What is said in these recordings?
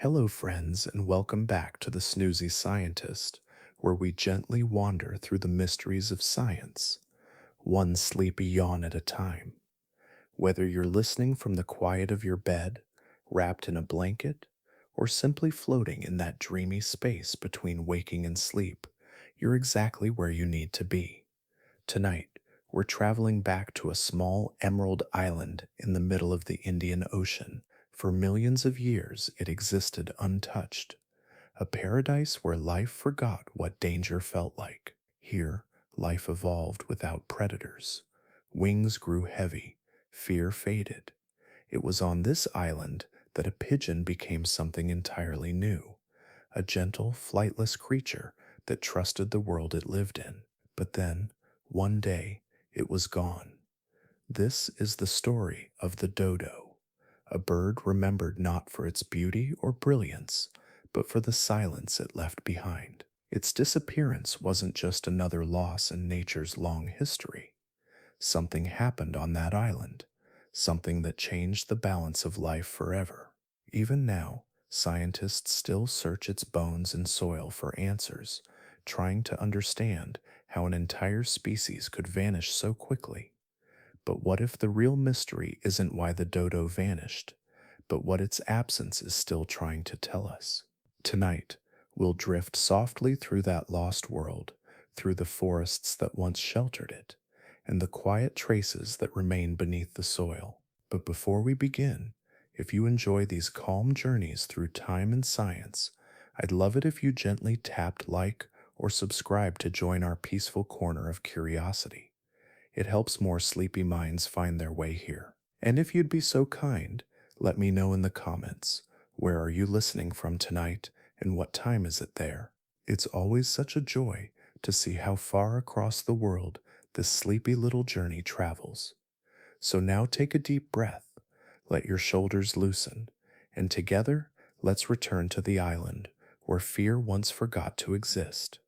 Hello, friends, and welcome back to the Snoozy Scientist, where we gently wander through the mysteries of science, one sleepy yawn at a time. Whether you're listening from the quiet of your bed, wrapped in a blanket, or simply floating in that dreamy space between waking and sleep, you're exactly where you need to be. Tonight, we're traveling back to a small emerald island in the middle of the Indian Ocean. For millions of years, it existed untouched, a paradise where life forgot what danger felt like. Here, life evolved without predators. Wings grew heavy, fear faded. It was on this island that a pigeon became something entirely new, a gentle, flightless creature that trusted the world it lived in. But then, one day, it was gone. This is the story of the dodo, a bird remembered not for its beauty or brilliance, but for the silence it left behind. Its disappearance wasn't just another loss in nature's long history. Something happened on that island, something that changed the balance of life forever. Even now, scientists still search its bones and soil for answers, trying to understand how an entire species could vanish so quickly. But what if the real mystery isn't why the dodo vanished, but what its absence is still trying to tell us? Tonight, we'll drift softly through that lost world, through the forests that once sheltered it, and the quiet traces that remain beneath the soil. But before we begin, if you enjoy these calm journeys through time and science, I'd love it if you gently tapped like or subscribe to join our peaceful corner of curiosity. It helps more sleepy minds find their way here. And if you'd be so kind, let me know in the comments, where are you listening from tonight and what time is it there? It's always such a joy to see how far across the world this sleepy little journey travels. So now take a deep breath, let your shoulders loosen, and together let's return to the island where fear once forgot to exist.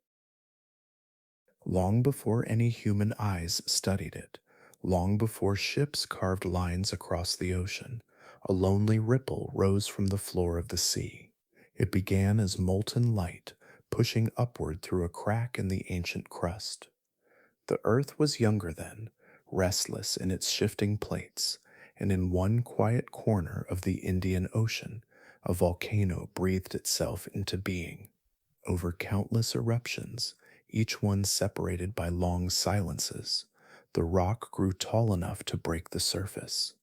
Long before any human eyes studied it, long before ships carved lines across the ocean, a lonely ripple rose from the floor of the sea. It began as molten light, pushing upward through a crack in the ancient crust. The earth was younger then, restless in its shifting plates, and in one quiet corner of the Indian Ocean, a volcano breathed itself into being. Over countless eruptions, each one separated by long silences, the rock grew tall enough to break the surface.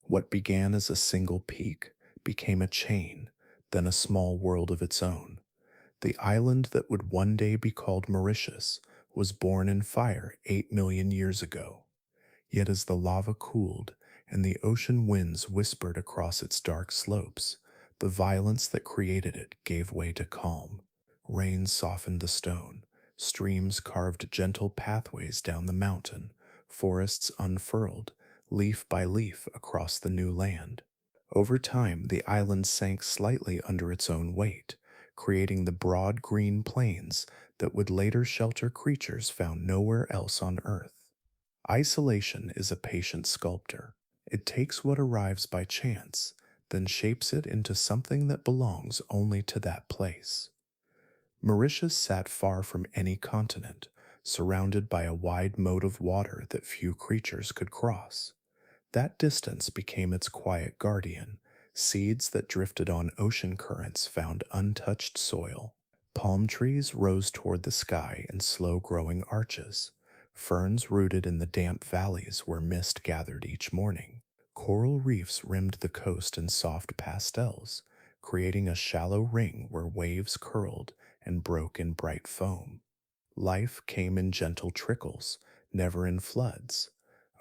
What began as a single peak became a chain, then a small world of its own. The island that would one day be called Mauritius was born in fire 8 million years ago. Yet as the lava cooled and the ocean winds whispered across its dark slopes, the violence that created it gave way to calm. Rain softened the stone, streams carved gentle pathways down the mountain, forests unfurled, leaf by leaf across the new land. Over time, the island sank slightly under its own weight, creating the broad green plains that would later shelter creatures found nowhere else on Earth. Isolation is a patient sculptor. It takes what arrives by chance, then shapes it into something that belongs only to that place. Mauritius sat far from any continent, surrounded by a wide moat of water that few creatures could cross. That distance became its quiet guardian. Seeds that drifted on ocean currents found untouched soil. Palm trees rose toward the sky in slow-growing arches. Ferns rooted in the damp valleys where mist gathered each morning. Coral reefs rimmed the coast in soft pastels, creating a shallow ring where waves curled and broke in bright foam. Life came in gentle trickles, never in floods.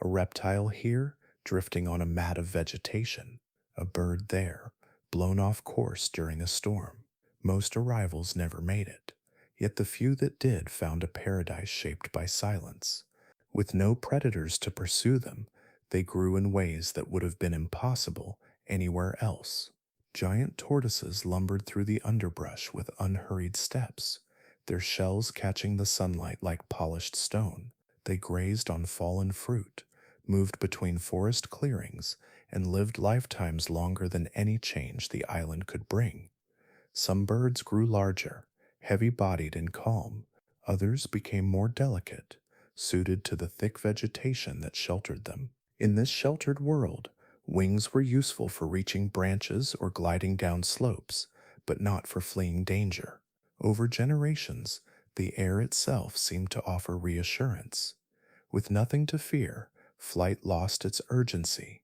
A reptile here, drifting on a mat of vegetation. A bird there, blown off course during a storm. Most arrivals never made it, yet the few that did found a paradise shaped by silence. With no predators to pursue them, they grew in ways that would have been impossible anywhere else. Giant tortoises lumbered through the underbrush with unhurried steps, their shells catching the sunlight like polished stone. They grazed on fallen fruit, moved between forest clearings, and lived lifetimes longer than any change the island could bring. Some birds grew larger, heavy-bodied and calm. Others became more delicate, suited to the thick vegetation that sheltered them. In this sheltered world, wings were useful for reaching branches or gliding down slopes, but not for fleeing danger. Over generations, the air itself seemed to offer reassurance. With nothing to fear, flight lost its urgency.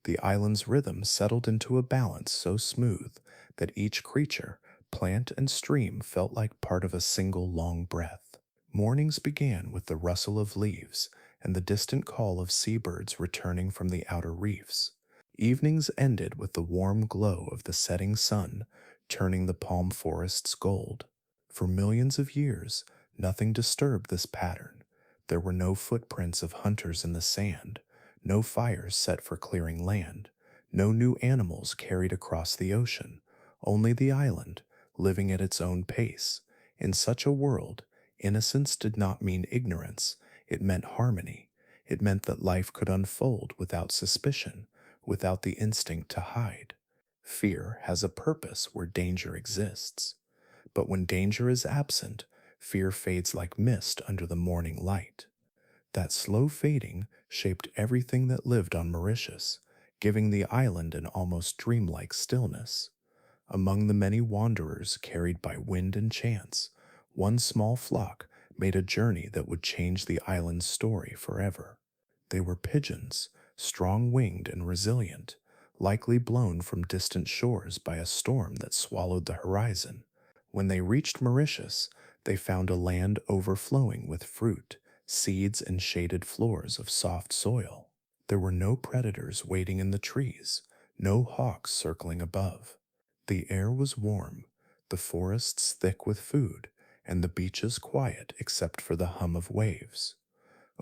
The island's rhythm settled into a balance so smooth that each creature, plant and stream, felt like part of a single long breath. Mornings began with the rustle of leaves and the distant call of seabirds returning from the outer reefs. Evenings ended with the warm glow of the setting sun turning the palm forests gold. For millions of years, nothing disturbed this pattern. There were no footprints of hunters in the sand, no fires set for clearing land, no new animals carried across the ocean, only the island, living at its own pace. In such a world, innocence did not mean ignorance, it meant harmony. It meant that life could unfold without suspicion, without the instinct to hide. Fear has a purpose where danger exists. But when danger is absent, fear fades like mist under the morning light. That slow fading shaped everything that lived on Mauritius, giving the island an almost dreamlike stillness. Among the many wanderers carried by wind and chance, one small flock made a journey that would change the island's story forever. They were pigeons, strong-winged and resilient, likely blown from distant shores by a storm that swallowed the horizon. When they reached Mauritius, they found a land overflowing with fruit, seeds, and shaded floors of soft soil. There were no predators waiting in the trees, no hawks circling above. The air was warm, the forests thick with food, and the beaches quiet except for the hum of waves.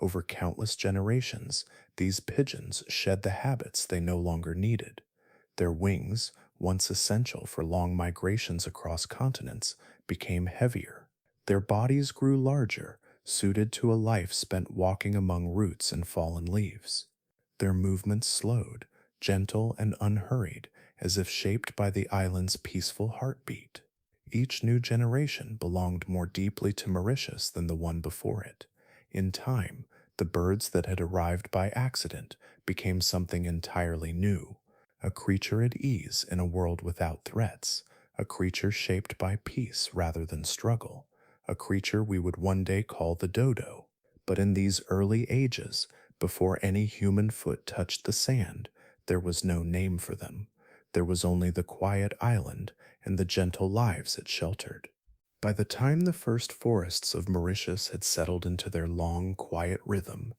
Over countless generations, these pigeons shed the habits they no longer needed. Their wings, once essential for long migrations across continents, became heavier. Their bodies grew larger, suited to a life spent walking among roots and fallen leaves. Their movements slowed, gentle and unhurried, as if shaped by the island's peaceful heartbeat. Each new generation belonged more deeply to Mauritius than the one before it. In time, the birds that had arrived by accident became something entirely new, a creature at ease in a world without threats, a creature shaped by peace rather than struggle, a creature we would one day call the Dodo. But in these early ages, before any human foot touched the sand, there was no name for them. There was only the quiet island and the gentle lives it sheltered. By the time the first forests of Mauritius had settled into their long, quiet rhythm,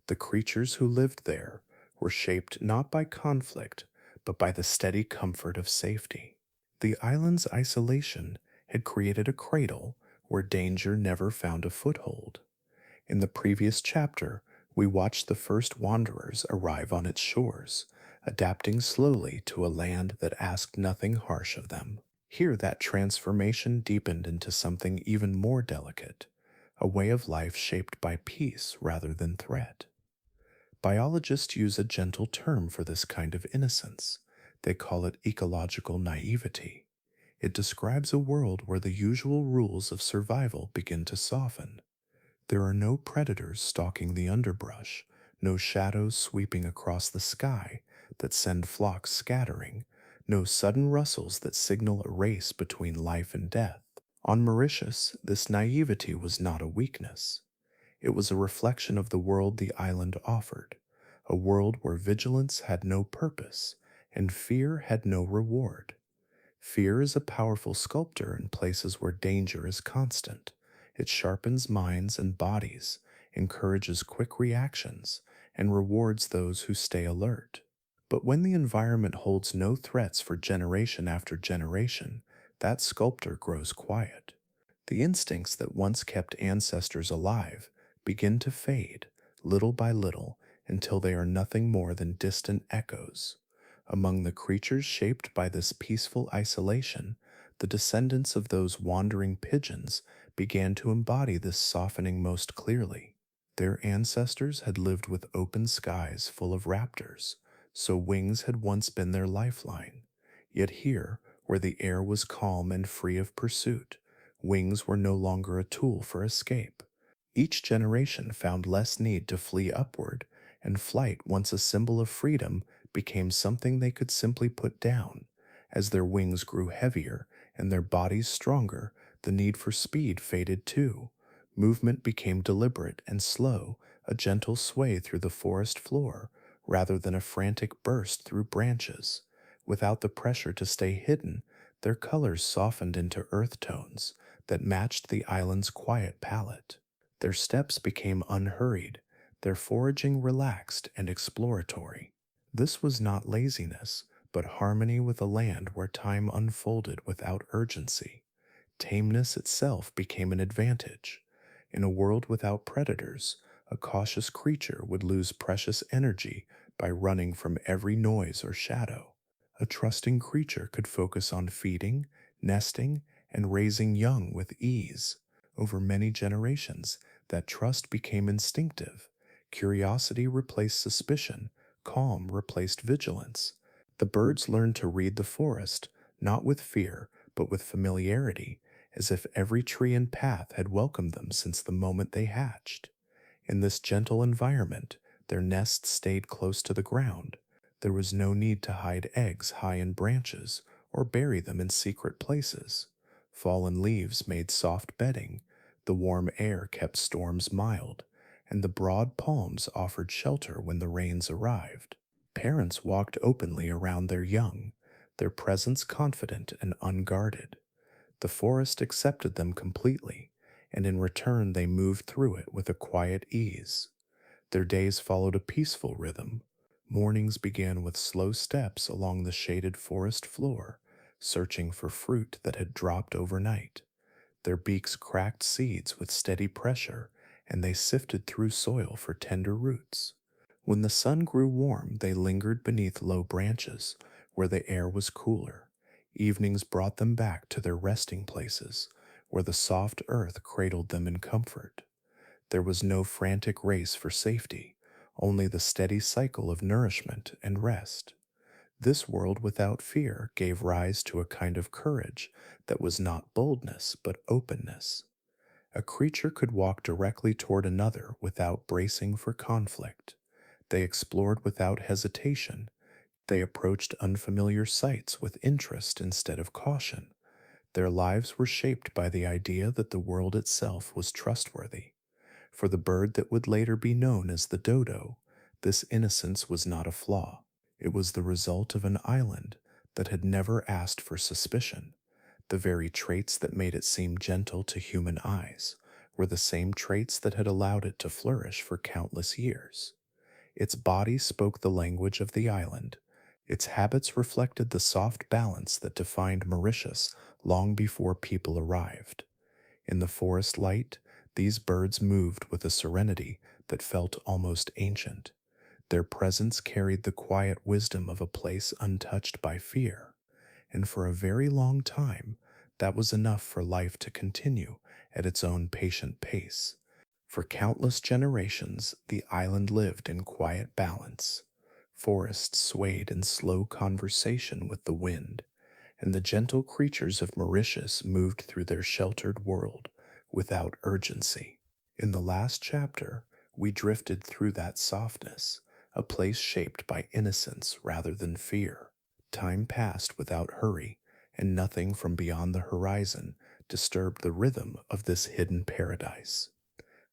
the creatures who lived there were shaped not by conflict, but by the steady comfort of safety. The island's isolation had created a cradle where danger never found a foothold. In the previous chapter, we watched the first wanderers arrive on its shores, adapting slowly to a land that asked nothing harsh of them. Here that transformation deepened into something even more delicate, a way of life shaped by peace rather than threat. Biologists use a gentle term for this kind of innocence. They call it ecological naivety. It describes a world where the usual rules of survival begin to soften. There are no predators stalking the underbrush, no shadows sweeping across the sky that send flocks scattering, no sudden rustles that signal a race between life and death. On Mauritius, this naivety was not a weakness. It was a reflection of the world the island offered, a world where vigilance had no purpose and fear had no reward. Fear is a powerful sculptor in places where danger is constant. It sharpens minds and bodies, encourages quick reactions, and rewards those who stay alert. But when the environment holds no threats for generation after generation, that sculptor grows quiet. The instincts that once kept ancestors alive begin to fade, little by little, until they are nothing more than distant echoes. Among the creatures shaped by this peaceful isolation, the descendants of those wandering pigeons began to embody this softening most clearly. Their ancestors had lived with open skies full of raptors, so wings had once been their lifeline. Yet here, where the air was calm and free of pursuit. Wings were no longer a tool for escape. Each generation found less need to flee upward, and flight, once a symbol of freedom, became something they could simply put down. As their wings grew heavier and their bodies stronger, the need for speed faded too. Movement became deliberate and slow, a gentle sway through the forest floor, rather than a frantic burst through branches. Without the pressure to stay hidden, their colors softened into earth tones that matched the island's quiet palette. Their steps became unhurried, their foraging relaxed and exploratory. This was not laziness, but harmony with a land where time unfolded without urgency. Tameness itself became an advantage. In a world without predators, a cautious creature would lose precious energy by running from every noise or shadow. A trusting creature could focus on feeding, nesting, and raising young with ease. Over many generations, that trust became instinctive. Curiosity replaced suspicion, calm replaced vigilance. The birds learned to read the forest, not with fear, but with familiarity, as if every tree and path had welcomed them since the moment they hatched. In this gentle environment, their nests stayed close to the ground. There was no need to hide eggs high in branches or bury them in secret places. Fallen leaves made soft bedding, the warm air kept storms mild, and the broad palms offered shelter when the rains arrived. Parents walked openly around their young, their presence confident and unguarded. The forest accepted them completely, and in return they moved through it with a quiet ease. Their days followed a peaceful rhythm. Mornings began with slow steps along the shaded forest floor, searching for fruit that had dropped overnight. Their beaks cracked seeds with steady pressure, and they sifted through soil for tender roots. When the sun grew warm, they lingered beneath low branches, where the air was cooler. Evenings brought them back to their resting places, where the soft earth cradled them in comfort. There was no frantic race for safety, only the steady cycle of nourishment and rest. This world without fear gave rise to a kind of courage that was not boldness but openness. A creature could walk directly toward another without bracing for conflict. They explored without hesitation. They approached unfamiliar sights with interest instead of caution. Their lives were shaped by the idea that the world itself was trustworthy. For the bird that would later be known as the dodo, this innocence was not a flaw. It was the result of an island that had never asked for suspicion. The very traits that made it seem gentle to human eyes were the same traits that had allowed it to flourish for countless years. Its body spoke the language of the island. Its habits reflected the soft balance that defined Mauritius long before people arrived. In the forest light, these birds moved with a serenity that felt almost ancient. Their presence carried the quiet wisdom of a place untouched by fear, and for a very long time, that was enough for life to continue at its own patient pace. For countless generations, the island lived in quiet balance. Forests swayed in slow conversation with the wind, and the gentle creatures of Mauritius moved through their sheltered world without urgency. In the last chapter, we drifted through that softness, a place shaped by innocence rather than fear. Time passed without hurry, and nothing from beyond the horizon disturbed the rhythm of this hidden paradise.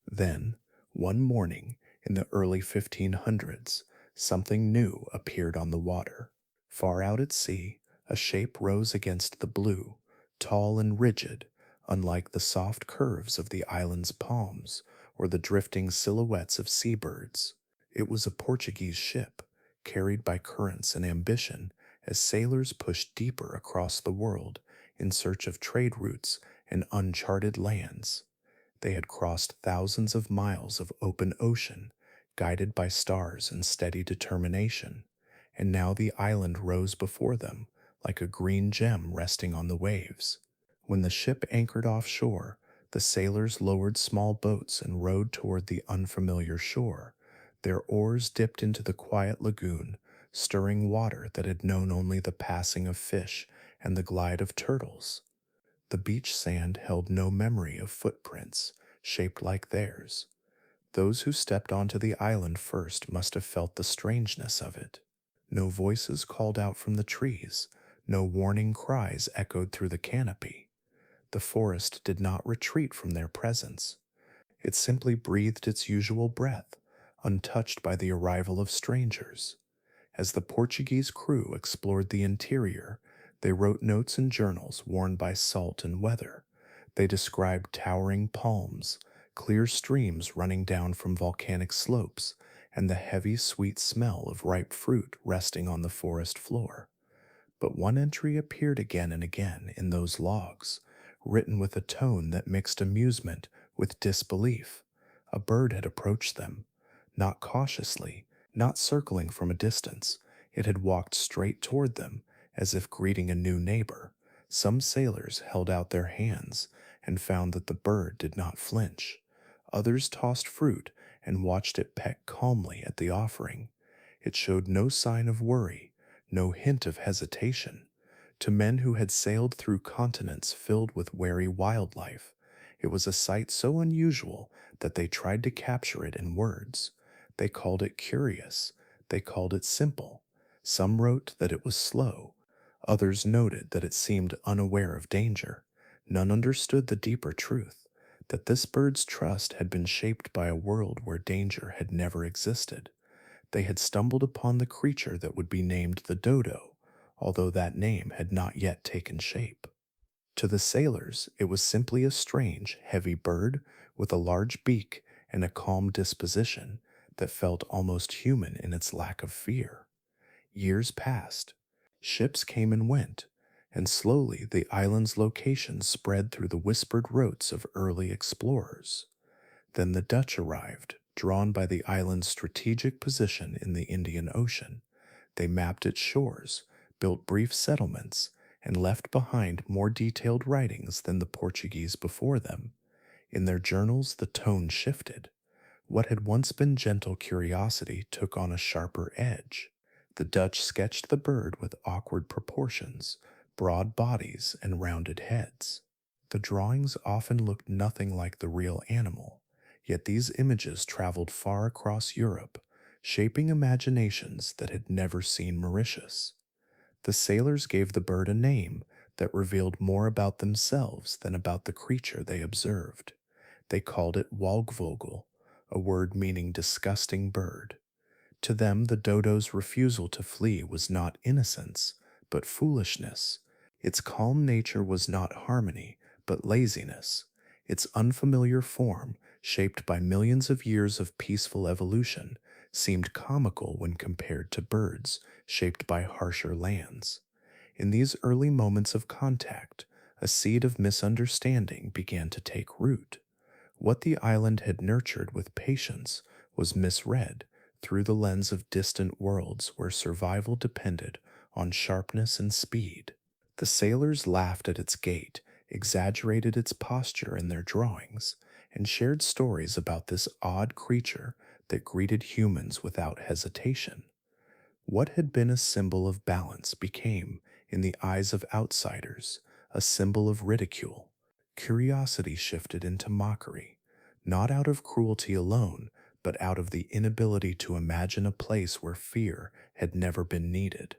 Then, one morning in the early 1500s, something new appeared on the water. Far out at sea, a shape rose against the blue, tall and rigid, unlike the soft curves of the island's palms or the drifting silhouettes of seabirds. It was a Portuguese ship, carried by currents and ambition as sailors pushed deeper across the world in search of trade routes and uncharted lands. They had crossed thousands of miles of open ocean, guided by stars and steady determination, and now the island rose before them like a green gem resting on the waves. When the ship anchored offshore, the sailors lowered small boats and rowed toward the unfamiliar shore. Their oars dipped into the quiet lagoon, stirring water that had known only the passing of fish and the glide of turtles. The beach sand held no memory of footprints shaped like theirs. Those who stepped onto the island first must have felt the strangeness of it. No voices called out from the trees, no warning cries echoed through the canopy. The forest did not retreat from their presence. It simply breathed its usual breath, untouched by the arrival of strangers. As the Portuguese crew explored the interior, they wrote notes in journals worn by salt and weather. They described towering palms, clear streams running down from volcanic slopes, and the heavy, sweet smell of ripe fruit resting on the forest floor. But one entry appeared again and again in those logs, written with a tone that mixed amusement with disbelief. A bird had approached them, not cautiously, not circling from a distance. It had walked straight toward them, as if greeting a new neighbor. Some sailors held out their hands and found that the bird did not flinch. Others tossed fruit and watched it peck calmly at the offering. It showed no sign of worry, no hint of hesitation. To men who had sailed through continents filled with wary wildlife, it was a sight so unusual that they tried to capture it in words. They called it curious, they called it simple. Some wrote that it was slow, others noted that it seemed unaware of danger. None understood the deeper truth, that this bird's trust had been shaped by a world where danger had never existed. They had stumbled upon the creature that would be named the Dodo, although that name had not yet taken shape. To the sailors, it was simply a strange, heavy bird with a large beak and a calm disposition that felt almost human in its lack of fear. Years passed. Ships came and went, and slowly the island's location spread through the whispered rotes of early explorers. Then the Dutch arrived, drawn by the island's strategic position in the Indian Ocean. They mapped its shores, built brief settlements, and left behind more detailed writings than the Portuguese before them. In their journals, the tone shifted. What had once been gentle curiosity took on a sharper edge. The Dutch sketched the bird with awkward proportions, broad bodies, and rounded heads. The drawings often looked nothing like the real animal, yet these images traveled far across Europe, shaping imaginations that had never seen Mauritius. The sailors gave the bird a name that revealed more about themselves than about the creature they observed. They called it Walgvogel, a word meaning disgusting bird. To them, the dodo's refusal to flee was not innocence, but foolishness. Its calm nature was not harmony, but laziness. Its unfamiliar form, shaped by millions of years of peaceful evolution, seemed comical when compared to birds shaped by harsher lands. In these early moments of contact, a seed of misunderstanding began to take root. What the island had nurtured with patience was misread through the lens of distant worlds where survival depended on sharpness and speed. The sailors laughed at its gait, exaggerated its posture in their drawings, and shared stories about this odd creature that greeted humans without hesitation. What had been a symbol of balance became, in the eyes of outsiders, a symbol of ridicule. Curiosity shifted into mockery, not out of cruelty alone, but out of the inability to imagine a place where fear had never been needed.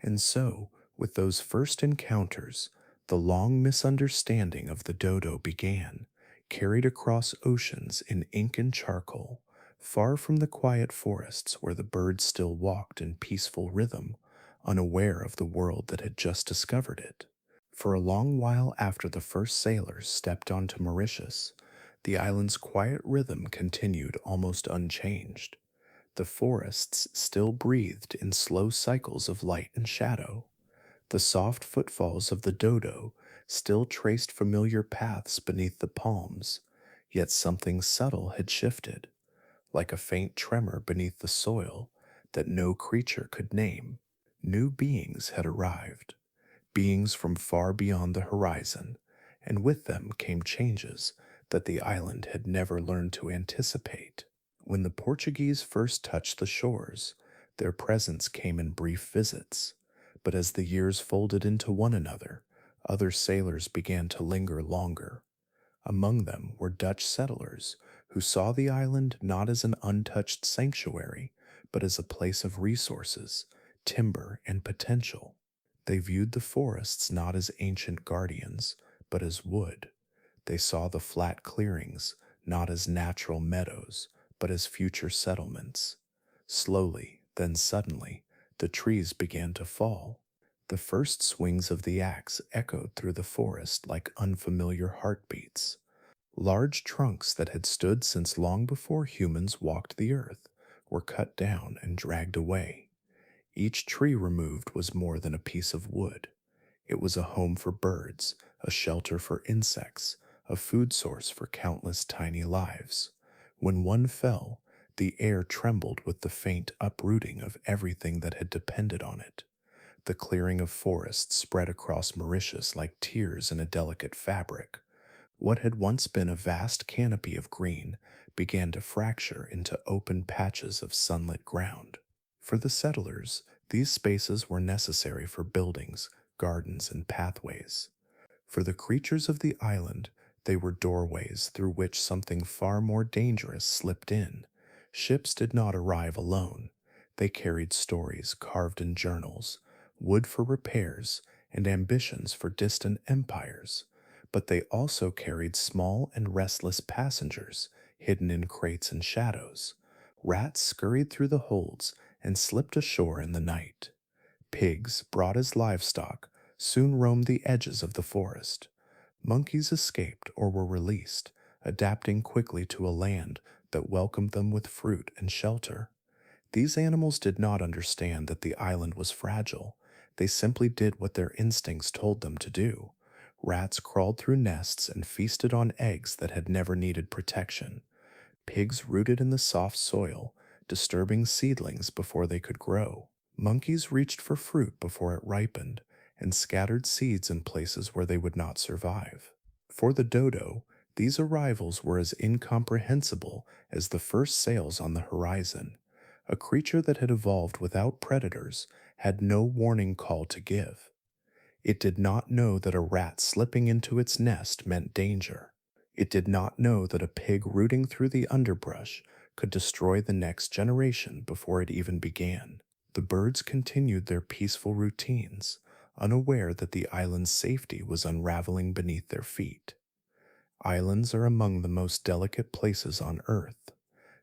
And so, with those first encounters, the long misunderstanding of the dodo began, carried across oceans in ink and charcoal, far from the quiet forests where the birds still walked in peaceful rhythm, unaware of the world that had just discovered it. For a long while after the first sailors stepped onto Mauritius, the island's quiet rhythm continued almost unchanged. The forests still breathed in slow cycles of light and shadow. The soft footfalls of the dodo still traced familiar paths beneath the palms, yet something subtle had shifted, like a faint tremor beneath the soil that no creature could name. New beings had arrived, beings from far beyond the horizon, and with them came changes that the island had never learned to anticipate. When the Portuguese first touched the shores, their presence came in brief visits, But as the years folded into one another, other sailors began to linger longer. Among them were Dutch settlers who saw the island not as an untouched sanctuary, but as a place of resources, timber, and potential. They viewed the forests not as ancient guardians, but as wood. They saw the flat clearings not as natural meadows, but as future settlements. Slowly, then suddenly, the trees began to fall. The first swings of the axe echoed through the forest like unfamiliar heartbeats. Large trunks that had stood since long before humans walked the earth were cut down and dragged away. Each tree removed was more than a piece of wood. It was a home for birds, a shelter for insects, a food source for countless tiny lives. When one fell, the air trembled with the faint uprooting of everything that had depended on it. The clearing of forests spread across Mauritius like tears in a delicate fabric. What had once been a vast canopy of green began to fracture into open patches of sunlit ground. For the settlers, these spaces were necessary for buildings, gardens, and pathways. For the creatures of the island, they were doorways through which something far more dangerous slipped in. Ships did not arrive alone. They carried stories carved in journals, wood for repairs, and ambitions for distant empires. But they also carried small and restless passengers hidden in crates and shadows. Rats scurried through the holds and slipped ashore in the night. Pigs, brought as livestock, soon roamed the edges of the forest. Monkeys escaped or were released, adapting quickly to a land that welcomed them with fruit and shelter. These animals did not understand that the island was fragile. They simply did what their instincts told them to do. Rats crawled through nests and feasted on eggs that had never needed protection. Pigs rooted in the soft soil, disturbing seedlings before they could grow. Monkeys reached for fruit before it ripened and scattered seeds in places where they would not survive. For the dodo, these arrivals were as incomprehensible as the first sails on the horizon. A creature that had evolved without predators had no warning call to give. It did not know that a rat slipping into its nest meant danger. It did not know that a pig rooting through the underbrush could destroy the next generation before it even began. The birds continued their peaceful routines, unaware that the island's safety was unraveling beneath their feet. Islands are among the most delicate places on Earth.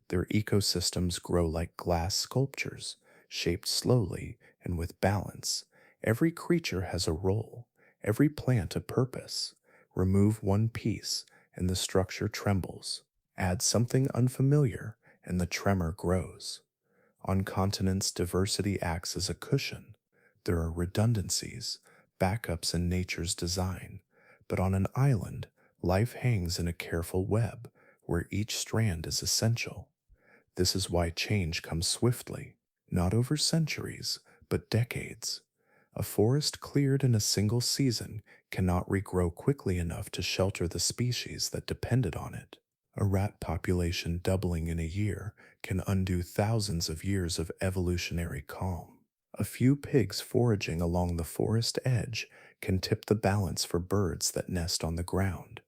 Their ecosystems grow like glass sculptures, shaped slowly and with balance. Every creature has a role, every plant a purpose. Remove one piece, and the structure trembles. Add something unfamiliar, and the tremor grows. On continents, diversity acts as a cushion. There are redundancies, backups in nature's design. But on an island, life hangs in a careful web where each strand is essential. This is why change comes swiftly, not over centuries, but decades. A forest cleared in a single season cannot regrow quickly enough to shelter the species that depended on it. A rat population doubling in a year can undo thousands of years of evolutionary calm. A few pigs foraging along the forest edge can tip the balance for birds that nest on the ground.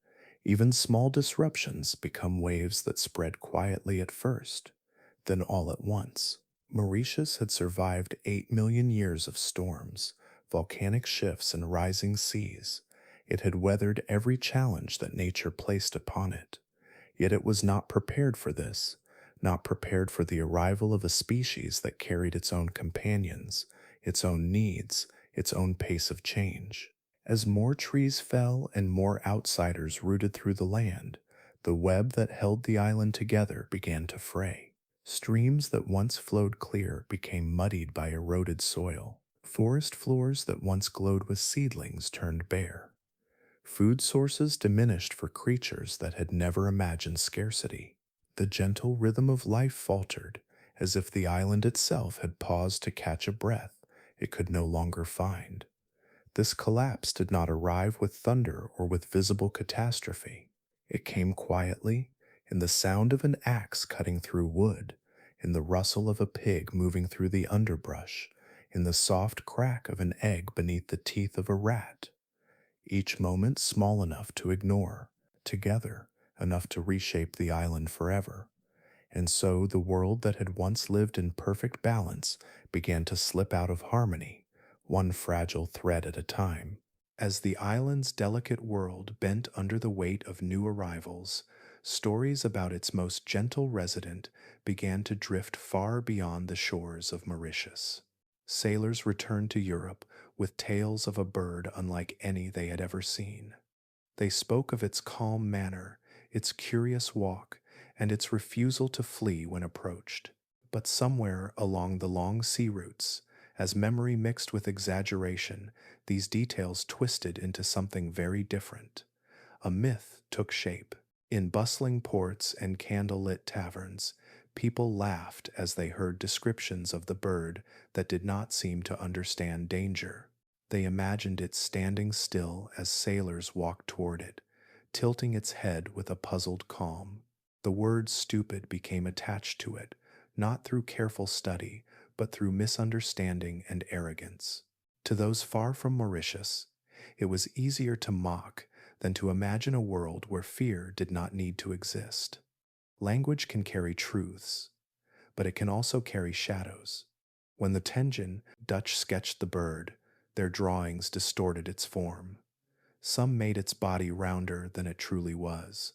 Even small disruptions become waves that spread quietly at first, then all at once. Mauritius had survived 8 million years of storms, volcanic shifts, and rising seas. It had weathered every challenge that nature placed upon it. Yet it was not prepared for this, not prepared for the arrival of a species that carried its own companions, its own needs, its own pace of change. As more trees fell and more outsiders rooted through the land, the web that held the island together began to fray. Streams that once flowed clear became muddied by eroded soil. Forest floors that once glowed with seedlings turned bare. Food sources diminished for creatures that had never imagined scarcity. The gentle rhythm of life faltered, as if the island itself had paused to catch a breath it could no longer find. This collapse did not arrive with thunder or with visible catastrophe. It came quietly, in the sound of an axe cutting through wood, in the rustle of a pig moving through the underbrush, in the soft crack of an egg beneath the teeth of a rat, each moment small enough to ignore, together enough to reshape the island forever. And so the world that had once lived in perfect balance began to slip out of harmony, one fragile thread at a time. As the island's delicate world bent under the weight of new arrivals, stories about its most gentle resident began to drift far beyond the shores of Mauritius. Sailors returned to Europe with tales of a bird unlike any they had ever seen. They spoke of its calm manner, its curious walk, and its refusal to flee when approached. But somewhere along the long sea routes, as memory mixed with exaggeration, these details twisted into something very different. A myth took shape. In bustling ports and candle-lit taverns, people laughed as they heard descriptions of the bird that did not seem to understand danger. They imagined it standing still as sailors walked toward it, tilting its head with a puzzled calm. The word stupid became attached to it, not through careful study, but through misunderstanding and arrogance. To those far from Mauritius, it was easier to mock than to imagine a world where fear did not need to exist. Language can carry truths, but it can also carry shadows. When the Tenjin Dutch sketched the bird, their drawings distorted its form. Some made its body rounder than it truly was.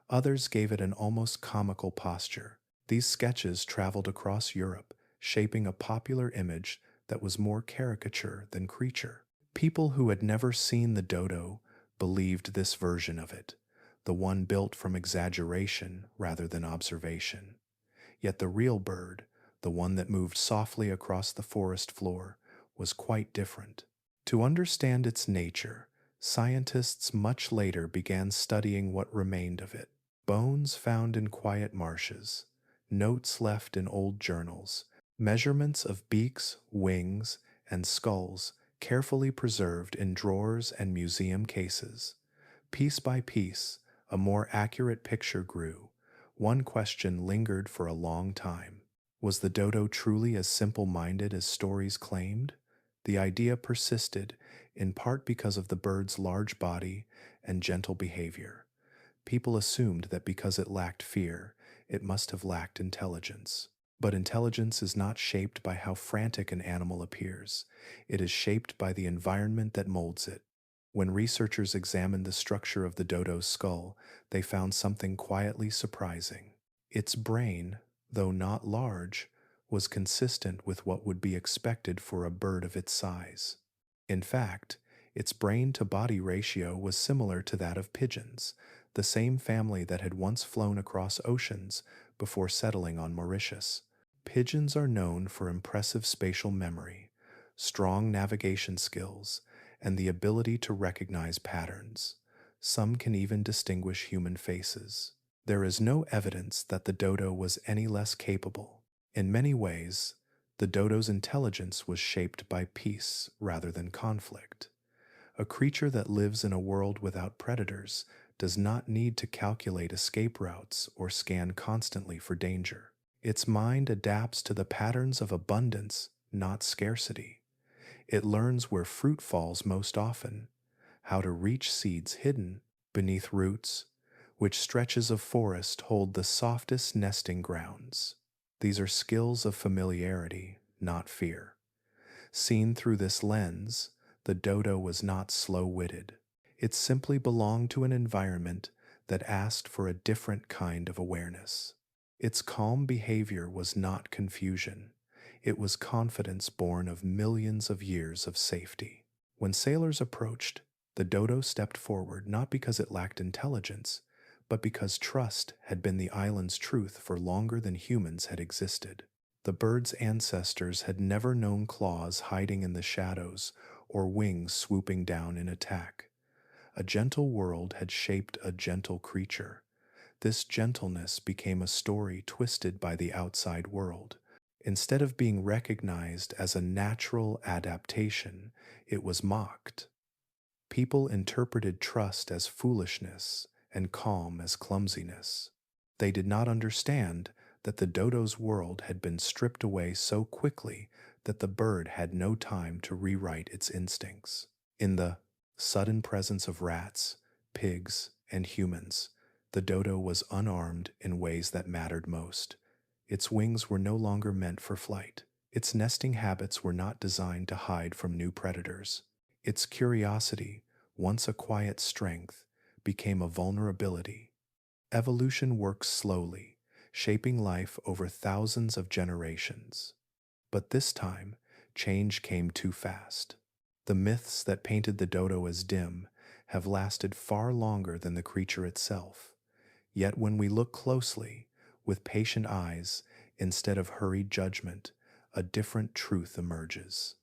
Others gave it an almost comical posture. These sketches traveled across Europe, shaping a popular image that was more caricature than creature. People who had never seen the dodo believed this version of it, the one built from exaggeration rather than observation. Yet the real bird, the one that moved softly across the forest floor, was quite different. To understand its nature, scientists much later began studying what remained of it. Bones found in quiet marshes, notes left in old journals, measurements of beaks, wings, and skulls carefully preserved in drawers and museum cases. Piece by piece, a more accurate picture grew. One question lingered for a long time. Was the dodo truly as simple-minded as stories claimed? The idea persisted, in part because of the bird's large body and gentle behavior. People assumed that because it lacked fear, it must have lacked intelligence. But intelligence is not shaped by how frantic an animal appears. It is shaped by the environment that molds it. When researchers examined the structure of the dodo's skull, they found something quietly surprising. Its brain, though not large, was consistent with what would be expected for a bird of its size. In fact, its brain-to-body ratio was similar to that of pigeons, the same family that had once flown across oceans before settling on Mauritius. Pigeons are known for impressive spatial memory, strong navigation skills, and the ability to recognize patterns. Some can even distinguish human faces. There is no evidence that the dodo was any less capable. In many ways, the dodo's intelligence was shaped by peace rather than conflict. A creature that lives in a world without predators does not need to calculate escape routes or scan constantly for danger. Its mind adapts to the patterns of abundance, not scarcity. It learns where fruit falls most often, how to reach seeds hidden beneath roots, which stretches of forest hold the softest nesting grounds. These are skills of familiarity, not fear. Seen through this lens, the dodo was not slow-witted. It simply belonged to an environment that asked for a different kind of awareness. Its calm behavior was not confusion. It was confidence born of millions of years of safety. When sailors approached, the dodo stepped forward not because it lacked intelligence, but because trust had been the island's truth for longer than humans had existed. The bird's ancestors had never known claws hiding in the shadows or wings swooping down in attack. A gentle world had shaped a gentle creature. This gentleness became a story twisted by the outside world. Instead of being recognized as a natural adaptation, it was mocked. People interpreted trust as foolishness and calm as clumsiness. They did not understand that the dodo's world had been stripped away so quickly that the bird had no time to rewrite its instincts. In the sudden presence of rats, pigs, and humans, the dodo was unarmed in ways that mattered most. Its wings were no longer meant for flight. Its nesting habits were not designed to hide from new predators. Its curiosity, once a quiet strength, became a vulnerability. Evolution works slowly, shaping life over thousands of generations. But this time, change came too fast. The myths that painted the dodo as dim have lasted far longer than the creature itself. Yet when we look closely, with patient eyes, instead of hurried judgment, a different truth emerges.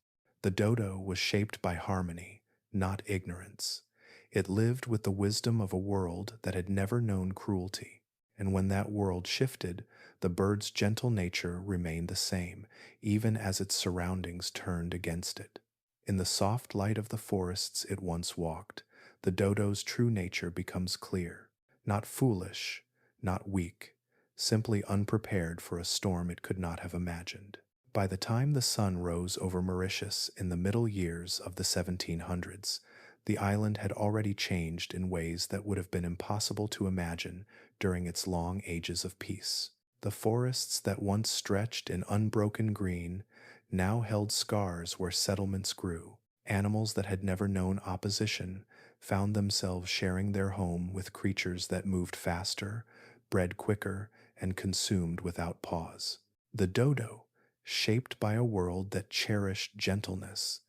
The dodo was shaped by harmony, not ignorance. It lived with the wisdom of a world that had never known cruelty. And when that world shifted, the bird's gentle nature remained the same, even as its surroundings turned against it. In the soft light of the forests it once walked, the dodo's true nature becomes clear. Not foolish, not weak, simply unprepared for a storm it could not have imagined. By the time the sun rose over Mauritius in the middle years of the 1700s, the island had already changed in ways that would have been impossible to imagine during its long ages of peace. The forests that once stretched in unbroken green now held scars where settlements grew. Animals that had never known opposition found themselves sharing their home with creatures that moved faster, bred quicker, and consumed without pause. The dodo, shaped by a world that cherished gentleness,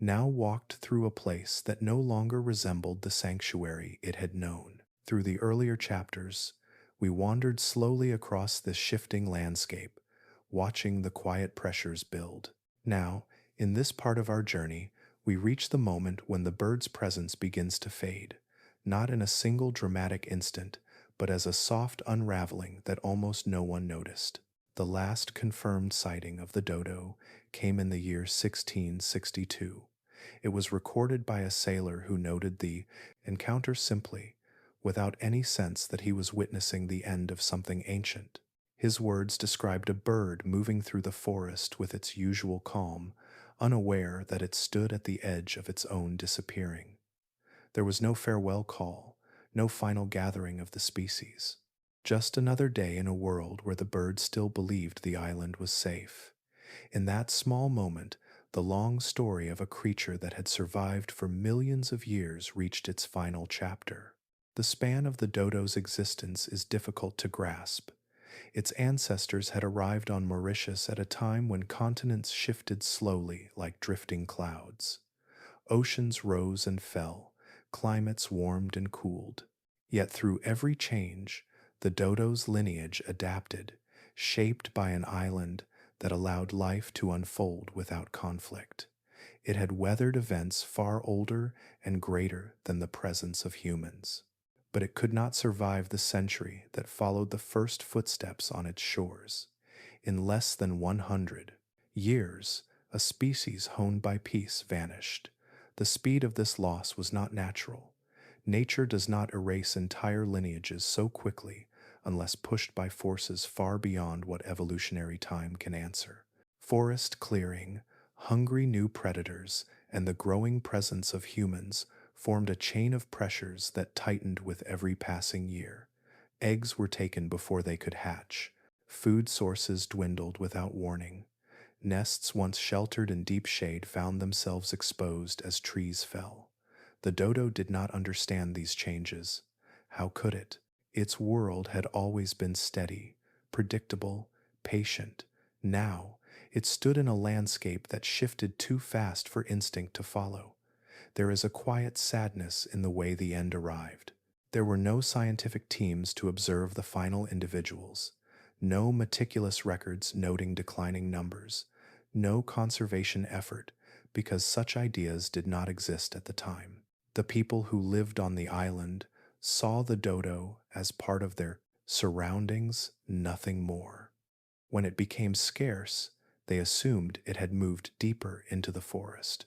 now walked through a place that no longer resembled the sanctuary it had known. Through the earlier chapters, we wandered slowly across this shifting landscape, watching the quiet pressures build. Now, in this part of our journey, we reach the moment when the bird's presence begins to fade, not in a single dramatic instant, but as a soft unraveling that almost no one noticed. The last confirmed sighting of the dodo came in the year 1662. It was recorded by a sailor who noted the encounter simply, without any sense that he was witnessing the end of something ancient. His words described a bird moving through the forest with its usual calm, unaware that it stood at the edge of its own disappearing. There was no farewell call, no final gathering of the species. Just another day in a world where the bird still believed the island was safe. In that small moment, the long story of a creature that had survived for millions of years reached its final chapter. The span of the dodo's existence is difficult to grasp. Its ancestors had arrived on Mauritius at a time when continents shifted slowly like drifting clouds. Oceans rose and fell, climates warmed and cooled. Yet through every change, the dodo's lineage adapted, shaped by an island that allowed life to unfold without conflict. It had weathered events far older and greater than the presence of humans. But it could not survive the century that followed the first footsteps on its shores. In less than 100 years, a species honed by peace vanished. The speed of this loss was not natural. Nature does not erase entire lineages so quickly unless pushed by forces far beyond what evolutionary time can answer. Forest clearing, hungry new predators, and the growing presence of humans formed a chain of pressures that tightened with every passing year. Eggs were taken before they could hatch. Food sources dwindled without warning. Nests once sheltered in deep shade found themselves exposed as trees fell. The dodo did not understand these changes. How could it? Its world had always been steady, predictable, patient. Now, it stood in a landscape that shifted too fast for instinct to follow. There is a quiet sadness in the way the end arrived. There were no scientific teams to observe the final individuals, no meticulous records noting declining numbers, no conservation effort, because such ideas did not exist at the time. The people who lived on the island saw the dodo as part of their surroundings, nothing more. When it became scarce, they assumed it had moved deeper into the forest.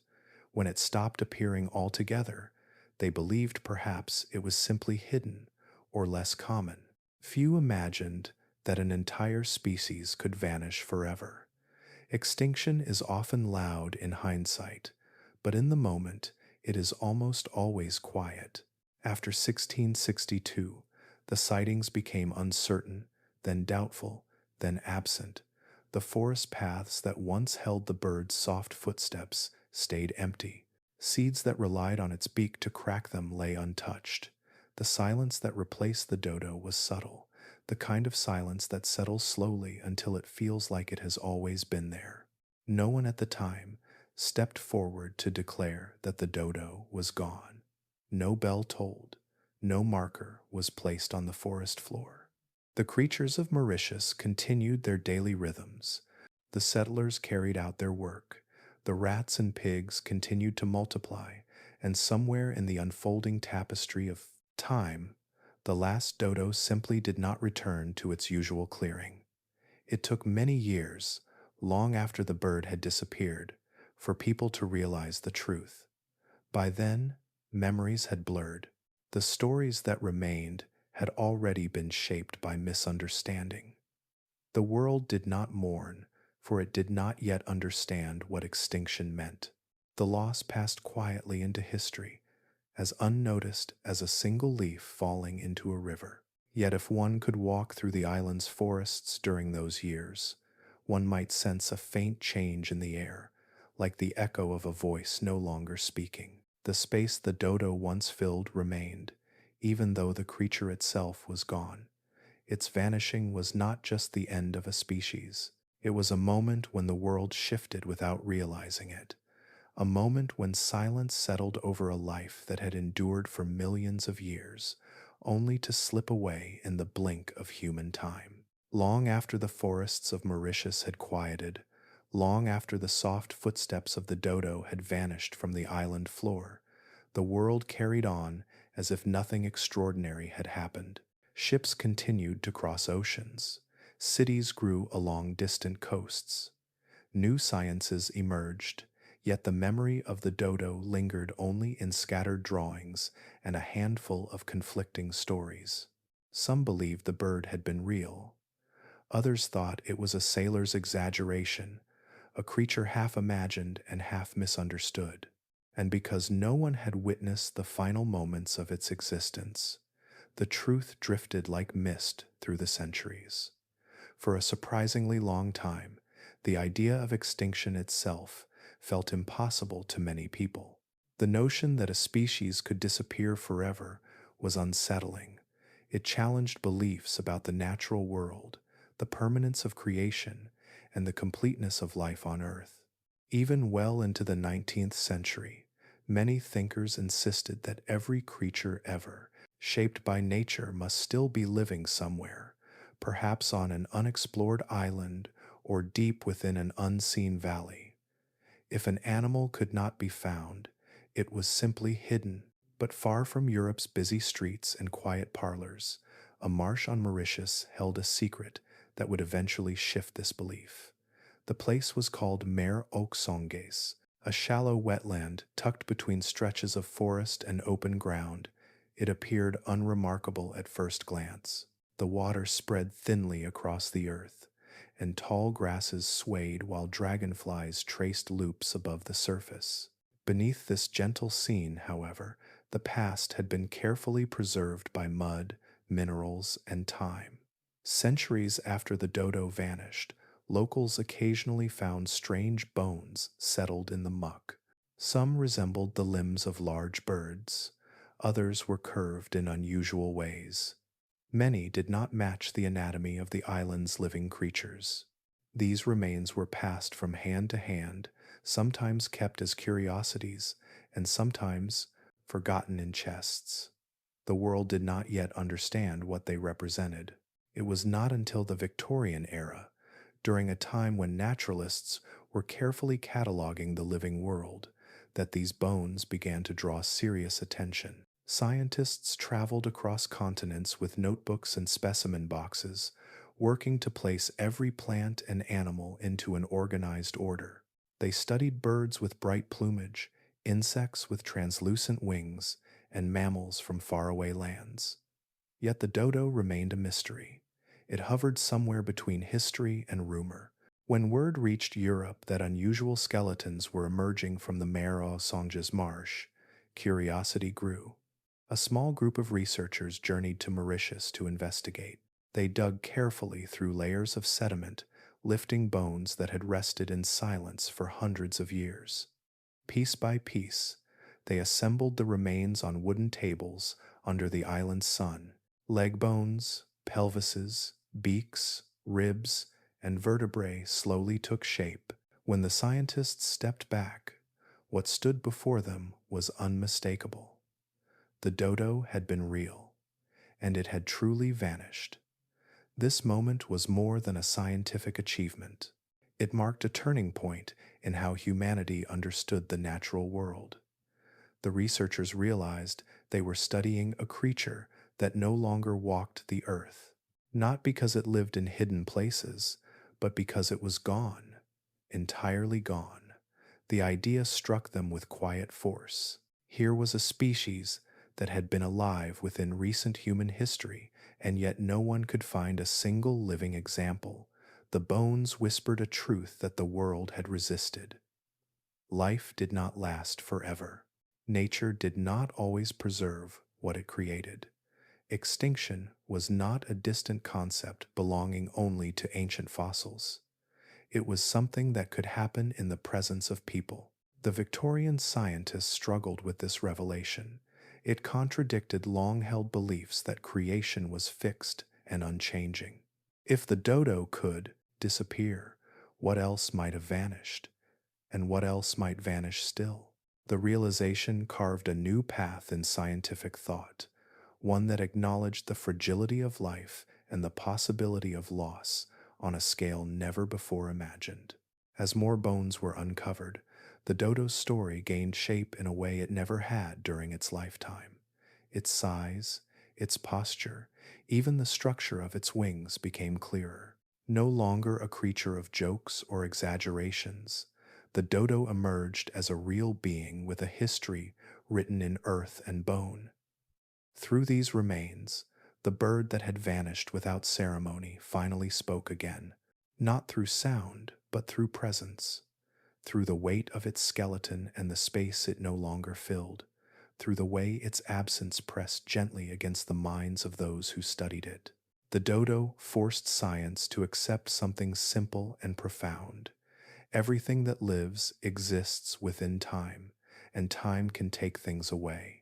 When it stopped appearing altogether, they believed perhaps it was simply hidden or less common. Few imagined that an entire species could vanish forever. Extinction is often loud in hindsight, but in the moment, it is almost always quiet. After 1662, the sightings became uncertain, then doubtful, then absent. The forest paths that once held the bird's soft footsteps stayed empty. Seeds that relied on its beak to crack them lay untouched. The silence that replaced the dodo was subtle, the kind of silence that settles slowly until it feels like it has always been there. No one at the time stepped forward to declare that the dodo was gone. No bell tolled, no marker was placed on the forest floor. The creatures of Mauritius continued their daily rhythms. The settlers carried out their work. The rats and pigs continued to multiply, and somewhere in the unfolding tapestry of time, the last dodo simply did not return to its usual clearing. It took many years, long after the bird had disappeared, for people to realize the truth. By then, memories had blurred. The stories that remained had already been shaped by misunderstanding. The world did not mourn, for it did not yet understand what extinction meant. The loss passed quietly into history, as unnoticed as a single leaf falling into a river. Yet if one could walk through the island's forests during those years, one might sense a faint change in the air, like the echo of a voice no longer speaking. The space the dodo once filled remained, even though the creature itself was gone. Its vanishing was not just the end of a species. It was a moment when the world shifted without realizing it. A moment when silence settled over a life that had endured for millions of years, only to slip away in the blink of human time. Long after the forests of Mauritius had quieted, long after the soft footsteps of the dodo had vanished from the island floor, the world carried on as if nothing extraordinary had happened. Ships continued to cross oceans. Cities grew along distant coasts. New sciences emerged, yet the memory of the dodo lingered only in scattered drawings and a handful of conflicting stories. Some believed the bird had been real. Others thought it was a sailor's exaggeration, a creature half imagined and half misunderstood. And because no one had witnessed the final moments of its existence, the truth drifted like mist through the centuries. For a surprisingly long time, the idea of extinction itself felt impossible to many people. The notion that a species could disappear forever was unsettling. It challenged beliefs about the natural world, the permanence of creation, and the completeness of life on Earth. Even well into the 19th century, many thinkers insisted that every creature ever shaped by nature must still be living somewhere, perhaps on an unexplored island or deep within an unseen valley. If an animal could not be found, it was simply hidden. But far from Europe's busy streets and quiet parlors, a marsh on Mauritius held a secret that would eventually shift this belief. The place was called Mer aux Songes, a shallow wetland tucked between stretches of forest and open ground. It appeared unremarkable at first glance. The water spread thinly across the earth, and tall grasses swayed while dragonflies traced loops above the surface. Beneath this gentle scene, however, the past had been carefully preserved by mud, minerals, and time. Centuries after the dodo vanished, locals occasionally found strange bones settled in the muck. Some resembled the limbs of large birds, others were curved in unusual ways. Many did not match the anatomy of the island's living creatures. These remains were passed from hand to hand, sometimes kept as curiosities, and sometimes forgotten in chests. The world did not yet understand what they represented. It was not until the Victorian era, during a time when naturalists were carefully cataloging the living world, that these bones began to draw serious attention. Scientists traveled across continents with notebooks and specimen boxes, working to place every plant and animal into an organized order. They studied birds with bright plumage, insects with translucent wings, and mammals from faraway lands. Yet the dodo remained a mystery. It hovered somewhere between history and rumor. When word reached Europe that unusual skeletons were emerging from the Mauritius marsh, curiosity grew. A small group of researchers journeyed to Mauritius to investigate. They dug carefully through layers of sediment, lifting bones that had rested in silence for hundreds of years. Piece by piece, they assembled the remains on wooden tables under the island's sun. Leg bones, pelvises, beaks, ribs, and vertebrae slowly took shape. When the scientists stepped back, what stood before them was unmistakable. The dodo had been real, and it had truly vanished. This moment was more than a scientific achievement. It marked a turning point in how humanity understood the natural world. The researchers realized they were studying a creature that no longer walked the earth, not because it lived in hidden places, but because it was gone, entirely gone. The idea struck them with quiet force. Here was a species that had been alive within recent human history, and yet no one could find a single living example. The bones whispered a truth that the world had resisted. Life did not last forever. Nature did not always preserve what it created. Extinction was not a distant concept belonging only to ancient fossils. It was something that could happen in the presence of people. The Victorian scientists struggled with this revelation. It contradicted long-held beliefs that creation was fixed and unchanging. If the dodo could disappear, what else might have vanished? And what else might vanish still? The realization carved a new path in scientific thought, one that acknowledged the fragility of life and the possibility of loss on a scale never before imagined. As more bones were uncovered, the dodo's story gained shape in a way it never had during its lifetime. Its size, its posture, even the structure of its wings became clearer. No longer a creature of jokes or exaggerations, the dodo emerged as a real being with a history written in earth and bone. Through these remains, the bird that had vanished without ceremony finally spoke again, not through sound, but through presence, through the weight of its skeleton and the space it no longer filled, through the way its absence pressed gently against the minds of those who studied it. The dodo forced science to accept something simple and profound. Everything that lives exists within time, and time can take things away.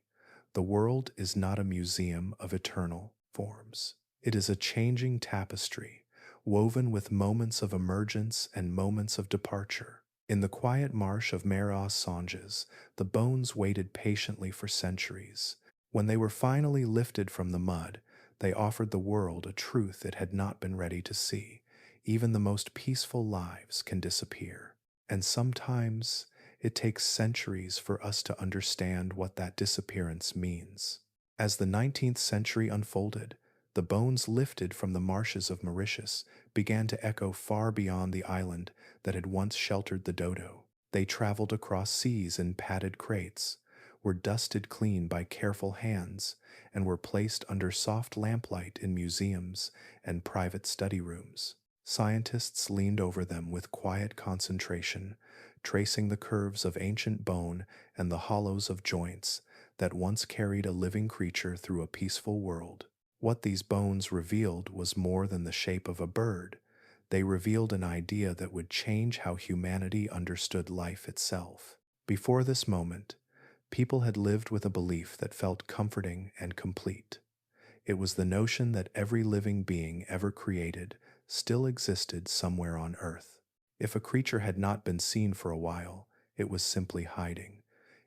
The world is not a museum of eternal forms. It is a changing tapestry, woven with moments of emergence and moments of departure. In the quiet marsh of Mauritius, the bones waited patiently for centuries. When they were finally lifted from the mud, they offered the world a truth it had not been ready to see. Even the most peaceful lives can disappear. And sometimes it takes centuries for us to understand what that disappearance means. As the 19th century unfolded, the bones lifted from the marshes of Mauritius began to echo far beyond the island that had once sheltered the dodo. They traveled across seas in padded crates, were dusted clean by careful hands, and were placed under soft lamplight in museums and private study rooms. Scientists leaned over them with quiet concentration, tracing the curves of ancient bone and the hollows of joints that once carried a living creature through a peaceful world. What these bones revealed was more than the shape of a bird. They revealed an idea that would change how humanity understood life itself. Before this moment, people had lived with a belief that felt comforting and complete. It was the notion that every living being ever created still existed somewhere on Earth. If a creature had not been seen for a while, it was simply hiding.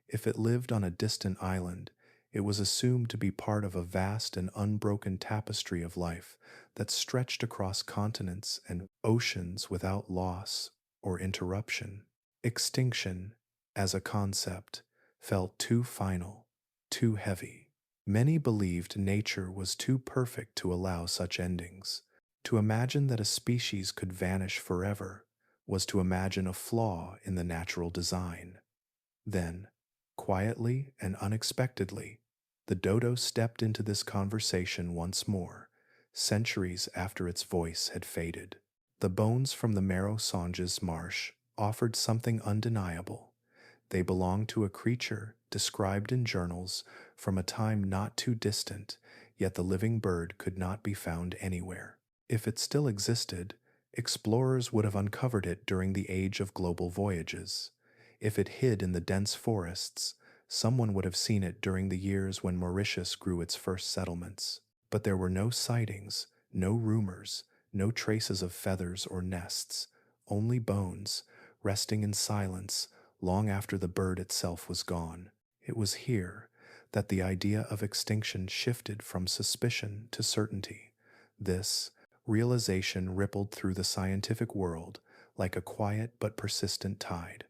If it lived on a distant island, it was assumed to be part of a vast and unbroken tapestry of life that stretched across continents and oceans without loss or interruption. Extinction, as a concept, felt too final, too heavy. Many believed nature was too perfect to allow such endings. To imagine that a species could vanish forever was to imagine a flaw in the natural design. Then, quietly and unexpectedly, the dodo stepped into this conversation once more, centuries after its voice had faded. The bones from the Mauritius marsh offered something undeniable. They belonged to a creature described in journals from a time not too distant, yet the living bird could not be found anywhere. If it still existed, explorers would have uncovered it during the age of global voyages. If it hid in the dense forests, someone would have seen it during the years when Mauritius grew its first settlements. But there were no sightings, no rumors, no traces of feathers or nests, only bones, resting in silence long after the bird itself was gone. It was here that the idea of extinction shifted from suspicion to certainty. This realization rippled through the scientific world like a quiet but persistent tide.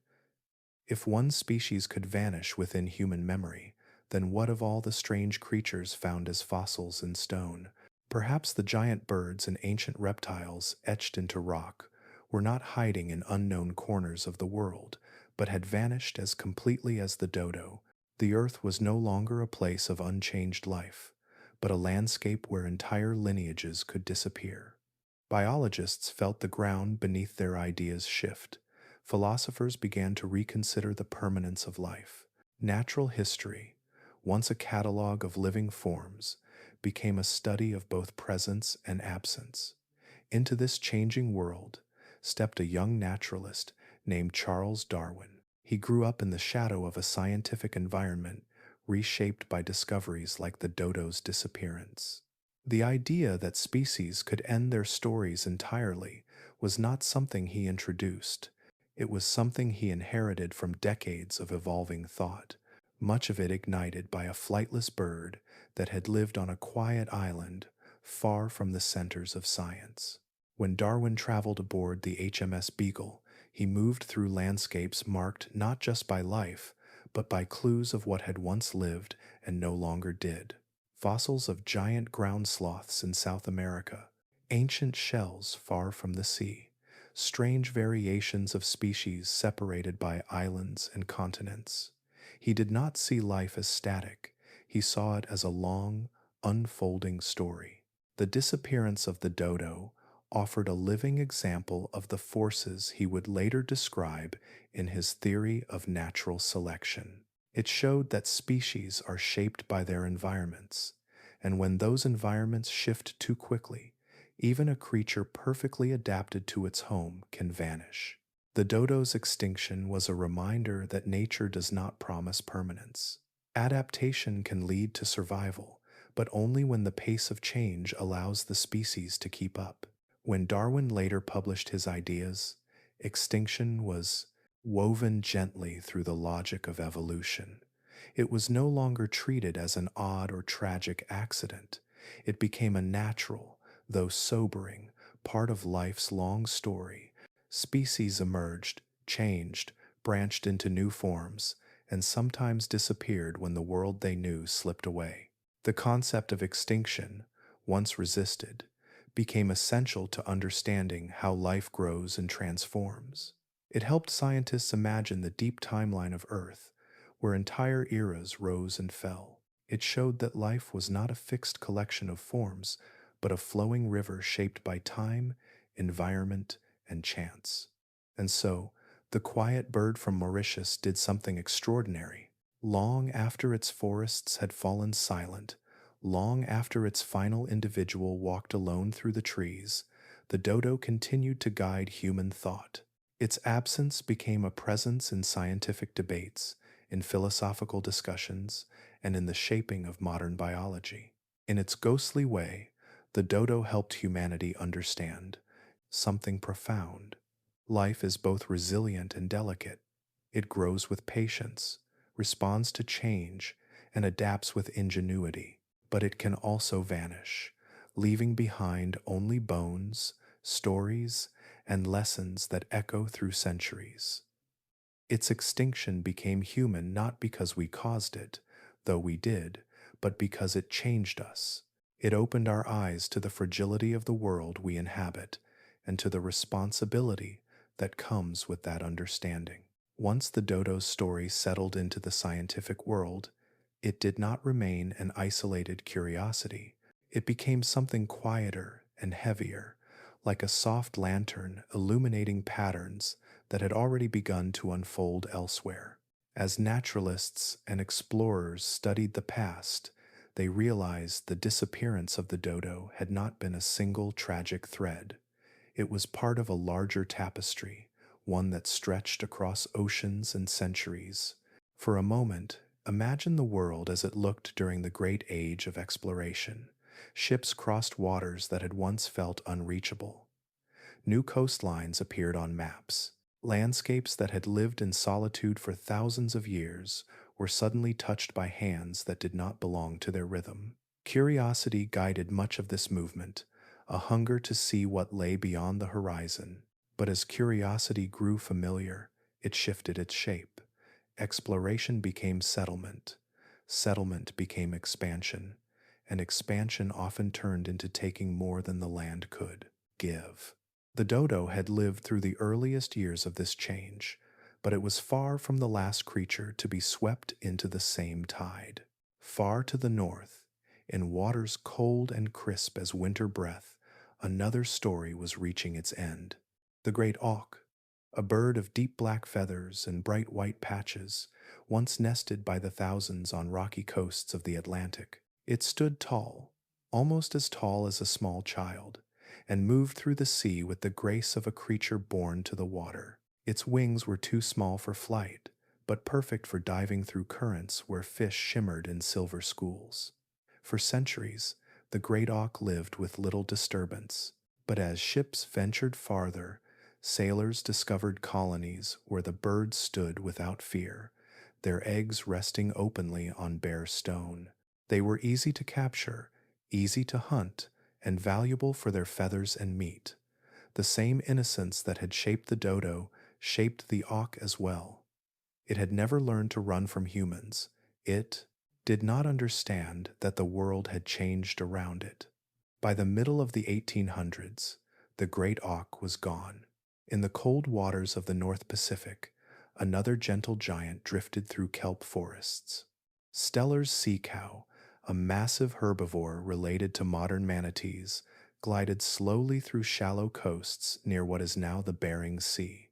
If one species could vanish within human memory, then what of all the strange creatures found as fossils in stone? Perhaps the giant birds and ancient reptiles etched into rock were not hiding in unknown corners of the world, but had vanished as completely as the dodo. The earth was no longer a place of unchanged life, but a landscape where entire lineages could disappear. Biologists felt the ground beneath their ideas shift. Philosophers began to reconsider the permanence of life. Natural history, once a catalogue of living forms, became a study of both presence and absence. Into this changing world stepped a young naturalist named Charles Darwin. He grew up in the shadow of a scientific environment reshaped by discoveries like the dodo's disappearance. The idea that species could end their stories entirely was not something he introduced. It was something he inherited from decades of evolving thought, much of it ignited by a flightless bird that had lived on a quiet island far from the centers of science. When Darwin traveled aboard the HMS Beagle, he moved through landscapes marked not just by life, but by clues of what had once lived and no longer did. Fossils of giant ground sloths in South America, ancient shells far from the sea, strange variations of species separated by islands and continents. He did not see life as static, he saw it as a long, unfolding story. The disappearance of the dodo offered a living example of the forces he would later describe in his theory of natural selection. It showed that species are shaped by their environments, and when those environments shift too quickly, even a creature perfectly adapted to its home can vanish. The dodo's extinction was a reminder that nature does not promise permanence. Adaptation can lead to survival, but only when the pace of change allows the species to keep up. When Darwin later published his ideas, extinction was woven gently through the logic of evolution. It was no longer treated as an odd or tragic accident. It became a natural, though sobering, part of life's long story. Species emerged, changed, branched into new forms, and sometimes disappeared when the world they knew slipped away. The concept of extinction, once resisted, became essential to understanding how life grows and transforms. It helped scientists imagine the deep timeline of Earth, where entire eras rose and fell. It showed that life was not a fixed collection of forms, but a flowing river shaped by time, environment, and chance. And so, the quiet bird from Mauritius did something extraordinary. Long after its forests had fallen silent, long after its final individual walked alone through the trees, the dodo continued to guide human thought. Its absence became a presence in scientific debates, in philosophical discussions, and in the shaping of modern biology. In its ghostly way, the dodo helped humanity understand something profound. Life is both resilient and delicate. It grows with patience, responds to change, and adapts with ingenuity. But it can also vanish, leaving behind only bones, stories, and lessons that echo through centuries. Its extinction became human not because we caused it, though we did, but because it changed us. It opened our eyes to the fragility of the world we inhabit and to the responsibility that comes with that understanding. Once the dodo's story settled into the scientific world, it did not remain an isolated curiosity. It became something quieter and heavier, like a soft lantern illuminating patterns that had already begun to unfold elsewhere. As naturalists and explorers studied the past, they realized the disappearance of the dodo had not been a single tragic thread. It was part of a larger tapestry, one that stretched across oceans and centuries. For a moment, imagine the world as it looked during the great age of exploration. Ships crossed waters that had once felt unreachable. New coastlines appeared on maps. Landscapes that had lived in solitude for thousands of years were suddenly touched by hands that did not belong to their rhythm. Curiosity guided much of this movement, a hunger to see what lay beyond the horizon. But as curiosity grew familiar, it shifted its shape. Exploration became settlement. Settlement became expansion, and expansion often turned into taking more than the land could give. The dodo had lived through the earliest years of this change, but it was far from the last creature to be swept into the same tide. Far to the north, in waters cold and crisp as winter breath, another story was reaching its end. The great auk, a bird of deep black feathers and bright white patches, once nested by the thousands on rocky coasts of the Atlantic. It stood tall, almost as tall as a small child, and moved through the sea with the grace of a creature born to the water. Its wings were too small for flight, but perfect for diving through currents where fish shimmered in silver schools. For centuries, the great auk lived with little disturbance, but as ships ventured farther, sailors discovered colonies where the birds stood without fear, their eggs resting openly on bare stone. They were easy to capture, easy to hunt, and valuable for their feathers and meat. The same innocence that had shaped the dodo shaped the auk as well. It had never learned to run from humans. It did not understand that the world had changed around it. By the middle of the 1800s, the great auk was gone. In the cold waters of the North Pacific, another gentle giant drifted through kelp forests. Steller's sea cow, a massive herbivore related to modern manatees, glided slowly through shallow coasts near what is now the Bering Sea.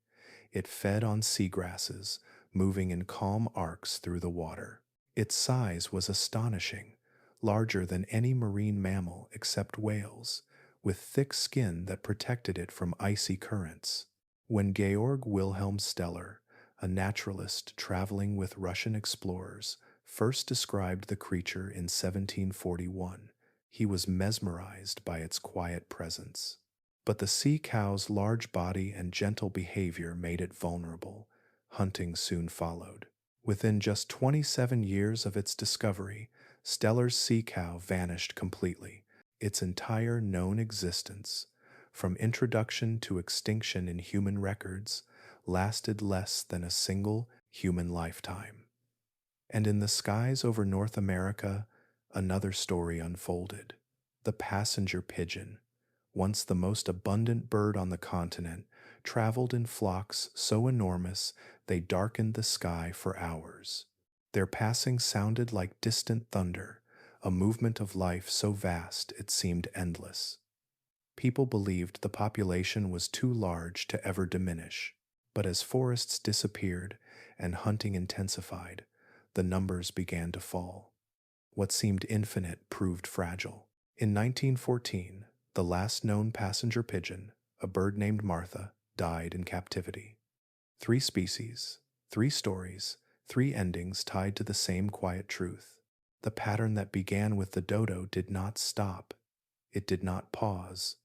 It fed on seagrasses, moving in calm arcs through the water. Its size was astonishing, larger than any marine mammal except whales, with thick skin that protected it from icy currents. When Georg Wilhelm Steller, a naturalist traveling with Russian explorers, first described the creature in 1741, he was mesmerized by its quiet presence. But the sea cow's large body and gentle behavior made it vulnerable. Hunting soon followed. Within just 27 years of its discovery, Steller's sea cow vanished completely. Its entire known existence, from introduction to extinction in human records, lasted less than a single human lifetime. And in the skies over North America, another story unfolded. The passenger pigeon, once the most abundant bird on the continent, traveled in flocks so enormous they darkened the sky for hours. Their passing sounded like distant thunder, a movement of life so vast it seemed endless. People believed the population was too large to ever diminish, but as forests disappeared and hunting intensified, the numbers began to fall. What seemed infinite proved fragile. In 1914, the last known passenger pigeon, a bird named Martha, died in captivity. 3 species, 3 stories, 3 endings tied to the same quiet truth. The pattern that began with the dodo did not stop. It did not pause.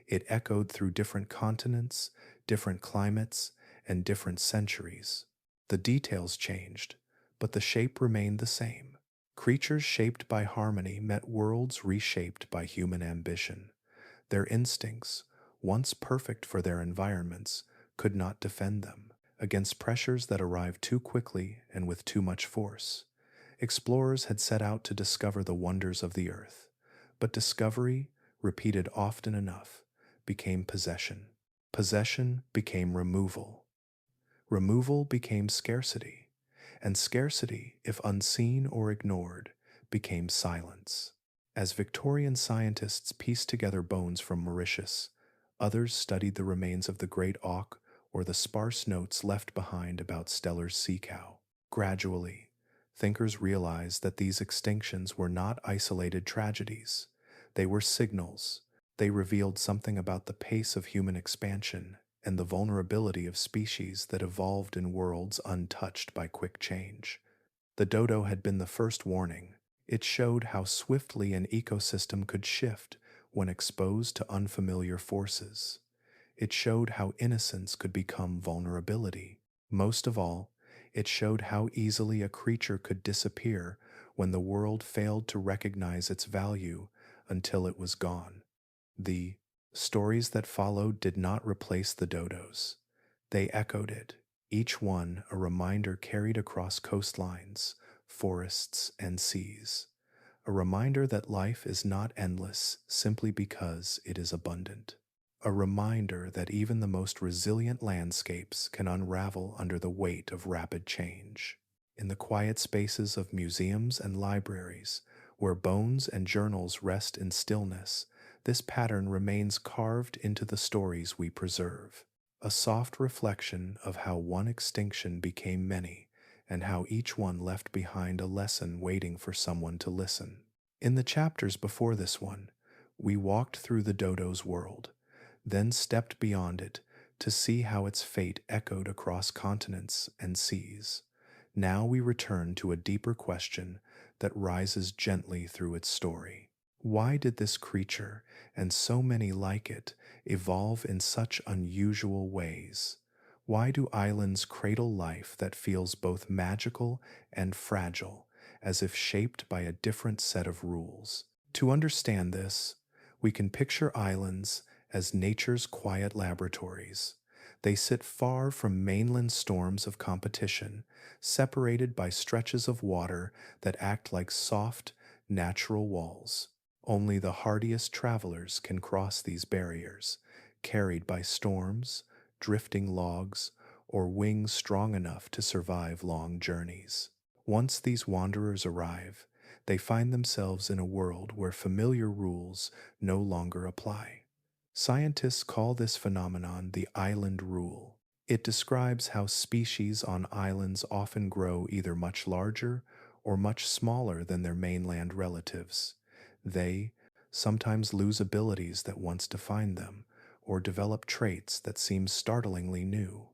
It echoed through different continents, different climates, and different centuries. The details changed, but the shape remained the same. Creatures shaped by harmony met worlds reshaped by human ambition. Their instincts, once perfect for their environments, could not defend them against pressures that arrived too quickly and with too much force. Explorers had set out to discover the wonders of the earth, but discovery, repeated often enough, became possession. Possession became removal. Removal became scarcity, and scarcity, if unseen or ignored, became silence. As Victorian scientists pieced together bones from Mauritius, Others studied the remains of the great auk or the sparse notes left behind about Steller's sea cow. Gradually, thinkers realized that these extinctions were not isolated tragedies. They were signals. They revealed something about the pace of human expansion and the vulnerability of species that evolved in worlds untouched by quick change. The dodo had been the first warning. It showed how swiftly an ecosystem could shift when exposed to unfamiliar forces. It showed how innocence could become vulnerability. Most of all, it showed how easily a creature could disappear when the world failed to recognize its value until it was gone. The stories that followed did not replace the dodos. They echoed it, each one a reminder carried across coastlines, forests, and seas. A reminder that life is not endless simply because it is abundant. A reminder that even the most resilient landscapes can unravel under the weight of rapid change. In the quiet spaces of museums and libraries, where bones and journals rest in stillness, this pattern remains carved into the stories we preserve. A soft reflection of how one extinction became many, and how each one left behind a lesson waiting for someone to listen. In the chapters before this one, we walked through the dodo's world, then stepped beyond it to see how its fate echoed across continents and seas. Now we return to a deeper question that rises gently through its story. Why did this creature, and so many like it, evolve in such unusual ways? Why do islands cradle life that feels both magical and fragile, as if shaped by a different set of rules? To understand this, we can picture islands as nature's quiet laboratories. They sit far from mainland storms of competition, separated by stretches of water that act like soft, natural walls. Only the hardiest travelers can cross these barriers, carried by storms, drifting logs, or wings strong enough to survive long journeys. Once these wanderers arrive, they find themselves in a world where familiar rules no longer apply. Scientists call this phenomenon the island rule. It describes how species on islands often grow either much larger or much smaller than their mainland relatives. They sometimes lose abilities that once defined them, or develop traits that seem startlingly new.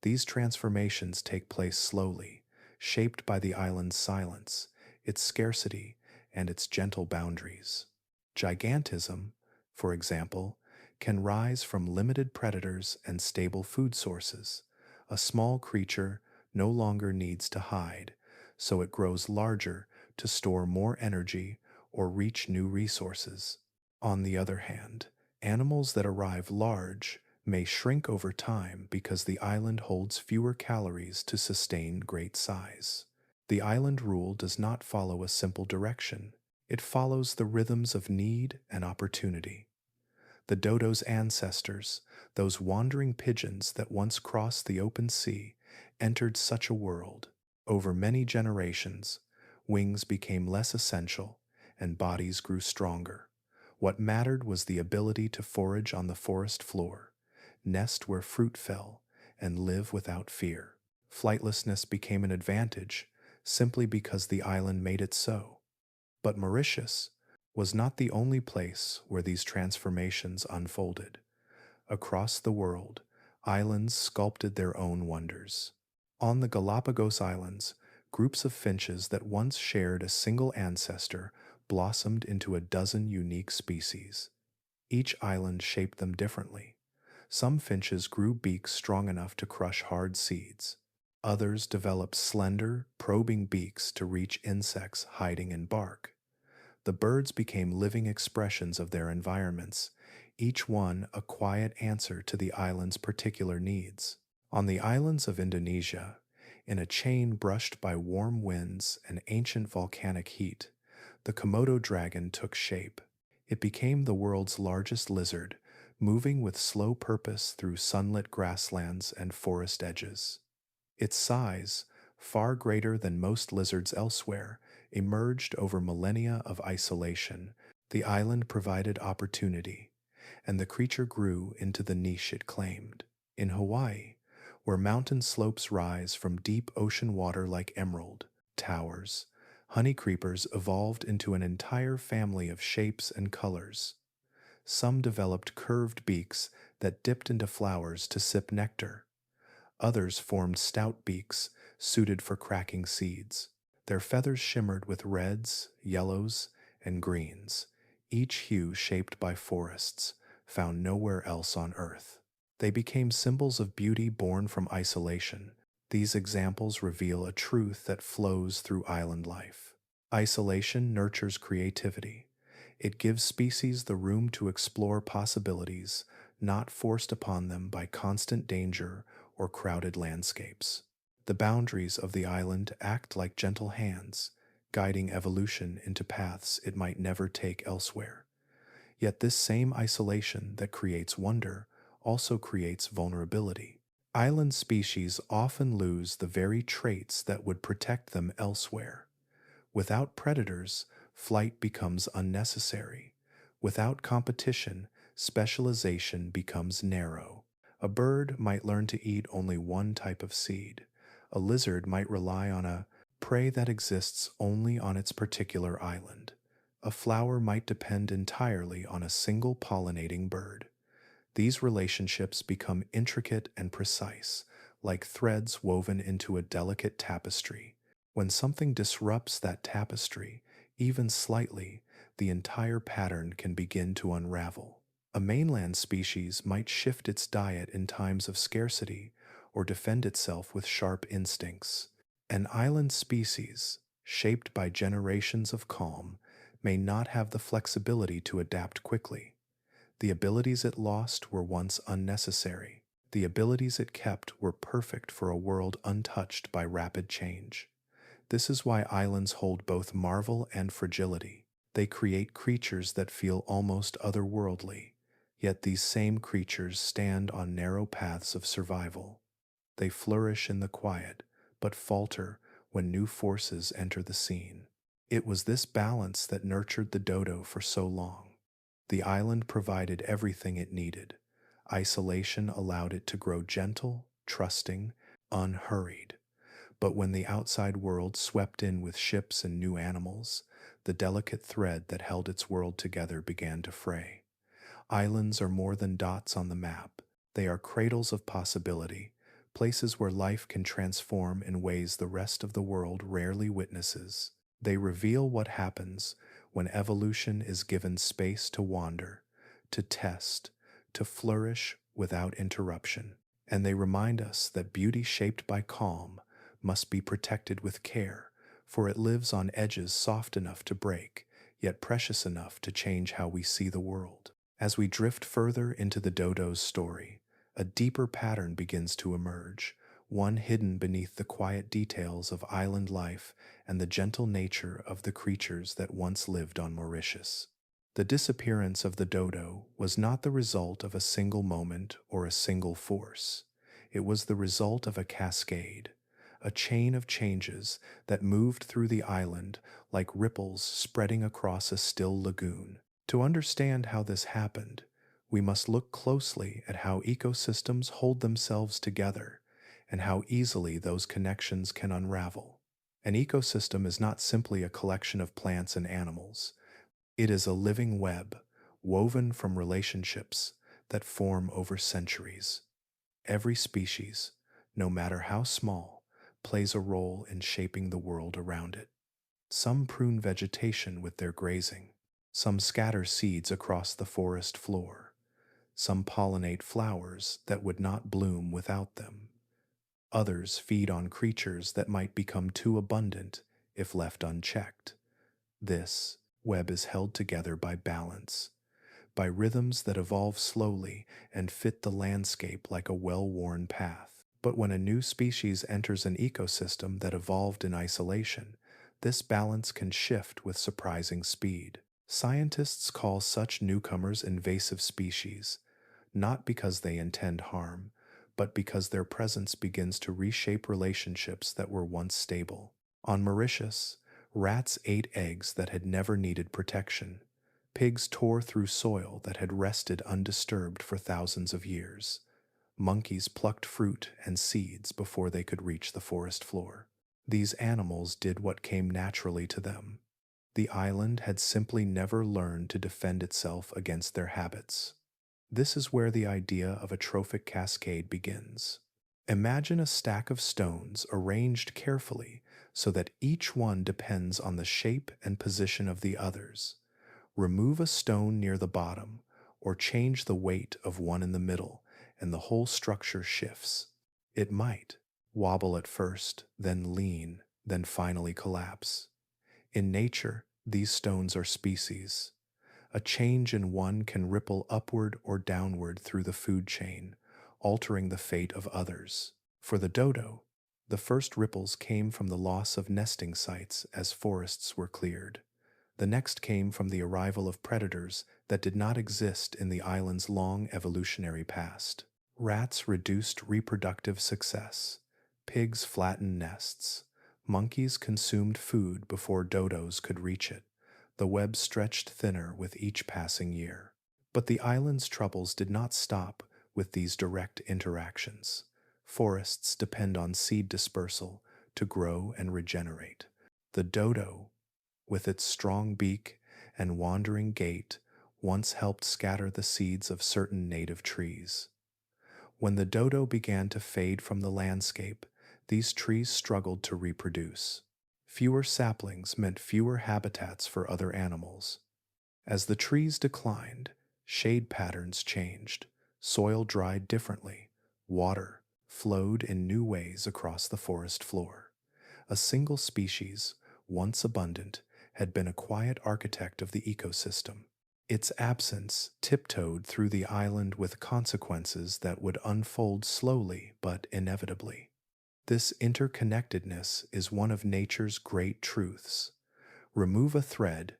These transformations take place slowly, shaped by the island's silence, its scarcity, and its gentle boundaries. Gigantism, for example, can rise from limited predators and stable food sources. A small creature no longer needs to hide, so it grows larger to store more energy or reach new resources. On the other hand, animals that arrive large may shrink over time because the island holds fewer calories to sustain great size. The island rule does not follow a simple direction. It follows the rhythms of need and opportunity. The dodo's ancestors, those wandering pigeons that once crossed the open sea, entered such a world. Over many generations, wings became less essential and bodies grew stronger. What mattered was the ability to forage on the forest floor, nest where fruit fell, and live without fear. Flightlessness became an advantage simply because the island made it so. But Mauritius was not the only place where these transformations unfolded. Across the world, islands sculpted their own wonders. On the Galapagos Islands, groups of finches that once shared a single ancestor blossomed into a dozen unique species. Each island shaped them differently. Some finches grew beaks strong enough to crush hard seeds. Others developed slender, probing beaks to reach insects hiding in bark. The birds became living expressions of their environments, each one a quiet answer to the island's particular needs. On the islands of Indonesia, in a chain brushed by warm winds and ancient volcanic heat, the Komodo dragon took shape. It became the world's largest lizard, moving with slow purpose through sunlit grasslands and forest edges. Its size, far greater than most lizards elsewhere, emerged over millennia of isolation. The island provided opportunity. and the creature grew into the niche it claimed. In Hawaii, where mountain slopes rise from deep ocean water like emerald towers, honey creepers evolved into an entire family of shapes and colors. Some developed curved beaks that dipped into flowers to sip nectar. Others formed stout beaks suited for cracking seeds. Their feathers shimmered with reds, yellows, and greens, each hue shaped by forests found nowhere else on Earth. They became symbols of beauty born from isolation. These examples reveal a truth that flows through island life. Isolation nurtures creativity. It gives species the room to explore possibilities not forced upon them by constant danger or crowded landscapes. The boundaries of the island act like gentle hands, guiding evolution into paths it might never take elsewhere. Yet this same isolation that creates wonder also creates vulnerability. Island species often lose the very traits that would protect them elsewhere. Without predators, flight becomes unnecessary. Without competition, specialization becomes narrow. A bird might learn to eat only one type of seed. A lizard might rely on a prey that exists only on its particular island. A flower might depend entirely on a single pollinating bird. These relationships become intricate and precise, like threads woven into a delicate tapestry. When something disrupts that tapestry, even slightly, the entire pattern can begin to unravel. A mainland species might shift its diet in times of scarcity or defend itself with sharp instincts. An island species, shaped by generations of calm, may not have the flexibility to adapt quickly. The abilities it lost were once unnecessary. The abilities it kept were perfect for a world untouched by rapid change. This is why islands hold both marvel and fragility. They create creatures that feel almost otherworldly, yet these same creatures stand on narrow paths of survival. They flourish in the quiet, but falter when new forces enter the scene. It was this balance that nurtured the dodo for so long. The island provided everything it needed. Isolation allowed it to grow gentle, trusting, unhurried. But when the outside world swept in with ships and new animals, the delicate thread that held its world together began to fray. Islands are more than dots on the map. They are cradles of possibility, places where life can transform in ways the rest of the world rarely witnesses. They reveal what happens when evolution is given space to wander, to test, to flourish without interruption. And they remind us that beauty shaped by calm must be protected with care, for it lives on edges soft enough to break, yet precious enough to change how we see the world. As we drift further into the dodo's story, a deeper pattern begins to emerge, one hidden beneath the quiet details of island life and the gentle nature of the creatures that once lived on Mauritius. The disappearance of the dodo was not the result of a single moment or a single force. It was the result of a cascade, a chain of changes that moved through the island like ripples spreading across a still lagoon. To understand how this happened, we must look closely at how ecosystems hold themselves together and how easily those connections can unravel. An ecosystem is not simply a collection of plants and animals. It is a living web, woven from relationships that form over centuries. Every species, no matter how small, plays a role in shaping the world around it. Some prune vegetation with their grazing. Some scatter seeds across the forest floor. Some pollinate flowers that would not bloom without them. Others feed on creatures that might become too abundant if left unchecked. This web is held together by balance, by rhythms that evolve slowly and fit the landscape like a well-worn path. But when a new species enters an ecosystem that evolved in isolation, this balance can shift with surprising speed. Scientists call such newcomers invasive species, not because they intend harm, but because their presence begins to reshape relationships that were once stable. On Mauritius, rats ate eggs that had never needed protection. Pigs tore through soil that had rested undisturbed for thousands of years. Monkeys plucked fruit and seeds before they could reach the forest floor. These animals did what came naturally to them. The island had simply never learned to defend itself against their habits. This is where the idea of a trophic cascade begins. Imagine a stack of stones arranged carefully so that each one depends on the shape and position of the others. Remove a stone near the bottom, or change the weight of one in the middle, and the whole structure shifts. It might wobble at first, then lean, then finally collapse. In nature, these stones are species. A change in one can ripple upward or downward through the food chain, altering the fate of others. For the dodo, the first ripples came from the loss of nesting sites as forests were cleared. The next came from the arrival of predators that did not exist in the island's long evolutionary past. Rats reduced reproductive success. Pigs flattened nests. Monkeys consumed food before dodos could reach it. The web stretched thinner with each passing year. But the island's troubles did not stop with these direct interactions. Forests depend on seed dispersal to grow and regenerate. The dodo, with its strong beak and wandering gait, once helped scatter the seeds of certain native trees. When the dodo began to fade from the landscape, these trees struggled to reproduce. Fewer saplings meant fewer habitats for other animals. As the trees declined, shade patterns changed, soil dried differently, water flowed in new ways across the forest floor. A single species, once abundant, had been a quiet architect of the ecosystem. Its absence tiptoed through the island with consequences that would unfold slowly but inevitably. This interconnectedness is one of nature's great truths. Remove a thread,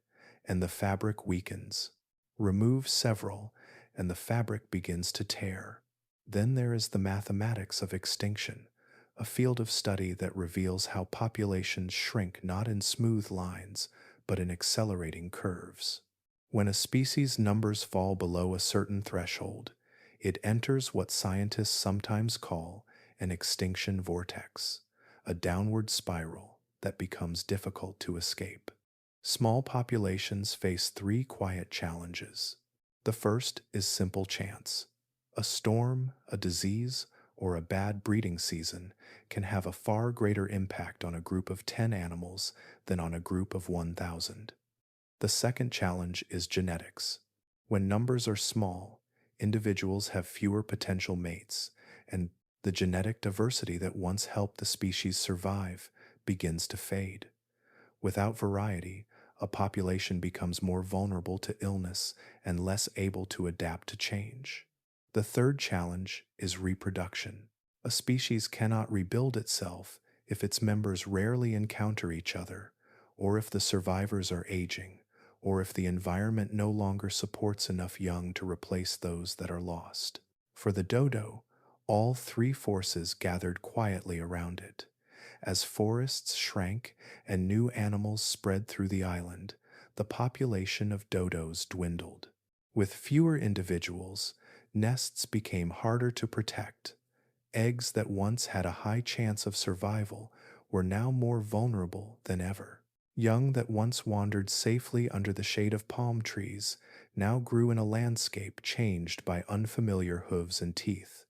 and the fabric weakens. Remove several, and the fabric begins to tear. Then there is the mathematics of extinction, a field of study that reveals how populations shrink not in smooth lines, but in accelerating curves. When a species' numbers fall below a certain threshold, it enters what scientists sometimes call an extinction vortex, a downward spiral that becomes difficult to escape. Small populations face three quiet challenges. The first is simple chance. A storm, a disease, or a bad breeding season can have a far greater impact on a group of 10 animals than on a group of 1,000. The second challenge is genetics. When numbers are small, individuals have fewer potential mates, and the genetic diversity that once helped the species survive begins to fade. Without variety, a population becomes more vulnerable to illness and less able to adapt to change. The third challenge is reproduction. A species cannot rebuild itself if its members rarely encounter each other, or if the survivors are aging, or if the environment no longer supports enough young to replace those that are lost. For the dodo, all three forces gathered quietly around it. As forests shrank and new animals spread through the island, the population of dodos dwindled. With fewer individuals, nests became harder to protect. Eggs that once had a high chance of survival were now more vulnerable than ever. Young that once wandered safely under the shade of palm trees now grew in a landscape changed by unfamiliar hooves and teeth.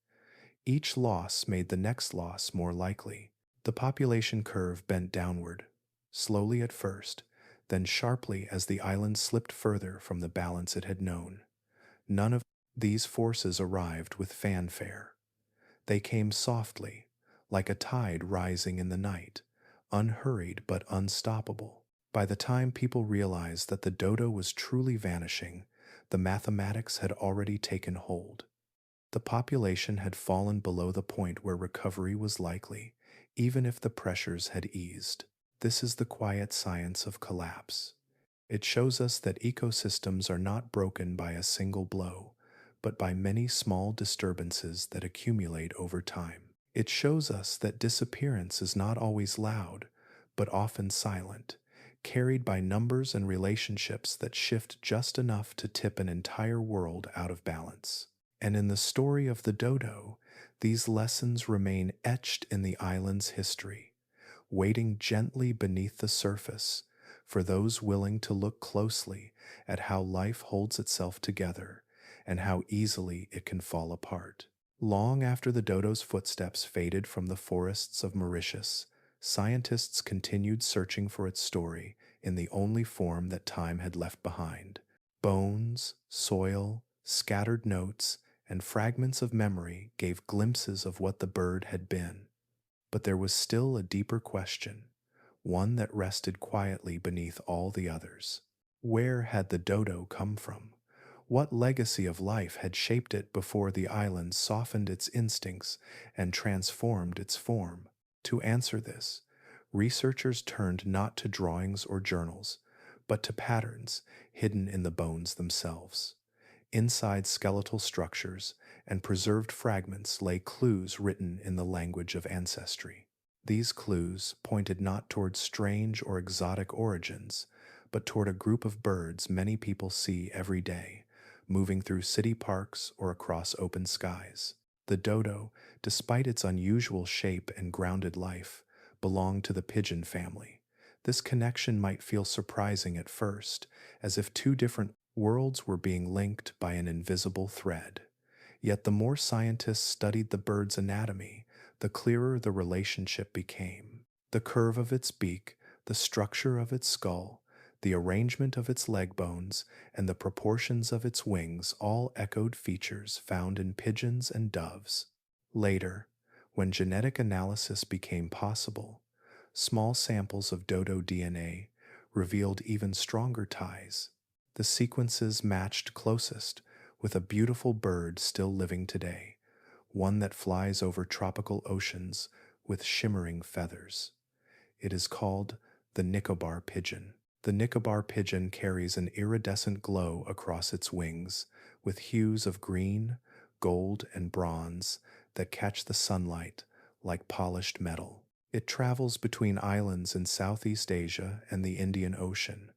Each loss made the next loss more likely. The population curve bent downward, slowly at first, then sharply as the island slipped further from the balance it had known. None of these forces arrived with fanfare. They came softly, like a tide rising in the night, unhurried but unstoppable. By the time people realized that the dodo was truly vanishing, the mathematics had already taken hold. The population had fallen below the point where recovery was likely, even if the pressures had eased. This is the quiet science of collapse. It shows us that ecosystems are not broken by a single blow, but by many small disturbances that accumulate over time. It shows us that disappearance is not always loud, but often silent, carried by numbers and relationships that shift just enough to tip an entire world out of balance. And in the story of the dodo, these lessons remain etched in the island's history, waiting gently beneath the surface for those willing to look closely at how life holds itself together and how easily it can fall apart. Long after the dodo's footsteps faded from the forests of Mauritius, scientists continued searching for its story in the only form that time had left behind. Bones, soil, scattered notes, and fragments of memory gave glimpses of what the bird had been. But there was still a deeper question, one that rested quietly beneath all the others. Where had the dodo come from? What legacy of life had shaped it before the island softened its instincts and transformed its form? To answer this, researchers turned not to drawings or journals, but to patterns hidden in the bones themselves. Inside skeletal structures and preserved fragments lay clues written in the language of ancestry. These clues pointed not toward strange or exotic origins, but toward a group of birds many people see every day, moving through city parks or across open skies. The dodo, despite its unusual shape and grounded life, belonged to the pigeon family. This connection might feel surprising at first, as if two different worlds were being linked by an invisible thread. Yet the more scientists studied the bird's anatomy, the clearer the relationship became. The curve of its beak, the structure of its skull, the arrangement of its leg bones, and the proportions of its wings all echoed features found in pigeons and doves. Later, when genetic analysis became possible, small samples of dodo DNA revealed even stronger ties. The sequences matched closest with a beautiful bird still living today, one that flies over tropical oceans with shimmering feathers. It is called the Nicobar pigeon. The Nicobar pigeon carries an iridescent glow across its wings, with hues of green, gold, and bronze that catch the sunlight like polished metal. It travels between islands in Southeast Asia and the Indian Ocean,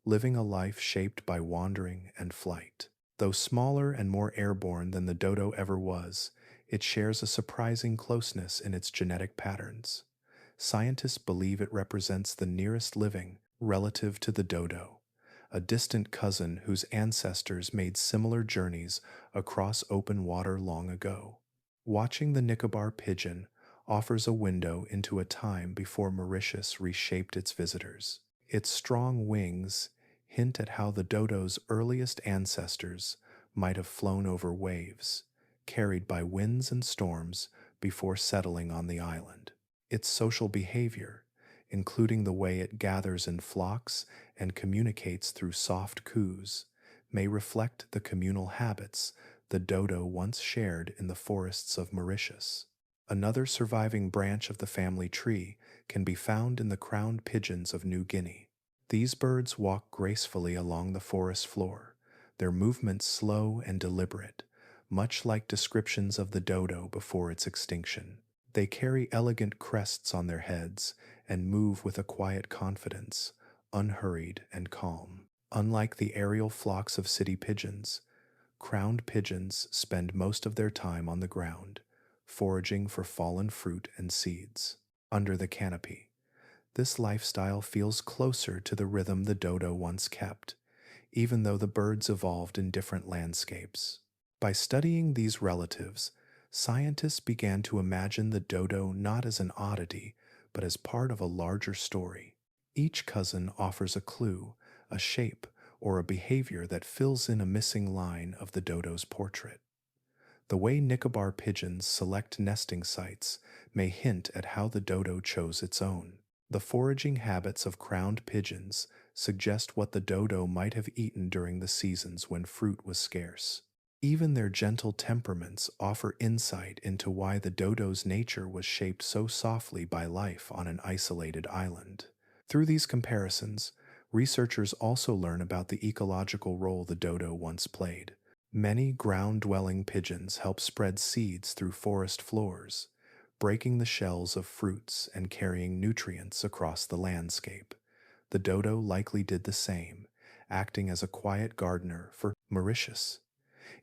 living a life shaped by wandering and flight. Though smaller and more airborne than the dodo ever was, it shares a surprising closeness in its genetic patterns. Scientists believe it represents the nearest living relative to the dodo, a distant cousin whose ancestors made similar journeys across open water long ago. Watching the Nicobar pigeon offers a window into a time before Mauritius reshaped its visitors. Its strong wings hint at how the dodo's earliest ancestors might have flown over waves, carried by winds and storms before settling on the island. Its social behavior, including the way it gathers in flocks and communicates through soft coos, may reflect the communal habits the dodo once shared in the forests of Mauritius. Another surviving branch of the family tree can be found in the crowned pigeons of New Guinea. These birds walk gracefully along the forest floor, their movements slow and deliberate, much like descriptions of the dodo before its extinction. They carry elegant crests on their heads and move with a quiet confidence, unhurried and calm. Unlike the aerial flocks of city pigeons, crowned pigeons spend most of their time on the ground, foraging for fallen fruit and seeds. Under the canopy, this lifestyle feels closer to the rhythm the dodo once kept, even though the birds evolved in different landscapes. By studying these relatives, scientists began to imagine the dodo not as an oddity, but as part of a larger story. Each cousin offers a clue, a shape, or a behavior that fills in a missing line of the dodo's portrait. The way Nicobar pigeons select nesting sites may hint at how the dodo chose its own. The foraging habits of crowned pigeons suggest what the dodo might have eaten during the seasons when fruit was scarce. Even their gentle temperaments offer insight into why the dodo's nature was shaped so softly by life on an isolated island. Through these comparisons, researchers also learn about the ecological role the dodo once played. Many ground-dwelling pigeons help spread seeds through forest floors, breaking the shells of fruits and carrying nutrients across the landscape. The dodo likely did the same, acting as a quiet gardener for Mauritius.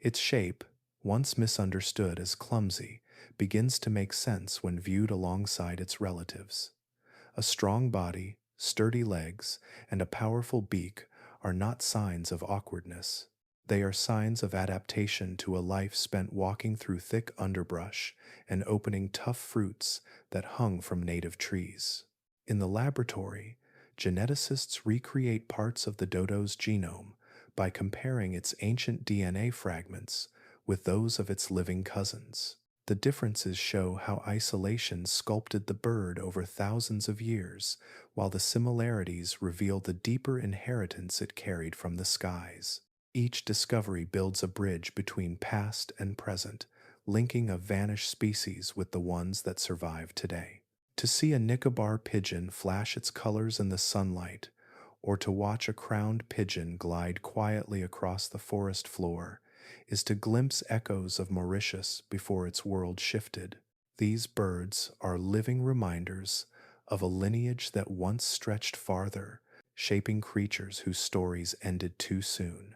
Its shape, once misunderstood as clumsy, begins to make sense when viewed alongside its relatives. A strong body, sturdy legs, and a powerful beak are not signs of awkwardness. They are signs of adaptation to a life spent walking through thick underbrush and opening tough fruits that hung from native trees. In the laboratory, geneticists recreate parts of the dodo's genome by comparing its ancient DNA fragments with those of its living cousins. The differences show how isolation sculpted the bird over thousands of years, while the similarities reveal the deeper inheritance it carried from the skies. Each discovery builds a bridge between past and present, linking a vanished species with the ones that survive today. To see a Nicobar pigeon flash its colors in the sunlight, or to watch a crowned pigeon glide quietly across the forest floor, is to glimpse echoes of Mauritius before its world shifted. These birds are living reminders of a lineage that once stretched farther, shaping creatures whose stories ended too soon.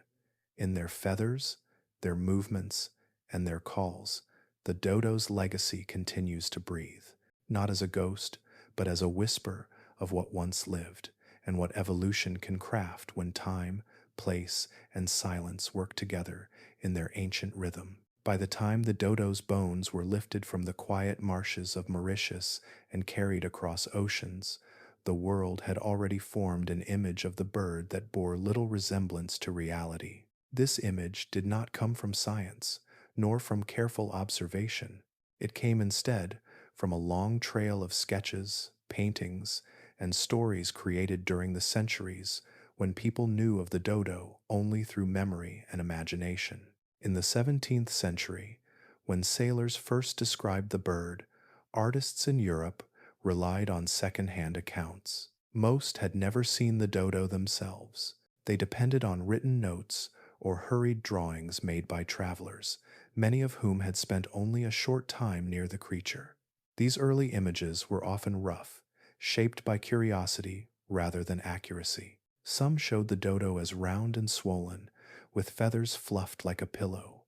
In their feathers, their movements, and their calls, the dodo's legacy continues to breathe, not as a ghost, but as a whisper of what once lived and what evolution can craft when time, place, and silence work together in their ancient rhythm. By the time the dodo's bones were lifted from the quiet marshes of Mauritius and carried across oceans, the world had already formed an image of the bird that bore little resemblance to reality. This image did not come from science, nor from careful observation. It came instead from a long trail of sketches, paintings, and stories created during the centuries when people knew of the dodo only through memory and imagination. In the 17th century, when sailors first described the bird, artists in Europe relied on second-hand accounts. Most had never seen the dodo themselves. They depended on written notes or hurried drawings made by travelers, many of whom had spent only a short time near the creature. These early images were often rough, shaped by curiosity rather than accuracy. Some showed the dodo as round and swollen, with feathers fluffed like a pillow.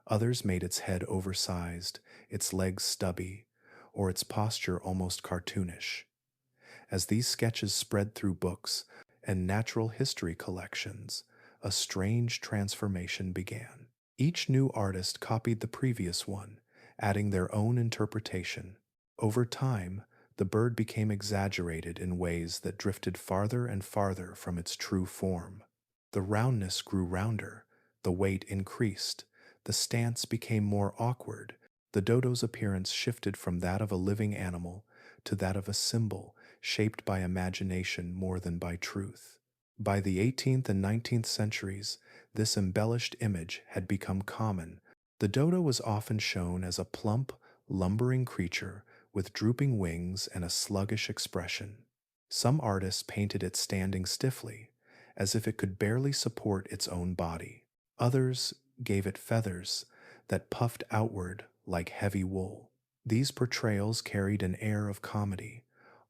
Others made its head oversized, its legs stubby, or its posture almost cartoonish. As these sketches spread through books and natural history collections, a strange transformation began. Each new artist copied the previous one, adding their own interpretation. Over time, the bird became exaggerated in ways that drifted farther and farther from its true form. The roundness grew rounder, the weight increased, the stance became more awkward. The dodo's appearance shifted from that of a living animal to that of a symbol shaped by imagination more than by truth. By the 18th and 19th centuries, this embellished image had become common. The dodo was often shown as a plump, lumbering creature with drooping wings and a sluggish expression. Some artists painted it standing stiffly, as if it could barely support its own body. Others gave it feathers that puffed outward like heavy wool. These portrayals carried an air of comedy,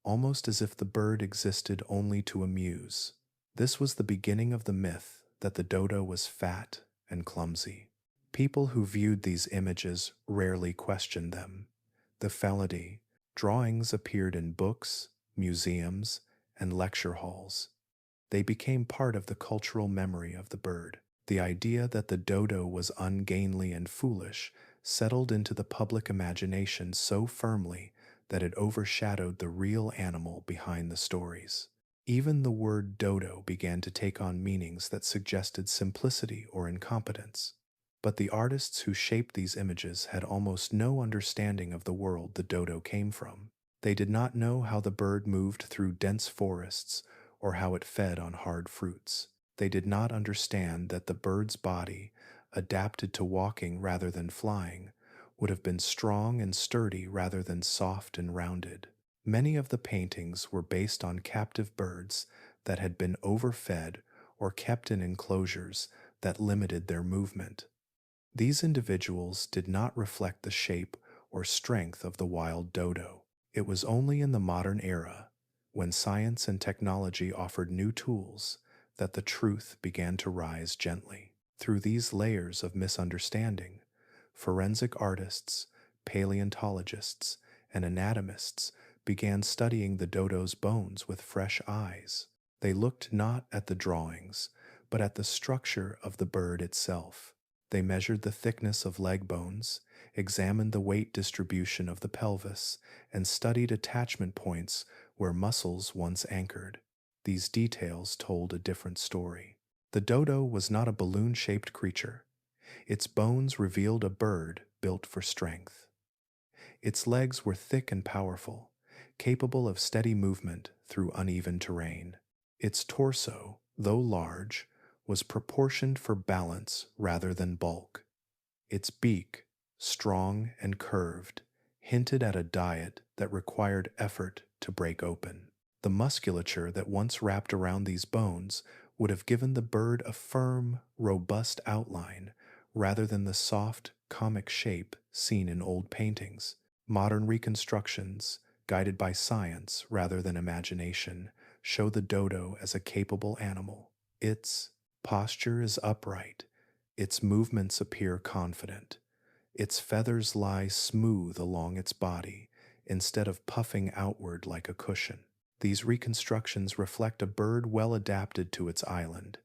almost as if the bird existed only to amuse. This was the beginning of the myth that the dodo was fat and clumsy. People who viewed these images rarely questioned them. The fallacy, drawings appeared in books, museums, and lecture halls. They became part of the cultural memory of the bird. The idea that the dodo was ungainly and foolish settled into the public imagination so firmly that it overshadowed the real animal behind the stories. Even the word dodo began to take on meanings that suggested simplicity or incompetence. But the artists who shaped these images had almost no understanding of the world the dodo came from. They did not know how the bird moved through dense forests or how it fed on hard fruits. They did not understand that the bird's body, adapted to walking rather than flying, would have been strong and sturdy rather than soft and rounded. Many of the paintings were based on captive birds that had been overfed or kept in enclosures that limited their movement. These individuals did not reflect the shape or strength of the wild dodo. It was only in the modern era, when science and technology offered new tools, that the truth began to rise gently. Through these layers of misunderstanding, forensic artists, paleontologists, and anatomists began studying the dodo's bones with fresh eyes. They looked not at the drawings, but at the structure of the bird itself. They measured the thickness of leg bones, examined the weight distribution of the pelvis, and studied attachment points where muscles once anchored. These details told a different story. The dodo was not a balloon-shaped creature. Its bones revealed a bird built for strength. Its legs were thick and powerful, capable of steady movement through uneven terrain. Its torso, though large, was proportioned for balance rather than bulk. Its beak, strong and curved, hinted at a diet that required effort to break open. The musculature that once wrapped around these bones would have given the bird a firm, robust outline rather than the soft, comic shape seen in old paintings. Modern reconstructions, guided by science rather than imagination, show the dodo as a capable animal. Its posture is upright, its movements appear confident, its feathers lie smooth along its body instead of puffing outward like a cushion. These reconstructions reflect a bird well adapted to its island,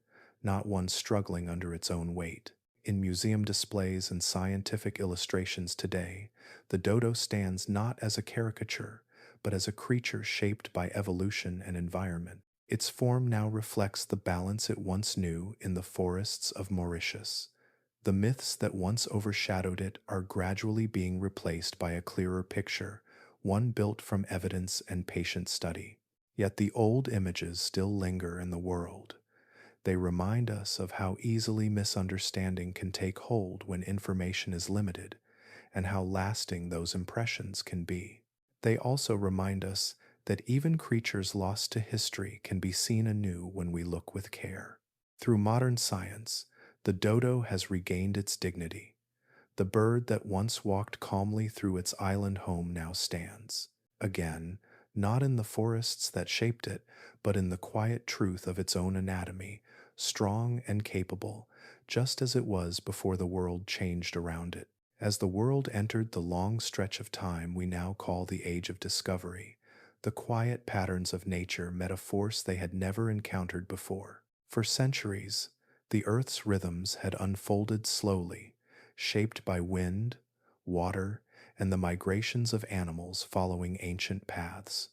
not one struggling under its own weight. In museum displays and scientific illustrations today, the dodo stands not as a caricature, but as a creature shaped by evolution and environment. Its form now reflects the balance it once knew in the forests of Mauritius. The myths that once overshadowed it are gradually being replaced by a clearer picture, one built from evidence and patient study. Yet the old images still linger in the world. They remind us of how easily misunderstanding can take hold when information is limited, and how lasting those impressions can be. They also remind us that even creatures lost to history can be seen anew when we look with care. Through modern science, the dodo has regained its dignity. The bird that once walked calmly through its island home now stands, again, not in the forests that shaped it, but in the quiet truth of its own anatomy, strong and capable, just as it was before the world changed around it. As the world entered the long stretch of time we now call the Age of Discovery, the quiet patterns of nature met a force they had never encountered before. For centuries, the Earth's rhythms had unfolded slowly, shaped by wind, water, and the migrations of animals following ancient paths.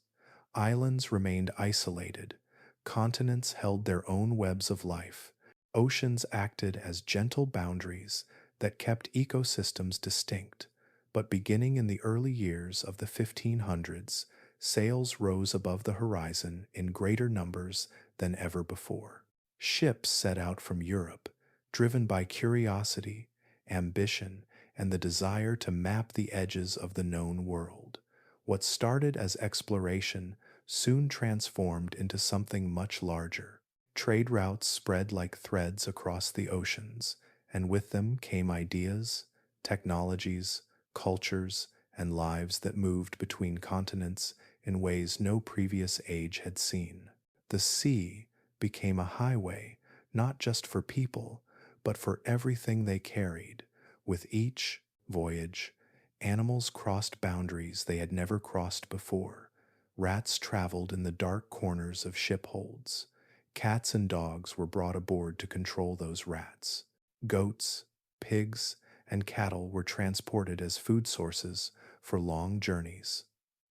Islands remained isolated, continents held their own webs of life, oceans acted as gentle boundaries that kept ecosystems distinct. But beginning in the early years of the 1500s, sails rose above the horizon in greater numbers than ever before. Ships set out from Europe, driven by curiosity, ambition, and the desire to map the edges of the known world. What started as exploration soon transformed into something much larger. Trade routes spread like threads across the oceans, and with them came ideas, technologies, cultures, and lives that moved between continents in ways no previous age had seen. The sea became a highway not just for people, but for everything they carried. With each voyage, animals crossed boundaries they had never crossed before. Rats traveled in the dark corners of ship holds. Cats and dogs were brought aboard to control those rats. Goats, pigs, and cattle were transported as food sources for long journeys.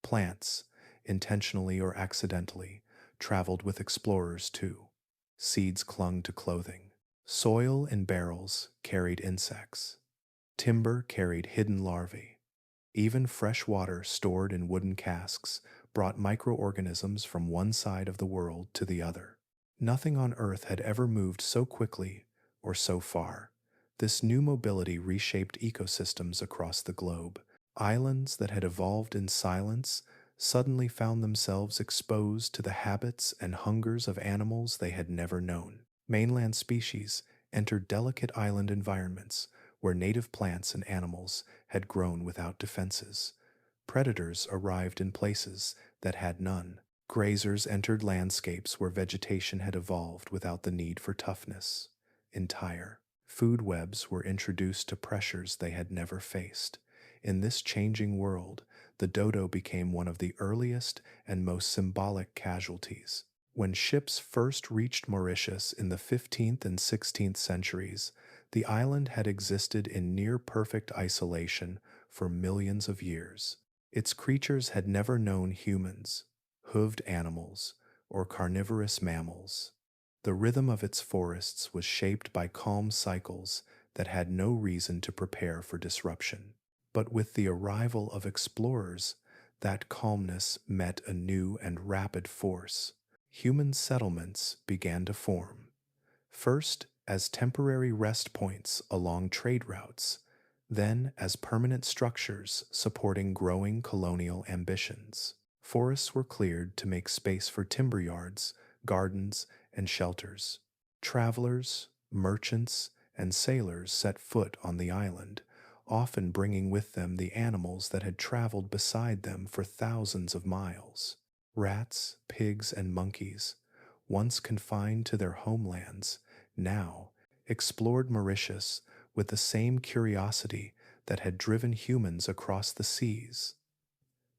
Plants, intentionally or accidentally, traveled with explorers too. Seeds clung to clothing. Soil in barrels carried insects. Timber carried hidden larvae. Even fresh water stored in wooden casks brought microorganisms from one side of the world to the other. Nothing on Earth had ever moved so quickly or so far. This new mobility reshaped ecosystems across the globe. Islands that had evolved in silence suddenly found themselves exposed to the habits and hungers of animals they had never known. Mainland species entered delicate island environments where native plants and animals had grown without defenses. Predators arrived in places that had none. Grazers entered landscapes where vegetation had evolved without the need for toughness. Entire food webs were introduced to pressures they had never faced. In this changing world, the dodo became one of the earliest and most symbolic casualties. When ships first reached Mauritius in the 15th and 16th centuries, the island had existed in near perfect isolation for millions of years. Its creatures had never known humans, hooved animals, or carnivorous mammals. The rhythm of its forests was shaped by calm cycles that had no reason to prepare for disruption. But with the arrival of explorers, that calmness met a new and rapid force. Human settlements began to form, first as temporary rest points along trade routes, then as permanent structures supporting growing colonial ambitions. Forests were cleared to make space for timber yards, gardens, and shelters. Travelers, merchants, and sailors set foot on the island, often bringing with them the animals that had traveled beside them for thousands of miles. Rats, pigs, and monkeys, once confined to their homelands, now explored Mauritius with the same curiosity that had driven humans across the seas.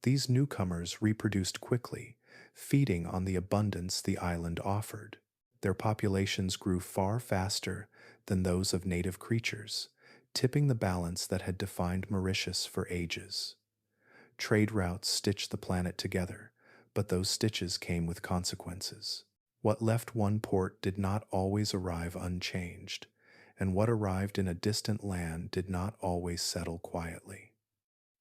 These newcomers reproduced quickly, feeding on the abundance the island offered. Their populations grew far faster than those of native creatures, tipping the balance that had defined Mauritius for ages. Trade routes stitched the planet together, but those stitches came with consequences. What left one port did not always arrive unchanged, and what arrived in a distant land did not always settle quietly.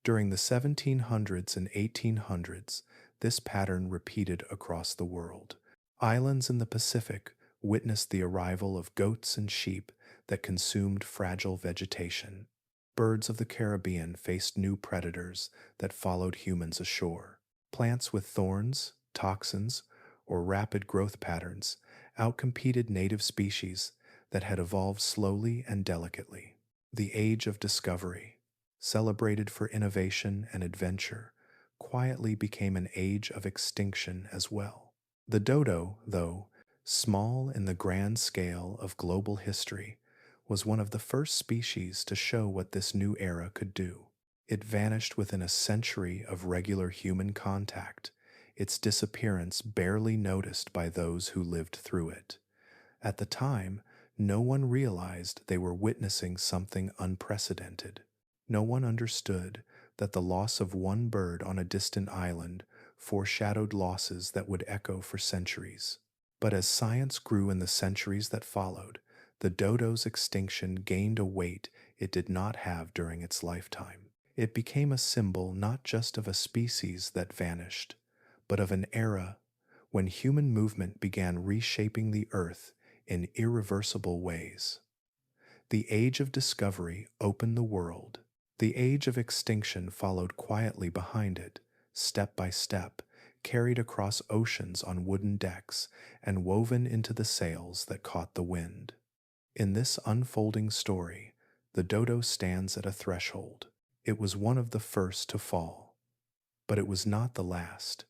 During the 1700s and 1800s, this pattern repeated across the world. Islands in the Pacific witnessed the arrival of goats and sheep that consumed fragile vegetation. Birds of the Caribbean faced new predators that followed humans ashore. Plants with thorns, toxins, or rapid growth patterns outcompeted native species that had evolved slowly and delicately. The Age of Discovery, celebrated for innovation and adventure, quietly became an age of extinction as well. The dodo, though small in the grand scale of global history, was one of the first species to show what this new era could do. It vanished within a century of regular human contact, its disappearance barely noticed by those who lived through it. At the time, no one realized they were witnessing something unprecedented. No one understood that the loss of one bird on a distant island foreshadowed losses that would echo for centuries. But as science grew in the centuries that followed, the dodo's extinction gained a weight it did not have during its lifetime. It became a symbol not just of a species that vanished, but of an era when human movement began reshaping the earth in irreversible ways. The Age of Discovery opened the world. The Age of Extinction followed quietly behind it, step by step, carried across oceans on wooden decks and woven into the sails that caught the wind. In this unfolding story, the dodo stands at a threshold. It was one of the first to fall, but it was not the last.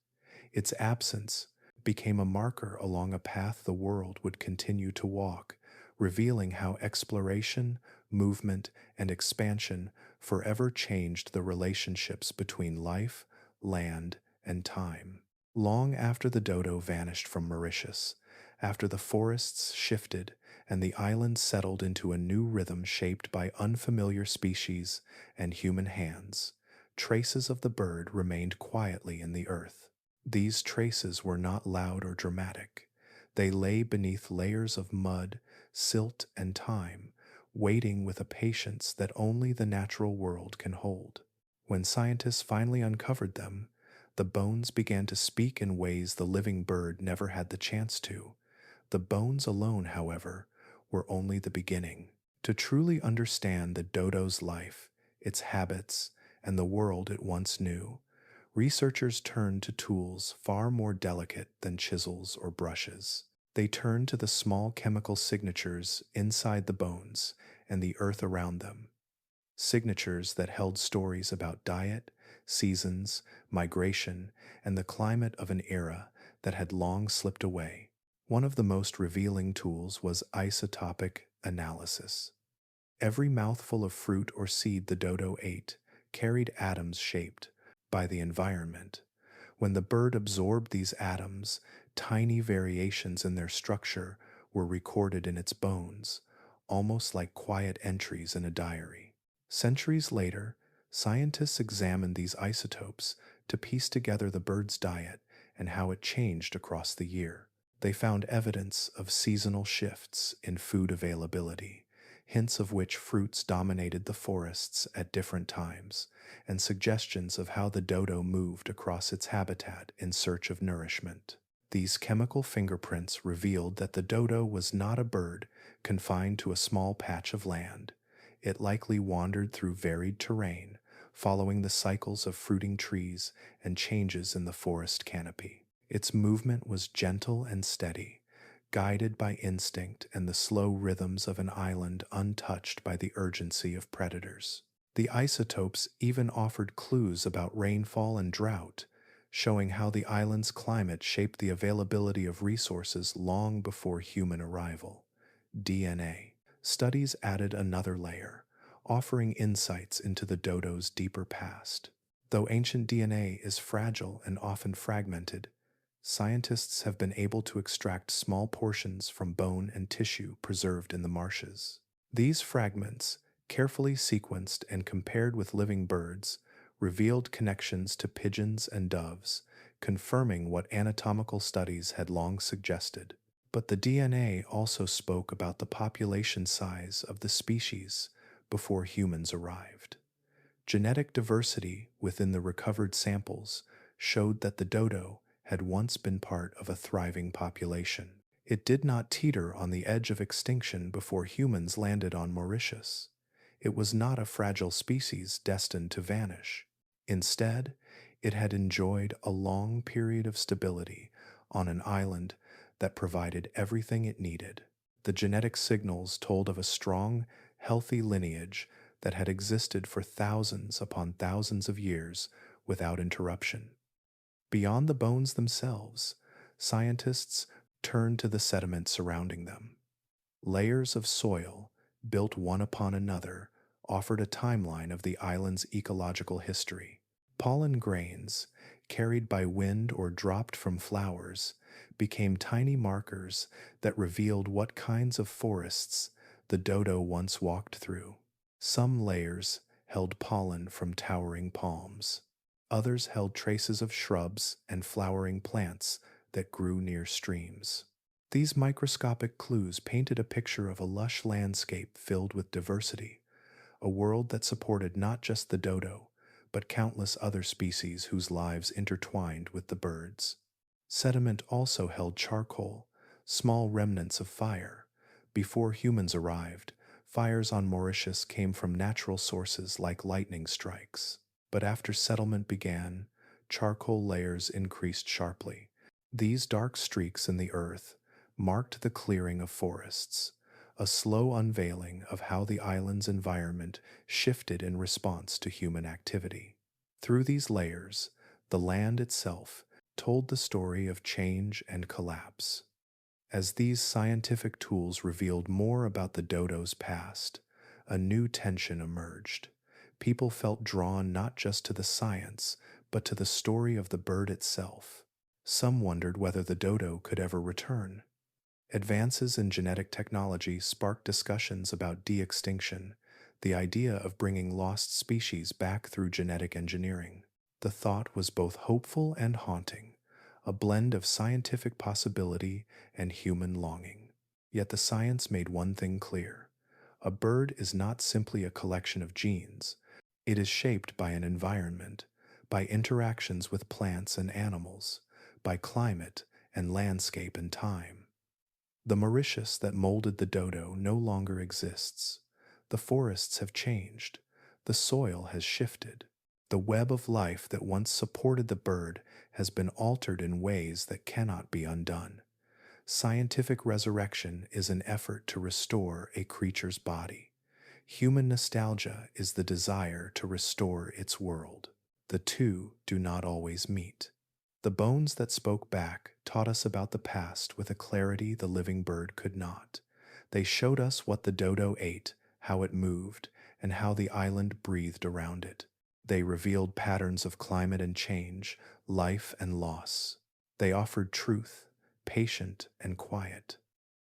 Its absence became a marker along a path the world would continue to walk, revealing how exploration, movement, and expansion forever changed the relationships between life, land, and time. Long after the dodo vanished from Mauritius, after the forests shifted and the island settled into a new rhythm shaped by unfamiliar species and human hands, traces of the bird remained quietly in the earth. These traces were not loud or dramatic. They lay beneath layers of mud, silt, and time, waiting with a patience that only the natural world can hold. When scientists finally uncovered them, the bones began to speak in ways the living bird never had the chance to. The bones alone, however, were only the beginning. To truly understand the dodo's life, its habits, and the world it once knew, researchers turned to tools far more delicate than chisels or brushes. They turned to the small chemical signatures inside the bones and the earth around them. Signatures that held stories about diet, seasons, migration, and the climate of an era that had long slipped away. One of the most revealing tools was isotopic analysis. Every mouthful of fruit or seed the dodo ate carried atoms shaped by the environment. When the bird absorbed these atoms, tiny variations in their structure were recorded in its bones, almost like quiet entries in a diary. Centuries later, scientists examined these isotopes to piece together the bird's diet and how it changed across the year. They found evidence of seasonal shifts in food availability, hints of which fruits dominated the forests at different times, and suggestions of how the dodo moved across its habitat in search of nourishment. These chemical fingerprints revealed that the dodo was not a bird confined to a small patch of land. It likely wandered through varied terrain, following the cycles of fruiting trees and changes in the forest canopy. Its movement was gentle and steady, guided by instinct and the slow rhythms of an island untouched by the urgency of predators. The isotopes even offered clues about rainfall and drought, showing how the island's climate shaped the availability of resources long before human arrival. DNA. Studies added another layer, offering insights into the dodo's deeper past. Though ancient DNA is fragile and often fragmented, scientists have been able to extract small portions from bone and tissue preserved in the marshes. These fragments, carefully sequenced and compared with living birds, revealed connections to pigeons and doves, confirming what anatomical studies had long suggested. But the DNA also spoke about the population size of the species before humans arrived. Genetic diversity within the recovered samples showed that the dodo had once been part of a thriving population. It did not teeter on the edge of extinction before humans landed on Mauritius. It was not a fragile species destined to vanish. Instead, it had enjoyed a long period of stability on an island that provided everything it needed. The genetic signals told of a strong, healthy lineage that had existed for thousands upon thousands of years without interruption. Beyond the bones themselves, scientists turned to the sediment surrounding them. Layers of soil, built one upon another, offered a timeline of the island's ecological history. Pollen grains, carried by wind or dropped from flowers, became tiny markers that revealed what kinds of forests the dodo once walked through. Some layers held pollen from towering palms. Others held traces of shrubs and flowering plants that grew near streams. These microscopic clues painted a picture of a lush landscape filled with diversity, a world that supported not just the dodo, but countless other species whose lives intertwined with the birds. Sediment also held charcoal, small remnants of fire. Before humans arrived, fires on Mauritius came from natural sources like lightning strikes. But after settlement began, charcoal layers increased sharply. These dark streaks in the earth marked the clearing of forests, a slow unveiling of how the island's environment shifted in response to human activity. Through these layers, the land itself told the story of change and collapse. As these scientific tools revealed more about the dodo's past, a new tension emerged. People felt drawn not just to the science, but to the story of the bird itself. Some wondered whether the dodo could ever return. Advances in genetic technology sparked discussions about de-extinction, the idea of bringing lost species back through genetic engineering. The thought was both hopeful and haunting, a blend of scientific possibility and human longing. Yet the science made one thing clear: a bird is not simply a collection of genes. It is shaped by an environment, by interactions with plants and animals, by climate and landscape and time. The Mauritius that molded the dodo no longer exists. The forests have changed. The soil has shifted. The web of life that once supported the bird has been altered in ways that cannot be undone. Scientific resurrection is an effort to restore a creature's body. Human nostalgia is the desire to restore its world. The two do not always meet. The bones that spoke back taught us about the past with a clarity the living bird could not. They showed us what the dodo ate, how it moved, and how the island breathed around it. They revealed patterns of climate and change, life and loss. They offered truth, patient and quiet.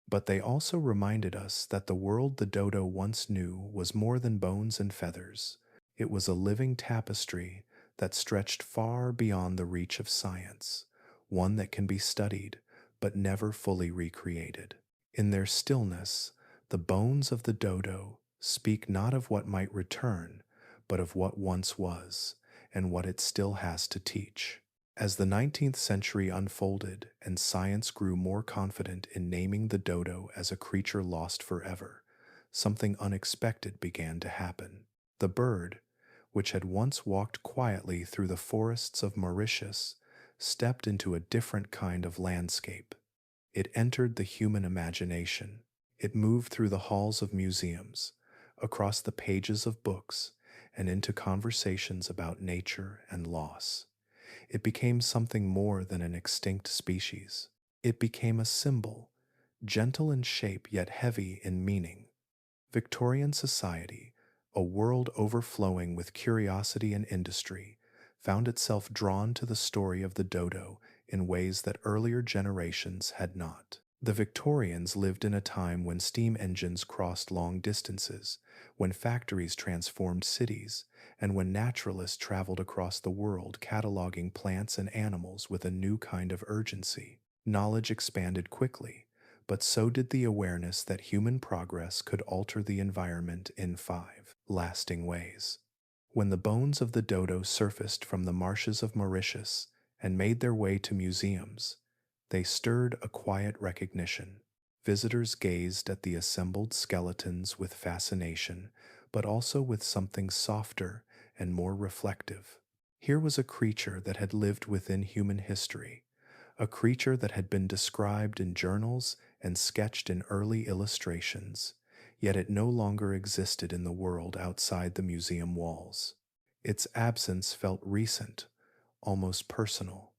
But they also reminded us that the world the dodo once knew was more than bones and feathers. It was a living tapestry that stretched far beyond the reach of science, one that can be studied but never fully recreated. In their stillness, the bones of the dodo speak not of what might return, but of what once was and what it still has to teach. As the 19th century unfolded and science grew more confident in naming the dodo as a creature lost forever, something unexpected began to happen. The bird, which had once walked quietly through the forests of Mauritius, stepped into a different kind of landscape. It entered the human imagination. It moved through the halls of museums, across the pages of books, and into conversations about nature and loss. It became something more than an extinct species. It became a symbol, gentle in shape yet heavy in meaning. Victorian society, a world overflowing with curiosity and industry, found itself drawn to the story of the dodo in ways that earlier generations had not. The Victorians lived in a time when steam engines crossed long distances, when factories transformed cities, and when naturalists traveled across the world cataloging plants and animals with a new kind of urgency. Knowledge expanded quickly, but so did the awareness that human progress could alter the environment in five lasting ways. When the bones of the dodo surfaced from the marshes of Mauritius and made their way to museums, they stirred a quiet recognition. Visitors gazed at the assembled skeletons with fascination, but also with something softer and more reflective. Here was a creature that had lived within human history, a creature that had been described in journals and sketched in early illustrations, yet it no longer existed in the world outside the museum walls. Its absence felt recent, almost personal.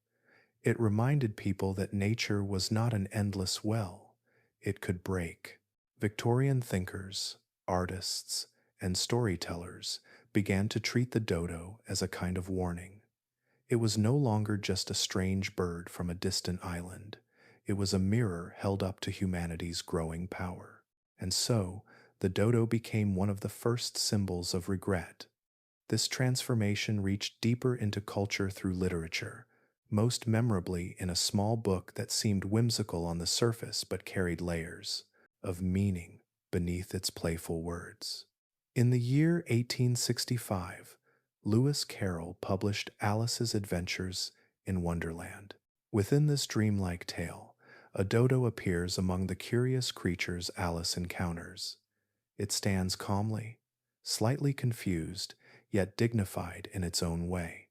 It reminded people that nature was not an endless well. It could break. Victorian thinkers, artists, and storytellers began to treat the dodo as a kind of warning. It was no longer just a strange bird from a distant island. It was a mirror held up to humanity's growing power. And so, the dodo became one of the first symbols of regret. This transformation reached deeper into culture through literature, most memorably in a small book that seemed whimsical on the surface but carried layers of meaning beneath its playful words. In the year 1865, Lewis Carroll published Alice's Adventures in Wonderland. Within this dreamlike tale, a dodo appears among the curious creatures Alice encounters. It stands calmly, slightly confused, yet dignified in its own way.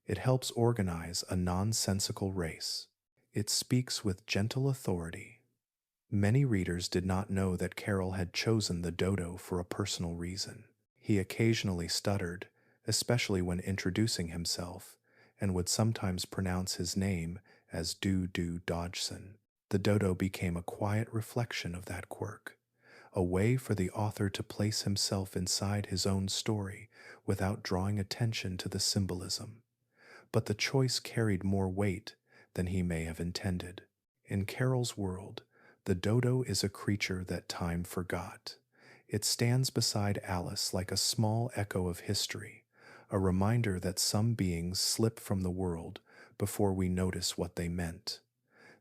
It helps organize a nonsensical race. It speaks with gentle authority. Many readers did not know that Carroll had chosen the dodo for a personal reason. He occasionally stuttered, especially when introducing himself, and would sometimes pronounce his name as Do Dodgson. The dodo became a quiet reflection of that quirk, a way for the author to place himself inside his own story without drawing attention to the symbolism. But the choice carried more weight than he may have intended. In Carroll's world, the dodo is a creature that time forgot. It stands beside Alice like a small echo of history, a reminder that some beings slip from the world before we notice what they meant.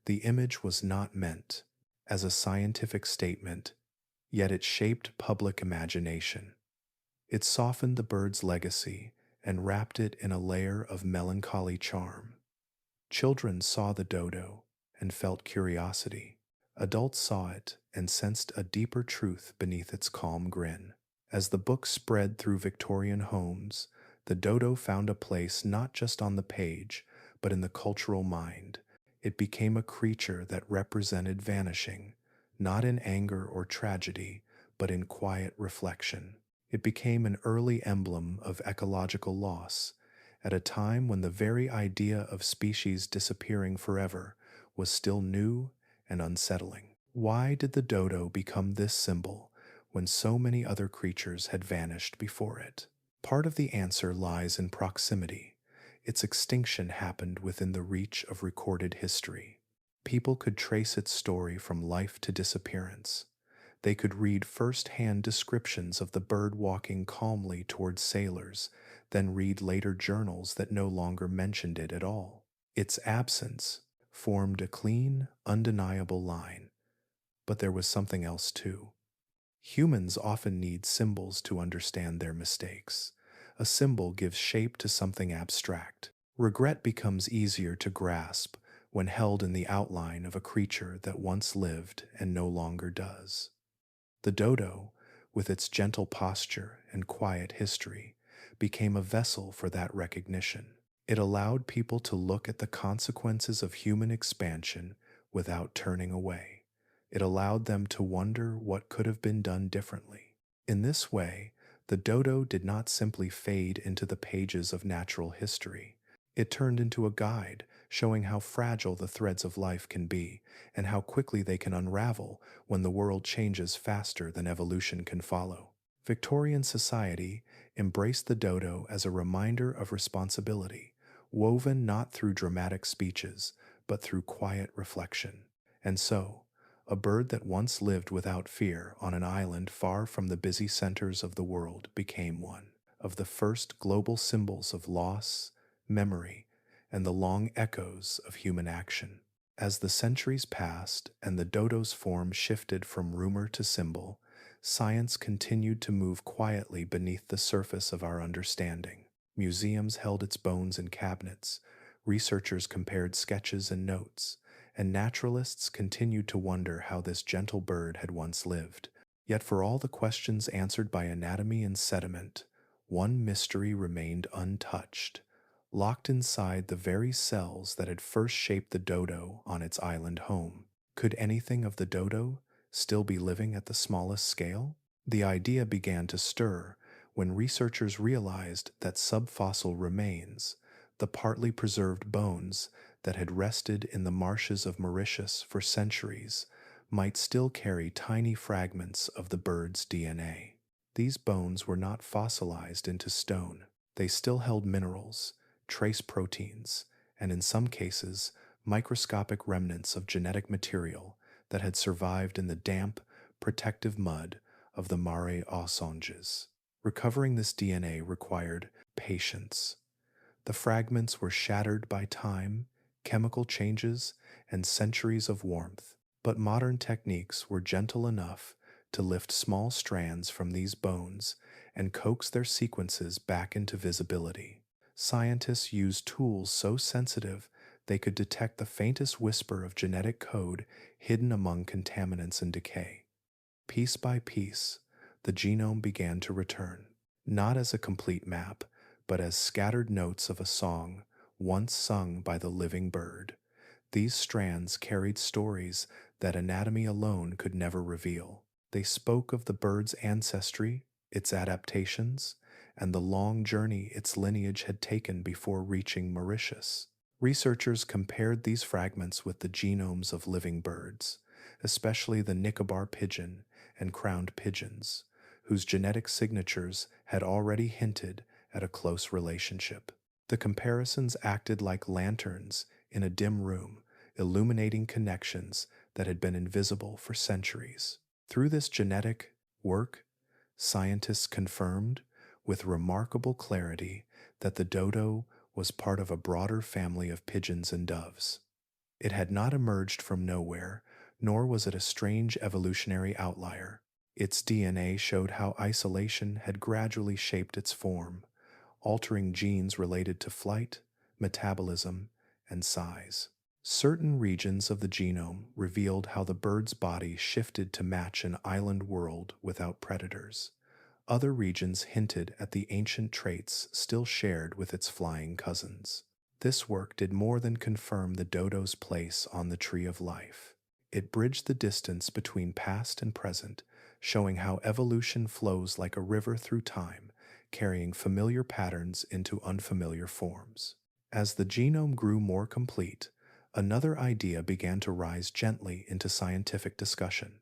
The image was not meant as a scientific statement, yet it shaped public imagination. It softened the bird's legacy and wrapped it in a layer of melancholy charm. Children saw the dodo and felt curiosity. Adults saw it and sensed a deeper truth beneath its calm grin. As the book spread through Victorian homes, the dodo found a place not just on the page, but in the cultural mind. It became a creature that represented vanishing, not in anger or tragedy, but in quiet reflection. It became an early emblem of ecological loss, at a time when the very idea of species disappearing forever was still new and unsettling. Why did the dodo become this symbol when so many other creatures had vanished before it? Part of the answer lies in proximity. Its extinction happened within the reach of recorded history. People could trace its story from life to disappearance. They could read first-hand descriptions of the bird walking calmly towards sailors, then read later journals that no longer mentioned it at all. Its absence formed a clean, undeniable line, but there was something else too. Humans often need symbols to understand their mistakes. A symbol gives shape to something abstract. Regret becomes easier to grasp when held in the outline of a creature that once lived and no longer does. The dodo, with its gentle posture and quiet history, became a vessel for that recognition. It allowed people to look at the consequences of human expansion without turning away. It allowed them to wonder what could have been done differently. In this way, the dodo did not simply fade into the pages of natural history. It turned into a guide showing how fragile the threads of life can be and how quickly they can unravel when the world changes faster than evolution can follow. Victorian society embraced the dodo as a reminder of responsibility, woven not through dramatic speeches, but through quiet reflection. And so, a bird that once lived without fear on an island far from the busy centers of the world became one of the first global symbols of loss, memory, and the long echoes of human action. As the centuries passed and the dodo's form shifted from rumor to symbol, science continued to move quietly beneath the surface of our understanding. Museums held its bones in cabinets, researchers compared sketches and notes, and naturalists continued to wonder how this gentle bird had once lived. Yet for all the questions answered by anatomy and sediment, one mystery remained untouched. Locked inside the very cells that had first shaped the dodo on its island home. Could anything of the dodo still be living at the smallest scale? The idea began to stir when researchers realized that subfossil remains, the partly preserved bones that had rested in the marshes of Mauritius for centuries, might still carry tiny fragments of the bird's DNA. These bones were not fossilized into stone. They still held minerals, trace proteins, and in some cases, microscopic remnants of genetic material that had survived in the damp, protective mud of the Mauritius. Recovering this DNA required patience. The fragments were shattered by time, chemical changes, and centuries of warmth, but modern techniques were gentle enough to lift small strands from these bones and coax their sequences back into visibility. Scientists used tools so sensitive they could detect the faintest whisper of genetic code hidden among contaminants and decay. Piece by piece, the genome began to return, not as a complete map, but as scattered notes of a song once sung by the living bird. These strands carried stories that anatomy alone could never reveal. They spoke of the bird's ancestry, its adaptations, and the long journey its lineage had taken before reaching Mauritius. Researchers compared these fragments with the genomes of living birds, especially the Nicobar pigeon and crowned pigeons, whose genetic signatures had already hinted at a close relationship. The comparisons acted like lanterns in a dim room, illuminating connections that had been invisible for centuries. Through this genetic work, scientists confirmed with remarkable clarity that the dodo was part of a broader family of pigeons and doves. It had not emerged from nowhere, nor was it a strange evolutionary outlier. Its DNA showed how isolation had gradually shaped its form, altering genes related to flight, metabolism, and size. Certain regions of the genome revealed how the bird's body shifted to match an island world without predators. Other regions hinted at the ancient traits still shared with its flying cousins. This work did more than confirm the dodo's place on the tree of life. It bridged the distance between past and present, showing how evolution flows like a river through time, carrying familiar patterns into unfamiliar forms. As the genome grew more complete, another idea began to rise gently into scientific discussion.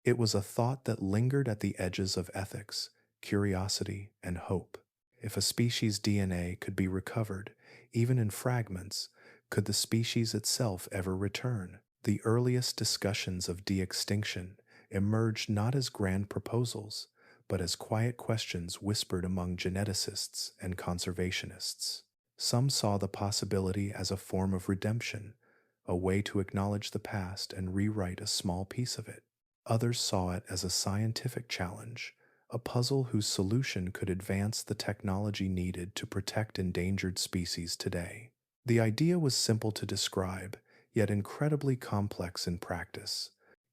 It was a thought that lingered at the edges of ethics, curiosity, and hope. If a species' DNA could be recovered, even in fragments, could the species itself ever return? The earliest discussions of de-extinction emerged not as grand proposals, but as quiet questions whispered among geneticists and conservationists. Some saw the possibility as a form of redemption, a way to acknowledge the past and rewrite a small piece of it. Others saw it as a scientific challenge, a puzzle whose solution could advance the technology needed to protect endangered species today. The idea was simple to describe, yet incredibly complex in practice.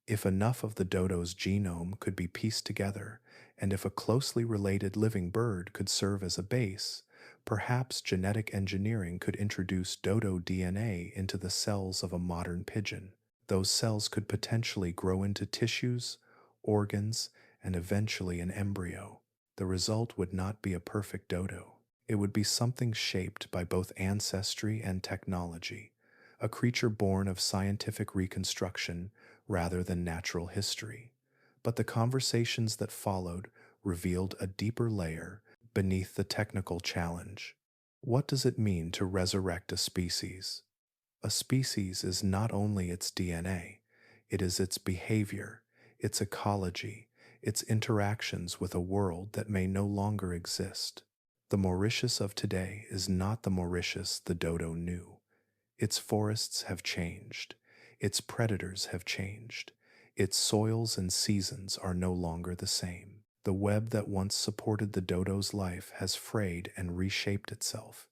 If enough of the dodo's genome could be pieced together, and if a closely related living bird could serve as a base, perhaps genetic engineering could introduce dodo DNA into the cells of a modern pigeon. Those cells could potentially grow into tissues, organs, and eventually an embryo. The result would not be a perfect dodo. It would be something shaped by both ancestry and technology, a creature born of scientific reconstruction rather than natural history. But the conversations that followed revealed a deeper layer beneath the technical challenge. What does it mean to resurrect a species? A species is not only its DNA, it is its behavior, its ecology, its interactions with a world that may no longer exist. The Mauritius of today is not the Mauritius the dodo knew. Its forests have changed. Its predators have changed. Its soils and seasons are no longer the same. The web that once supported the dodo's life has frayed and reshaped itself.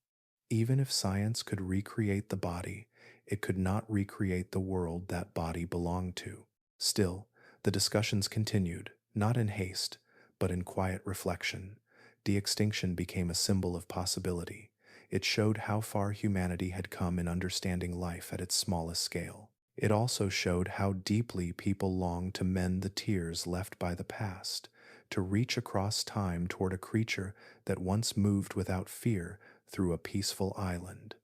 Even if science could recreate the body, it could not recreate the world that body belonged to. Still, the discussions continued, not in haste, but in quiet reflection. De-extinction became a symbol of possibility. It showed how far humanity had come in understanding life at its smallest scale. It also showed how deeply people longed to mend the tears left by the past, to reach across time toward a creature that once moved without fear through a peaceful island.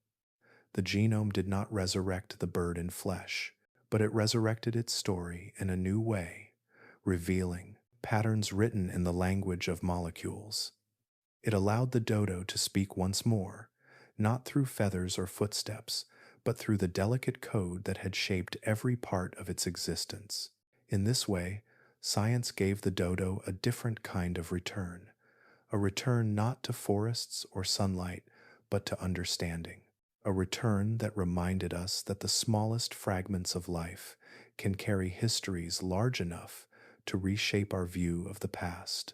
The genome did not resurrect the bird in flesh, but it resurrected its story in a new way, revealing patterns written in the language of molecules. It allowed the dodo to speak once more, not through feathers or footsteps, but through the delicate code that had shaped every part of its existence. In this way, science gave the dodo a different kind of return, a return not to forests or sunlight, but to understanding. A return that reminded us that the smallest fragments of life can carry histories large enough to reshape our view of the past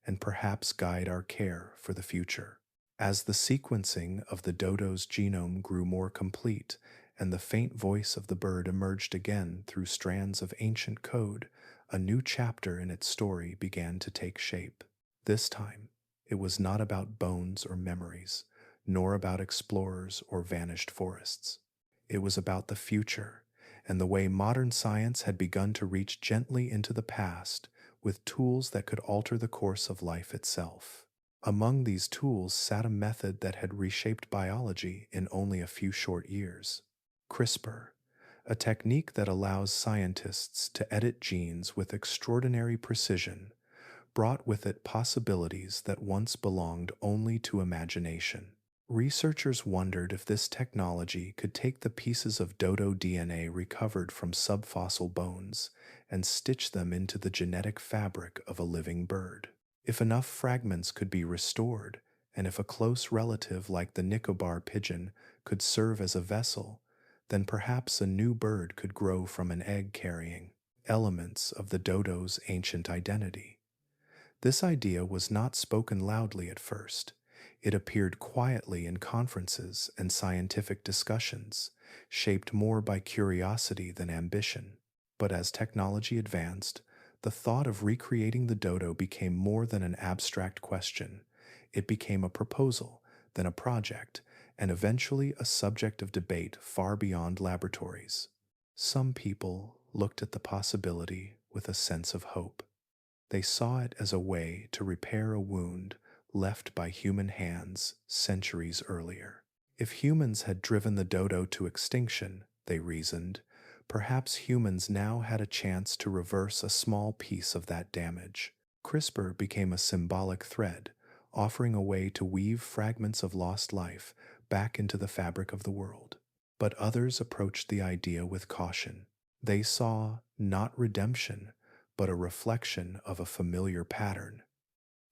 and perhaps guide our care for the future. As the sequencing of the dodo's genome grew more complete and the faint voice of the bird emerged again through strands of ancient code, a new chapter in its story began to take shape. This time, it was not about bones or memories, nor about explorers or vanished forests. It was about the future and the way modern science had begun to reach gently into the past with tools that could alter the course of life itself. Among these tools sat a method that had reshaped biology in only a few short years. CRISPR, a technique that allows scientists to edit genes with extraordinary precision, brought with it possibilities that once belonged only to imagination. Researchers wondered if this technology could take the pieces of dodo DNA recovered from subfossil bones and stitch them into the genetic fabric of a living bird. If enough fragments could be restored, and if a close relative like the Nicobar pigeon could serve as a vessel, then perhaps a new bird could grow from an egg carrying elements of the dodo's ancient identity. This idea was not spoken loudly at first. It appeared quietly in conferences and scientific discussions, shaped more by curiosity than ambition. But as technology advanced, the thought of recreating the dodo became more than an abstract question. It became a proposal, then a project, and eventually a subject of debate far beyond laboratories. Some people looked at the possibility with a sense of hope. They saw it as a way to repair a wound left by human hands centuries earlier. If humans had driven the dodo to extinction, they reasoned, perhaps humans now had a chance to reverse a small piece of that damage. CRISPR became a symbolic thread, offering a way to weave fragments of lost life back into the fabric of the world. But others approached the idea with caution. They saw not redemption, but a reflection of a familiar pattern.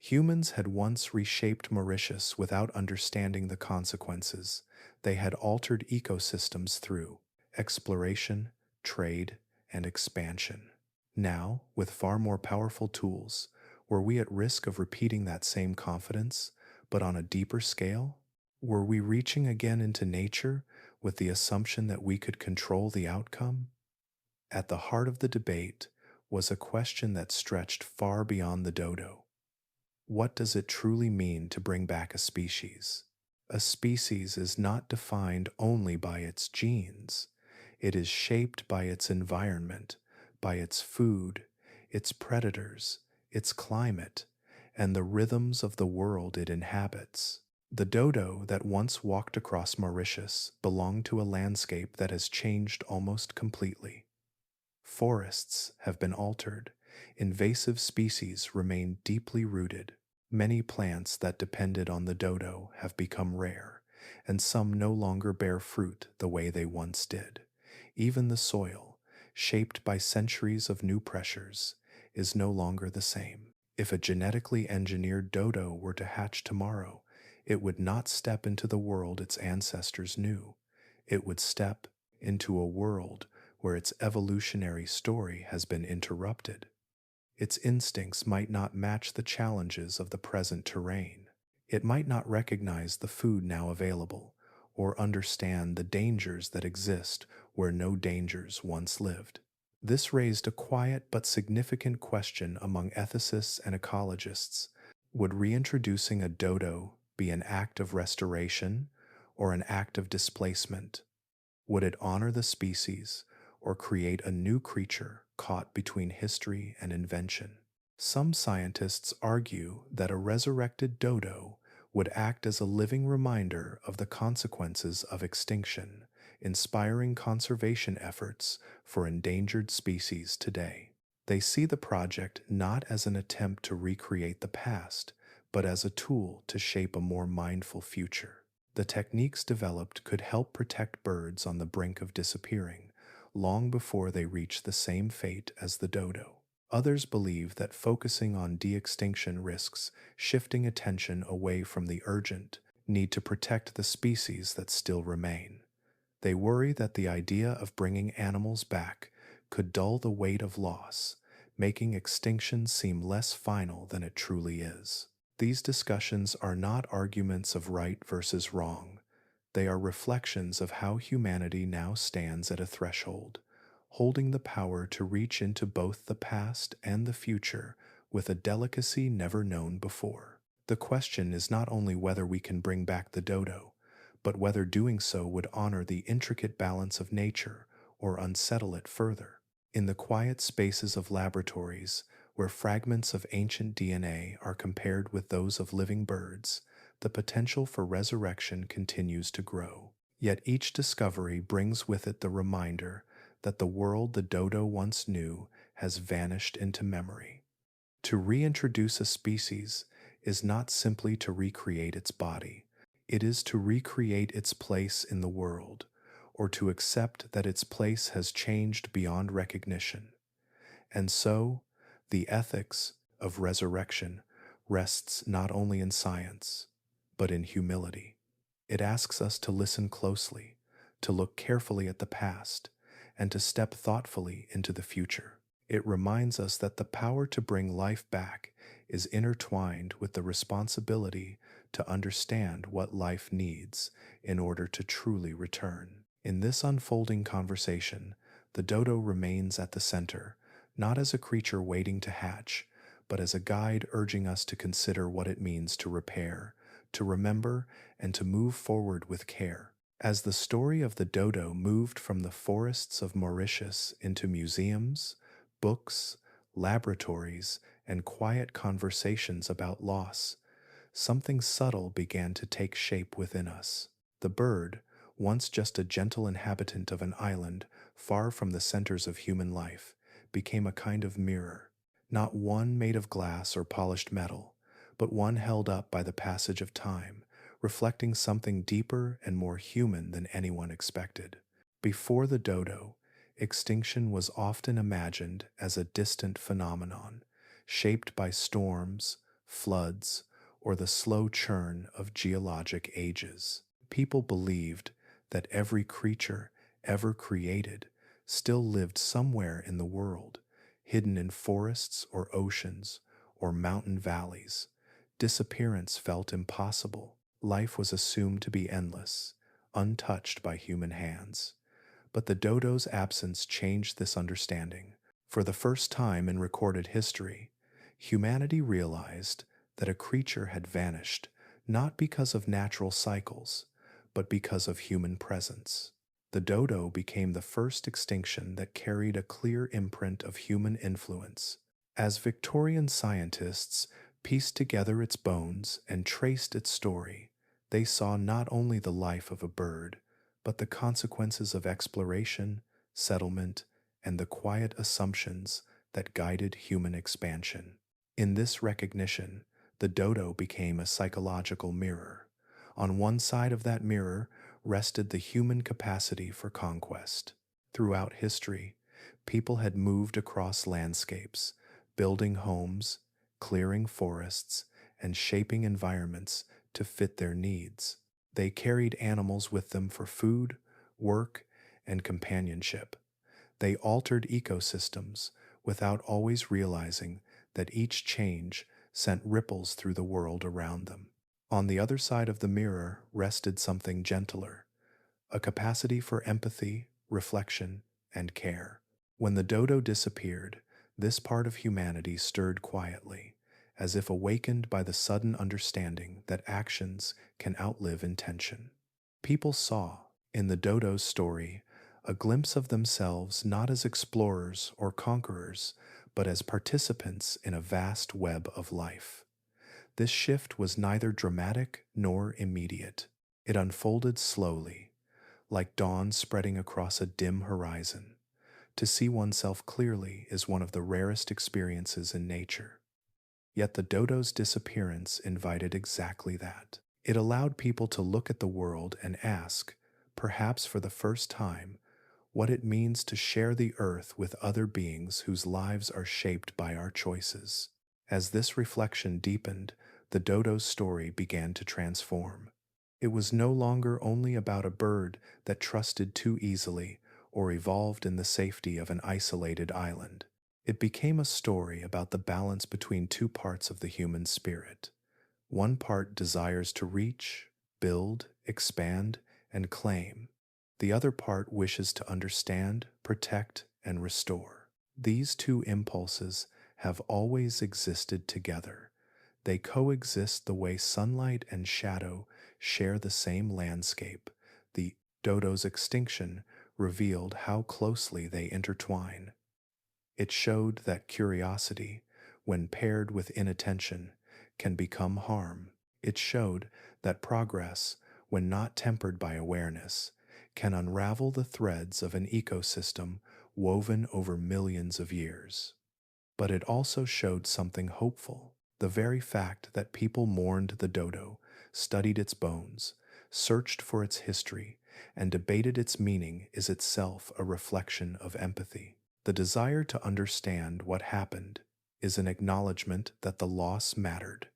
Humans had once reshaped Mauritius without understanding the consequences. They had altered ecosystems through exploration, trade, and expansion. Now, with far more powerful tools, were we at risk of repeating that same confidence, but on a deeper scale? Were we reaching again into nature with the assumption that we could control the outcome? At the heart of the debate was a question that stretched far beyond the dodo. What does it truly mean to bring back a species? A species is not defined only by its genes. It is shaped by its environment, by its food, its predators, its climate, and the rhythms of the world it inhabits. The dodo that once walked across Mauritius belonged to a landscape that has changed almost completely. Forests have been altered. Invasive species remain deeply rooted. Many plants that depended on the dodo have become rare, and some no longer bear fruit the way they once did. Even the soil, shaped by centuries of new pressures, is no longer the same. If a genetically engineered dodo were to hatch tomorrow, it would not step into the world its ancestors knew. It would step into a world where its evolutionary story has been interrupted. Its instincts might not match the challenges of the present terrain. It might not recognize the food now available, or understand the dangers that exist where no dangers once lived. This raised a quiet but significant question among ethicists and ecologists. Would reintroducing a dodo be an act of restoration or an act of displacement? Would it honor the species or create a new creature caught between history and invention? Some scientists argue that a resurrected dodo would act as a living reminder of the consequences of extinction, inspiring conservation efforts for endangered species today. They see the project not as an attempt to recreate the past, but as a tool to shape a more mindful future. The techniques developed could help protect birds on the brink of disappearing, long before they reach the same fate as the dodo. Others believe that focusing on de-extinction risks shifting attention away from the urgent need to protect the species that still remain. They worry that the idea of bringing animals back could dull the weight of loss, making extinction seem less final than it truly is. These discussions are not arguments of right versus wrong. They are reflections of how humanity now stands at a threshold, holding the power to reach into both the past and the future with a delicacy never known before. The question is not only whether we can bring back the dodo, but whether doing so would honor the intricate balance of nature or unsettle it further. In the quiet spaces of laboratories, where fragments of ancient DNA are compared with those of living birds, the potential for resurrection continues to grow. Yet each discovery brings with it the reminder that the world the dodo once knew has vanished into memory. To reintroduce a species is not simply to recreate its body. It is to recreate its place in the world, or to accept that its place has changed beyond recognition. And so, the ethics of resurrection rests not only in science, but in humility. It asks us to listen closely, to look carefully at the past, and to step thoughtfully into the future. It reminds us that the power to bring life back is intertwined with the responsibility to understand what life needs in order to truly return. In this unfolding conversation, the dodo remains at the center, not as a creature waiting to hatch, but as a guide urging us to consider what it means to repair, to remember, and to move forward with care. As the story of the dodo moved from the forests of Mauritius into museums, books, laboratories, and quiet conversations about loss, something subtle began to take shape within us. The bird, once just a gentle inhabitant of an island far from the centers of human life, became a kind of mirror, not one made of glass or polished metal, but one held up by the passage of time, reflecting something deeper and more human than anyone expected. Before the dodo, extinction was often imagined as a distant phenomenon, shaped by storms, floods, or the slow churn of geologic ages. People believed that every creature ever created still lived somewhere in the world, hidden in forests or oceans or mountain valleys. Disappearance felt impossible. Life was assumed to be endless, untouched by human hands. But the dodo's absence changed this understanding. For the first time in recorded history, humanity realized that a creature had vanished not because of natural cycles, but because of human presence. The dodo became the first extinction that carried a clear imprint of human influence. As Victorian scientists pieced together its bones and traced its story, they saw not only the life of a bird, but the consequences of exploration, settlement, and the quiet assumptions that guided human expansion. In this recognition, the dodo became a psychological mirror. On one side of that mirror rested the human capacity for conquest. Throughout history, people had moved across landscapes, building homes, clearing forests, and shaping environments to fit their needs. They carried animals with them for food, work, and companionship. They altered ecosystems without always realizing that each change sent ripples through the world around them. On the other side of the mirror rested something gentler, a capacity for empathy, reflection, and care. When the dodo disappeared, this part of humanity stirred quietly, as if awakened by the sudden understanding that actions can outlive intention. People saw, in the dodo's story, a glimpse of themselves not as explorers or conquerors, but as participants in a vast web of life. This shift was neither dramatic nor immediate. It unfolded slowly, like dawn spreading across a dim horizon. To see oneself clearly is one of the rarest experiences in nature. Yet the dodo's disappearance invited exactly that. It allowed people to look at the world and ask, perhaps for the first time, what it means to share the earth with other beings whose lives are shaped by our choices. As this reflection deepened, the dodo's story began to transform. It was no longer only about a bird that trusted too easily or evolved in the safety of an isolated island. It became a story about the balance between two parts of the human spirit. One part desires to reach, build, expand, and claim. The other part wishes to understand, protect, and restore. These two impulses have always existed together. They coexist the way sunlight and shadow share the same landscape. The dodo's extinction revealed how closely they intertwine. It showed that curiosity, when paired with inattention, can become harm. It showed that progress, when not tempered by awareness, can unravel the threads of an ecosystem woven over millions of years. But it also showed something hopeful. The very fact that people mourned the dodo, studied its bones, searched for its history, and debated its meaning is itself a reflection of empathy. The desire to understand what happened is an acknowledgement that the loss mattered.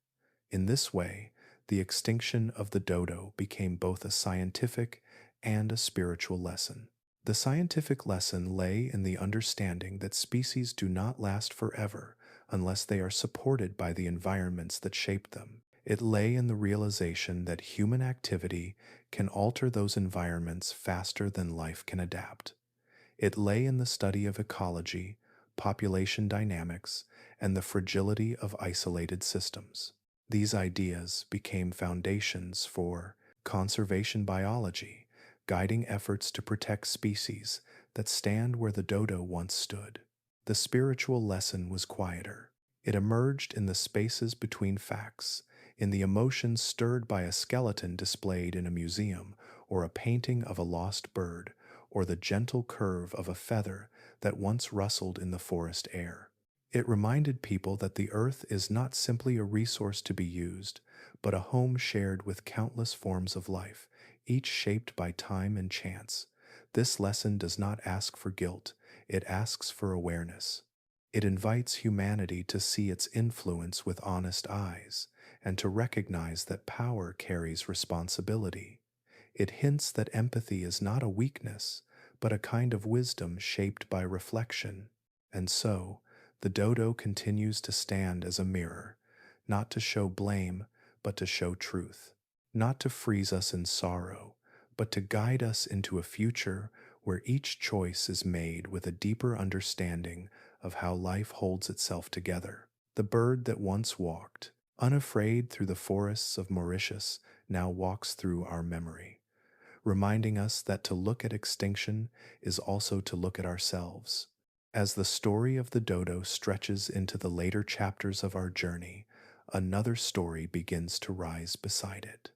In this way, the extinction of the dodo became both a scientific and a spiritual lesson. The scientific lesson lay in the understanding that species do not last forever unless they are supported by the environments that shape them. It lay in the realization that human activity can alter those environments faster than life can adapt. It lay in the study of ecology, population dynamics, and the fragility of isolated systems. These ideas became foundations for conservation biology, guiding efforts to protect species that stand where the dodo once stood. The spiritual lesson was quieter. It emerged in the spaces between facts, in the emotions stirred by a skeleton displayed in a museum, or a painting of a lost bird, or the gentle curve of a feather that once rustled in the forest air. It reminded people that the earth is not simply a resource to be used, but a home shared with countless forms of life, each shaped by time and chance. This lesson does not ask for guilt, it asks for awareness. It invites humanity to see its influence with honest eyes, and to recognize that power carries responsibility. It hints that empathy is not a weakness, but a kind of wisdom shaped by reflection. And so, the dodo continues to stand as a mirror, not to show blame, but to show truth, not to freeze us in sorrow, but to guide us into a future where each choice is made with a deeper understanding of how life holds itself together. The bird that once walked, unafraid through the forests of Mauritius, now walks through our memory, reminding us that to look at extinction is also to look at ourselves. As the story of the dodo stretches into the later chapters of our journey, another story begins to rise beside it.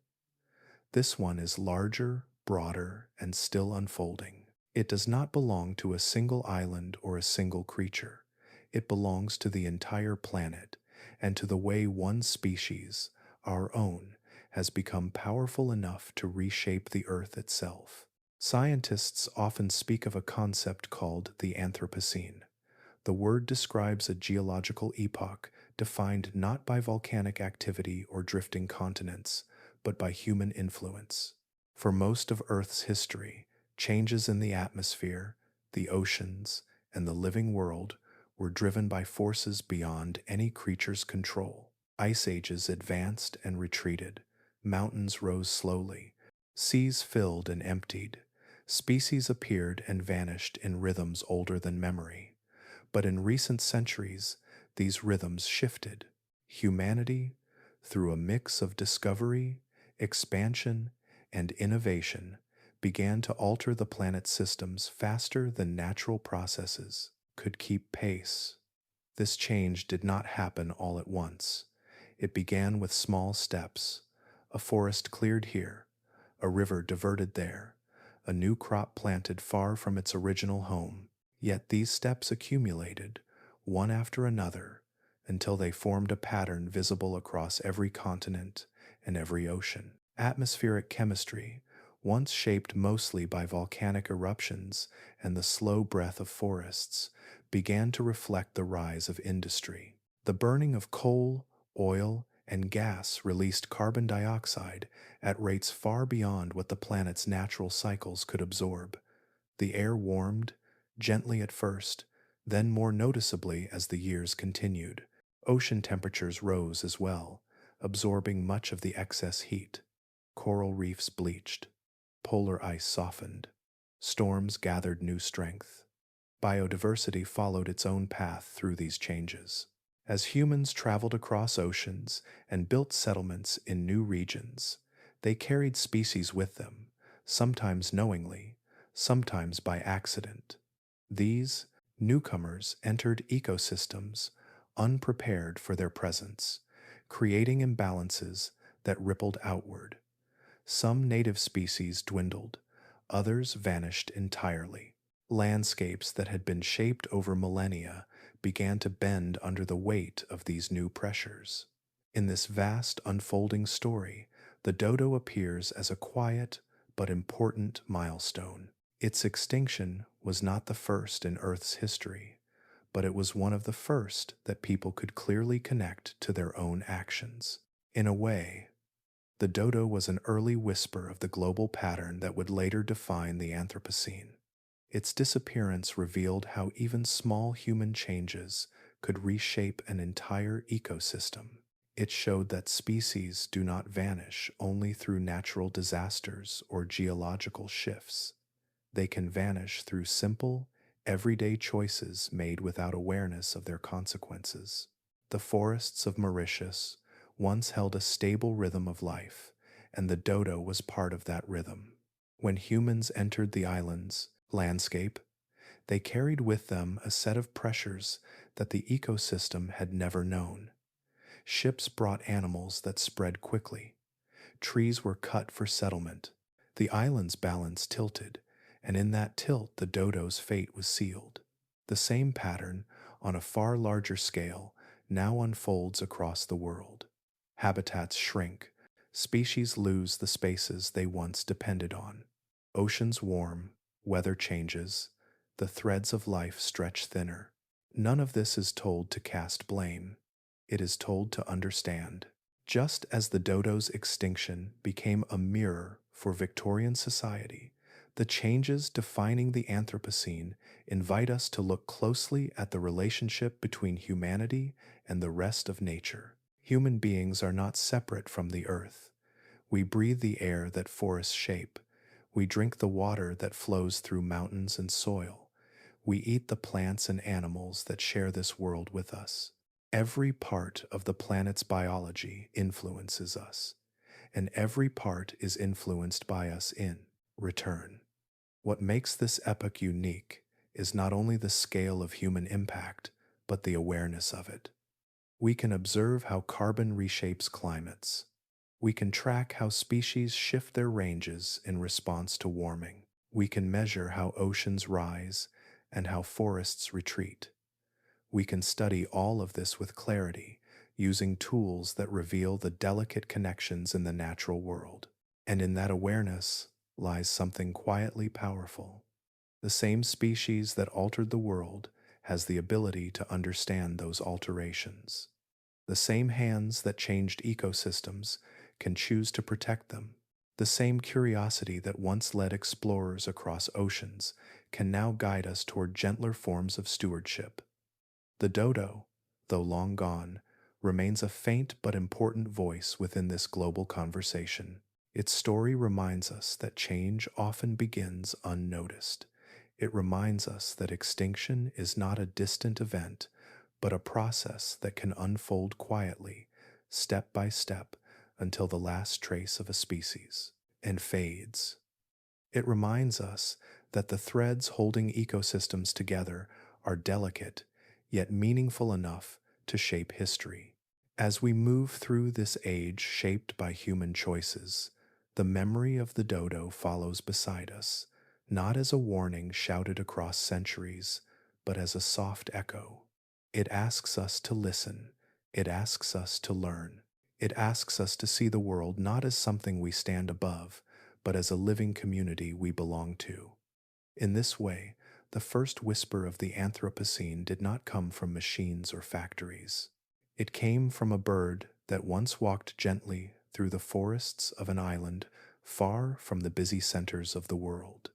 This one is larger, broader, and still unfolding. It does not belong to a single island or a single creature. It belongs to the entire planet and to the way one species, our own, has become powerful enough to reshape the Earth itself. Scientists often speak of a concept called the Anthropocene. The word describes a geological epoch defined not by volcanic activity or drifting continents, but by human influence. For most of Earth's history, changes in the atmosphere, the oceans, and the living world were driven by forces beyond any creature's control. Ice ages advanced and retreated, mountains rose slowly, seas filled and emptied, species appeared and vanished in rhythms older than memory. But in recent centuries, these rhythms shifted. Humanity, through a mix of discovery, expansion, and innovation, began to alter the planet's systems faster than natural processes could keep pace. This change did not happen all at once. It began with small steps: a forest cleared here, a river diverted there, a new crop planted far from its original home. Yet these steps accumulated, one after another, until they formed a pattern visible across every continent and every ocean. Atmospheric chemistry, once shaped mostly by volcanic eruptions and the slow breath of forests, began to reflect the rise of industry. The burning of coal, oil, and gas released carbon dioxide at rates far beyond what the planet's natural cycles could absorb. The air warmed, gently at first, then more noticeably as the years continued. Ocean temperatures rose as well, absorbing much of the excess heat. Coral reefs bleached. Polar ice softened. Storms gathered new strength. Biodiversity followed its own path through these changes. As humans traveled across oceans and built settlements in new regions, they carried species with them, sometimes knowingly, sometimes by accident. These newcomers entered ecosystems unprepared for their presence, creating imbalances that rippled outward. Some native species dwindled, others vanished entirely. Landscapes that had been shaped over millennia began to bend under the weight of these new pressures. In this vast unfolding story, the dodo appears as a quiet but important milestone. Its extinction was not the first in Earth's history, but it was one of the first that people could clearly connect to their own actions. In a way, the dodo was an early whisper of the global pattern that would later define the Anthropocene. Its disappearance revealed how even small human changes could reshape an entire ecosystem. It showed that species do not vanish only through natural disasters or geological shifts. They can vanish through simple, everyday choices made without awareness of their consequences. The forests of Mauritius once held a stable rhythm of life, and the dodo was part of that rhythm. When humans entered the island's landscape, they carried with them a set of pressures that the ecosystem had never known. Ships brought animals that spread quickly. Trees were cut for settlement. The island's balance tilted, and in that tilt the dodo's fate was sealed. The same pattern, on a far larger scale, now unfolds across the world. Habitats shrink, species lose the spaces they once depended on. Oceans warm, weather changes, the threads of life stretch thinner. None of this is told to cast blame. It is told to understand. Just as the dodo's extinction became a mirror for Victorian society, the changes defining the Anthropocene invite us to look closely at the relationship between humanity and the rest of nature. Human beings are not separate from the earth. We breathe the air that forests shape. We drink the water that flows through mountains and soil. We eat the plants and animals that share this world with us. Every part of the planet's biology influences us, and every part is influenced by us in return. What makes this epoch unique is not only the scale of human impact, but the awareness of it. We can observe how carbon reshapes climates. We can track how species shift their ranges in response to warming. We can measure how oceans rise and how forests retreat. We can study all of this with clarity, using tools that reveal the delicate connections in the natural world. And in that awareness lies something quietly powerful. The same species that altered the world has the ability to understand those alterations. The same hands that changed ecosystems can choose to protect them. The same curiosity that once led explorers across oceans can now guide us toward gentler forms of stewardship. The dodo, though long gone, remains a faint but important voice within this global conversation. Its story reminds us that change often begins unnoticed. It reminds us that extinction is not a distant event, but a process that can unfold quietly, step by step, until the last trace of a species and fades. It reminds us that the threads holding ecosystems together are delicate, yet meaningful enough to shape history. As we move through this age shaped by human choices, the memory of the dodo follows beside us, not as a warning shouted across centuries, but as a soft echo. It asks us to listen. It asks us to learn. It asks us to see the world not as something we stand above, but as a living community we belong to. In this way, the first whisper of the Anthropocene did not come from machines or factories. It came from a bird that once walked gently through the forests of an island far from the busy centers of the world.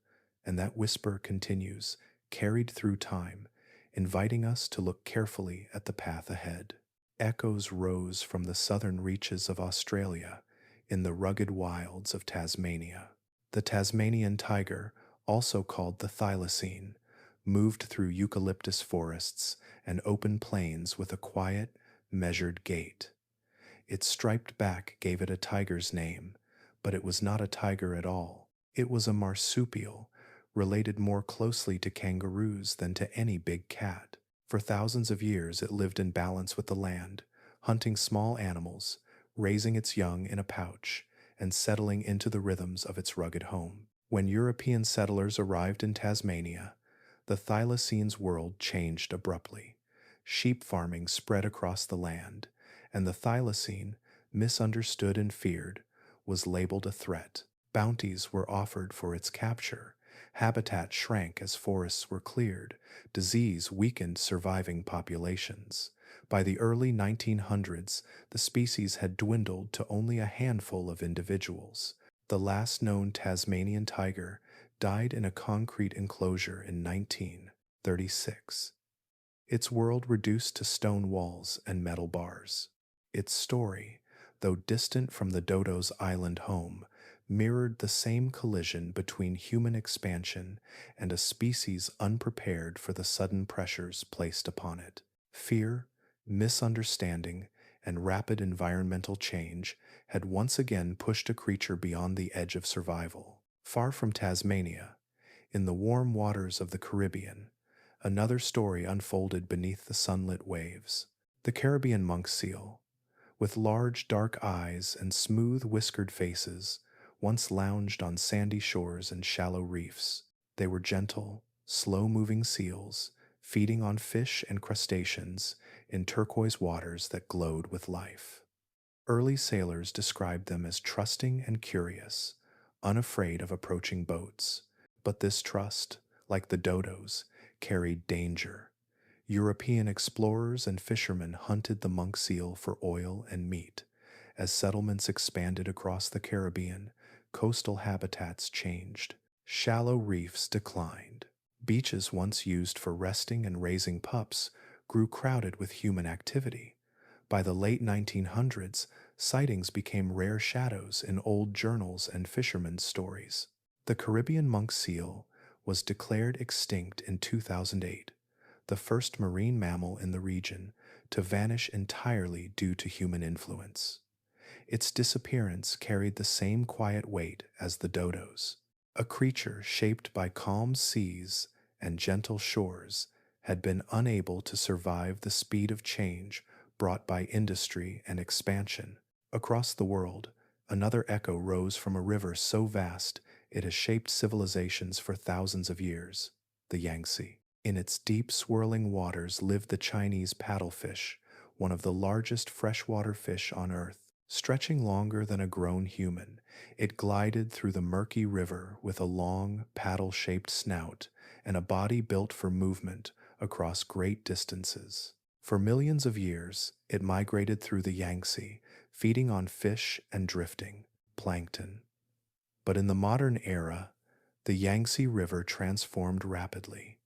And that whisper continues, carried through time, inviting us to look carefully at the path ahead. Echoes rose from the southern reaches of Australia in the rugged wilds of Tasmania. The Tasmanian tiger, also called the thylacine, moved through eucalyptus forests and open plains with a quiet, measured gait. Its striped back gave it a tiger's name, but it was not a tiger at all. It was a marsupial, related more closely to kangaroos than to any big cat. For thousands of years it lived in balance with the land, hunting small animals, raising its young in a pouch, and settling into the rhythms of its rugged home. When European settlers arrived in Tasmania, the thylacine's world changed abruptly. Sheep farming spread across the land, and the thylacine, misunderstood and feared, was labeled a threat. Bounties were offered for its capture. Habitat shrank as forests were cleared. Disease weakened surviving populations. By the early 1900s, the species had dwindled to only a handful of individuals. The last known Tasmanian tiger died in a concrete enclosure in 1936. Its world reduced to stone walls and metal bars. Its story, though distant from the dodo's island home, mirrored the same collision between human expansion and a species unprepared for the sudden pressures placed upon it. Fear, misunderstanding, and rapid environmental change had once again pushed a creature beyond the edge of survival. Far from Tasmania, in the warm waters of the Caribbean, another story unfolded beneath the sunlit waves. The Caribbean monk seal, with large dark eyes and smooth whiskered faces, once lounged on sandy shores and shallow reefs. They were gentle, slow-moving seals, feeding on fish and crustaceans in turquoise waters that glowed with life. Early sailors described them as trusting and curious, unafraid of approaching boats. But this trust, like the dodos, carried danger. European explorers and fishermen hunted the monk seal for oil and meat. As settlements expanded across the Caribbean, coastal habitats changed. Shallow reefs declined. Beaches once used for resting and raising pups grew crowded with human activity. By the late 1900s, sightings became rare shadows in old journals and fishermen's stories. The Caribbean monk seal was declared extinct in 2008, the first marine mammal in the region to vanish entirely due to human influence. Its disappearance carried the same quiet weight as the dodos. A creature shaped by calm seas and gentle shores had been unable to survive the speed of change brought by industry and expansion. Across the world, another echo rose from a river so vast it has shaped civilizations for thousands of years, the Yangtze. In its deep swirling waters lived the Chinese paddlefish, one of the largest freshwater fish on Earth. Stretching longer than a grown human, it glided through the murky river with a long, paddle-shaped snout and a body built for movement across great distances. For millions of years, it migrated through the Yangtze, feeding on fish and drifting plankton. But in the modern era, the Yangtze River transformed rapidly.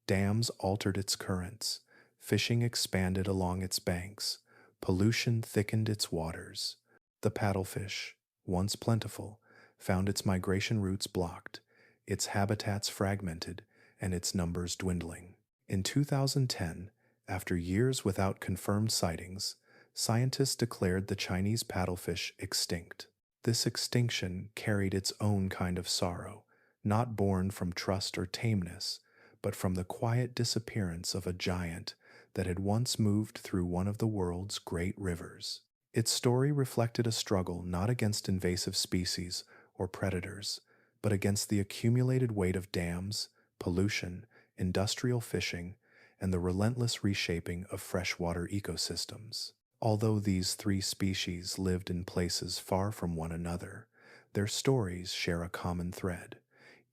Dams altered its currents, fishing expanded along its banks, pollution thickened its waters. The paddlefish, once plentiful, found its migration routes blocked, its habitats fragmented, and its numbers dwindling. In 2010, after years without confirmed sightings, scientists declared the Chinese paddlefish extinct. This extinction carried its own kind of sorrow, not born from trust or tameness, but from the quiet disappearance of a giant that had once moved through one of the world's great rivers. Its story reflected a struggle not against invasive species or predators, but against the accumulated weight of dams, pollution, industrial fishing, and the relentless reshaping of freshwater ecosystems. Although these three species lived in places far from one another, their stories share a common thread.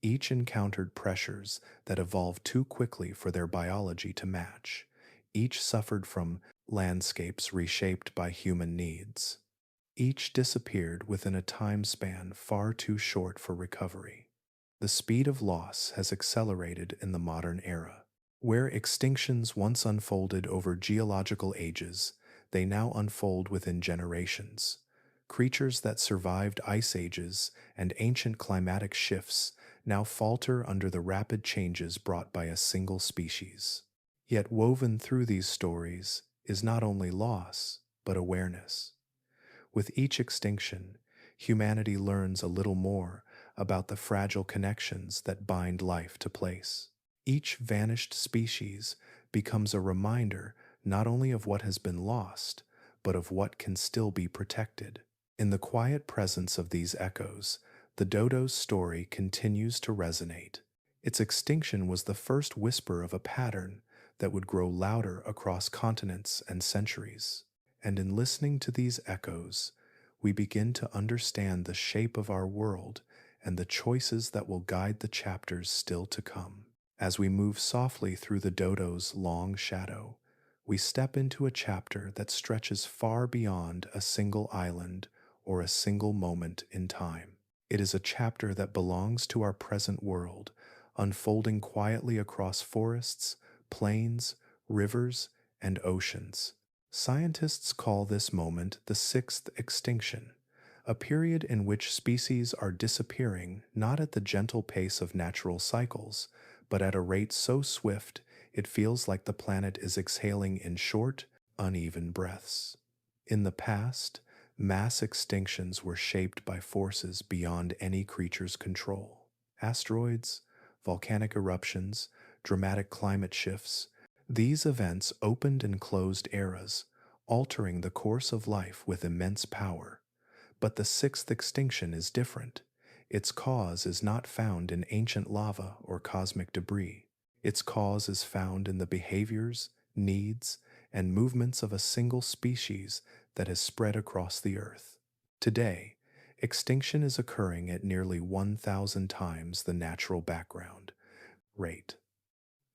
Each encountered pressures that evolved too quickly for their biology to match. Each suffered from landscapes reshaped by human needs. Each disappeared within a time span far too short for recovery. The speed of loss has accelerated in the modern era. Where extinctions once unfolded over geological ages, they now unfold within generations. Creatures that survived ice ages and ancient climatic shifts now falter under the rapid changes brought by a single species. Yet woven through these stories is not only loss, but awareness. With each extinction, humanity learns a little more about the fragile connections that bind life to place. Each vanished species becomes a reminder not only of what has been lost, but of what can still be protected. In the quiet presence of these echoes, the dodo's story continues to resonate. Its extinction was the first whisper of a pattern that would grow louder across continents and centuries. And in listening to these echoes, we begin to understand the shape of our world and the choices that will guide the chapters still to come. As we move softly through the dodo's long shadow, we step into a chapter that stretches far beyond a single island or a single moment in time. It is a chapter that belongs to our present world, unfolding quietly across forests, plains, rivers, and oceans. Scientists call this moment the sixth extinction, a period in which species are disappearing not at the gentle pace of natural cycles, but at a rate so swift it feels like the planet is exhaling in short, uneven breaths. In the past, mass extinctions were shaped by forces beyond any creature's control. Asteroids, volcanic eruptions, dramatic climate shifts. These events opened and closed eras, altering the course of life with immense power. But the sixth extinction is different. Its cause is not found in ancient lava or cosmic debris. Its cause is found in the behaviors, needs, and movements of a single species that has spread across the earth. Today, extinction is occurring at nearly 1,000 times the natural background rate.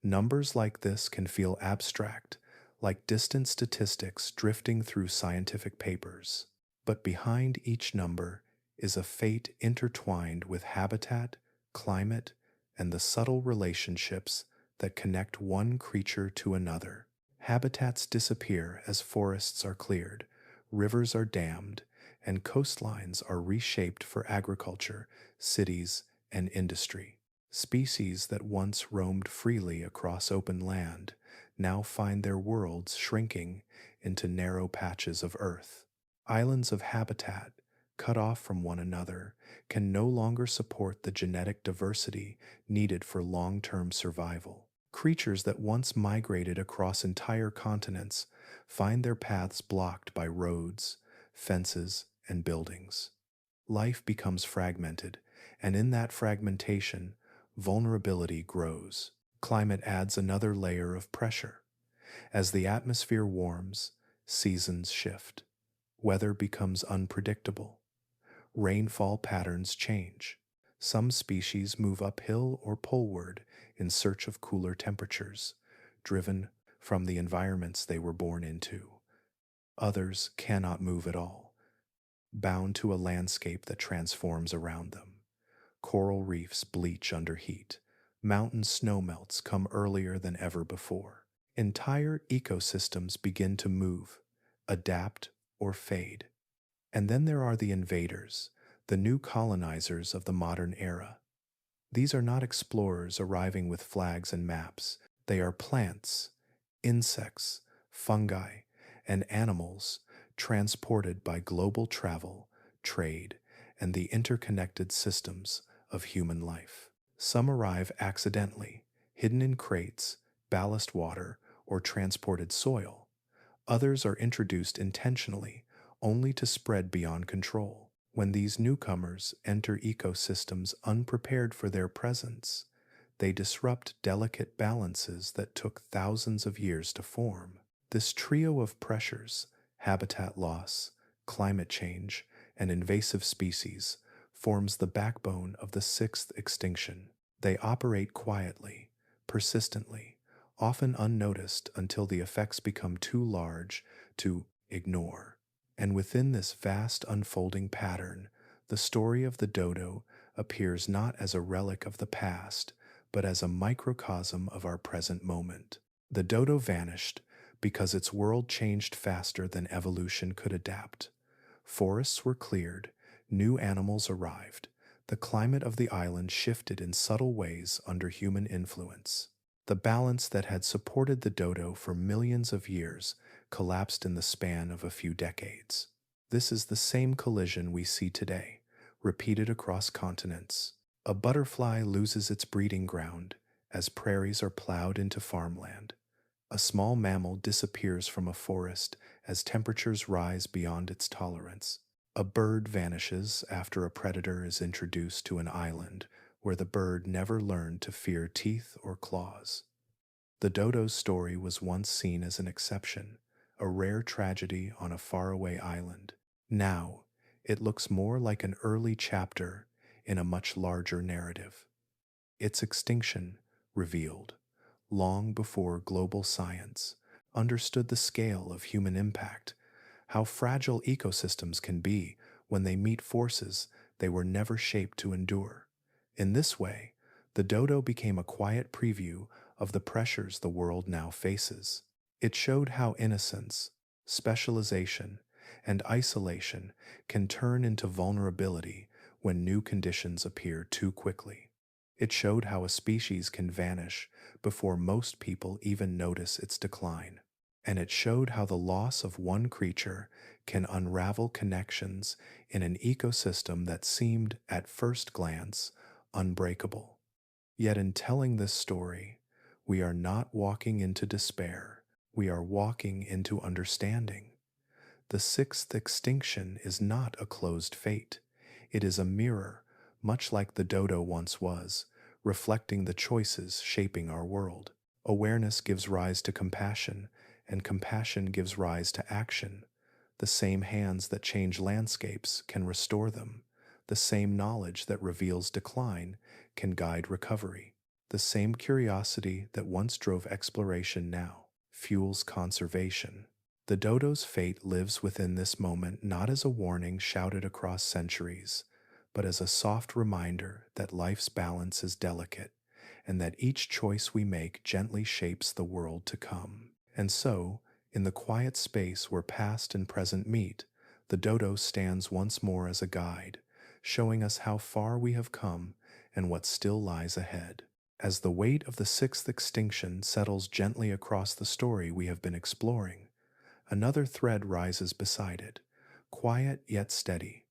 Numbers like this can feel abstract, like distant statistics drifting through scientific papers. But behind each number is a fate intertwined with habitat, climate, and the subtle relationships that connect one creature to another. Habitats disappear as forests are cleared, rivers are dammed, and coastlines are reshaped for agriculture, cities, and industry. Species that once roamed freely across open land now find their worlds shrinking into narrow patches of earth. Islands of habitat, cut off from one another, can no longer support the genetic diversity needed for long-term survival. Creatures that once migrated across entire continents find their paths blocked by roads, fences, and buildings. Life becomes fragmented, and in that fragmentation, vulnerability grows. Climate adds another layer of pressure. As the atmosphere warms, seasons shift. Weather becomes unpredictable. Rainfall patterns change. Some species move uphill or poleward in search of cooler temperatures, driven from the environments they were born into. Others cannot move at all, bound to a landscape that transforms around them. Coral reefs bleach under heat. Mountain snowmelts come earlier than ever before. Entire ecosystems begin to move, adapt, or fade. And then there are the invaders, the new colonizers of the modern era. These are not explorers arriving with flags and maps. They are plants, insects, fungi, and animals transported by global travel, trade, and the interconnected systems of human life. Some arrive accidentally, hidden in crates, ballast water, or transported soil. Others are introduced intentionally, only to spread beyond control. When these newcomers enter ecosystems unprepared for their presence, they disrupt delicate balances that took thousands of years to form. This trio of pressures, habitat loss, climate change, and invasive species, forms the backbone of the sixth extinction. They operate quietly, persistently, often unnoticed until the effects become too large to ignore. And within this vast unfolding pattern, the story of the dodo appears not as a relic of the past, but as a microcosm of our present moment. The dodo vanished because its world changed faster than evolution could adapt. Forests were cleared, new animals arrived, the climate of the island shifted in subtle ways under human influence. The balance that had supported the dodo for millions of years collapsed in the span of a few decades. This is the same collision we see today, repeated across continents. A butterfly loses its breeding ground as prairies are plowed into farmland. A small mammal disappears from a forest as temperatures rise beyond its tolerance. A bird vanishes after a predator is introduced to an island where the bird never learned to fear teeth or claws. The dodo's story was once seen as an exception, a rare tragedy on a faraway island. Now, it looks more like an early chapter in a much larger narrative. Its extinction revealed, long before global science understood the scale of human impact, how fragile ecosystems can be when they meet forces they were never shaped to endure. In this way, the dodo became a quiet preview of the pressures the world now faces. It showed how innocence, specialization, and isolation can turn into vulnerability when new conditions appear too quickly. It showed how a species can vanish before most people even notice its decline. And it showed how the loss of one creature can unravel connections in an ecosystem that seemed, at first glance, unbreakable. Yet in telling this story, we are not walking into despair. We are walking into understanding. The sixth extinction is not a closed fate. It is a mirror, much like the dodo once was, reflecting the choices shaping our world. Awareness gives rise to compassion, and compassion gives rise to action. The same hands that change landscapes can restore them. The same knowledge that reveals decline can guide recovery. The same curiosity that once drove exploration now fuels conservation. The dodo's fate lives within this moment not as a warning shouted across centuries, but as a soft reminder that life's balance is delicate and that each choice we make gently shapes the world to come. And so, in the quiet space where past and present meet, the dodo stands once more as a guide, showing us how far we have come and what still lies ahead. As the weight of the sixth extinction settles gently across the story we have been exploring, another thread rises beside it, quiet yet steady.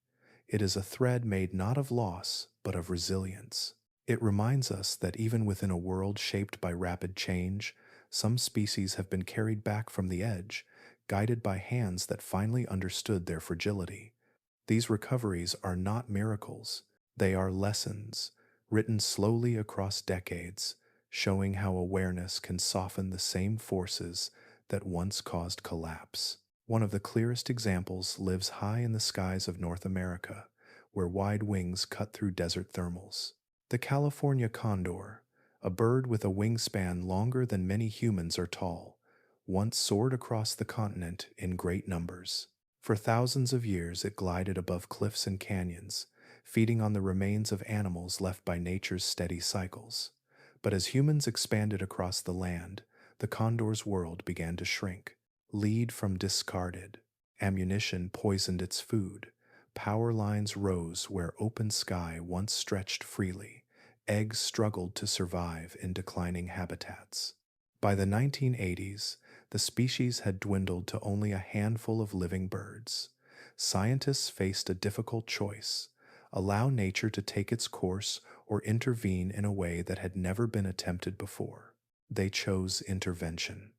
It is a thread made not of loss, but of resilience. It reminds us that even within a world shaped by rapid change, some species have been carried back from the edge, guided by hands that finally understood their fragility. These recoveries are not miracles, they are lessons, written slowly across decades, showing how awareness can soften the same forces that once caused collapse. One of the clearest examples lives high in the skies of North America, where wide wings cut through desert thermals. The California condor, a bird with a wingspan longer than many humans are tall, once soared across the continent in great numbers. For thousands of years it glided above cliffs and canyons, feeding on the remains of animals left by nature's steady cycles. But as humans expanded across the land, the condor's world began to shrink. Lead from discarded, ammunition poisoned its food, power lines rose where open sky once stretched freely, eggs struggled to survive in declining habitats. By the 1980s, the species had dwindled to only a handful of living birds. Scientists faced a difficult choice: allow nature to take its course or intervene in a way that had never been attempted before. They chose intervention.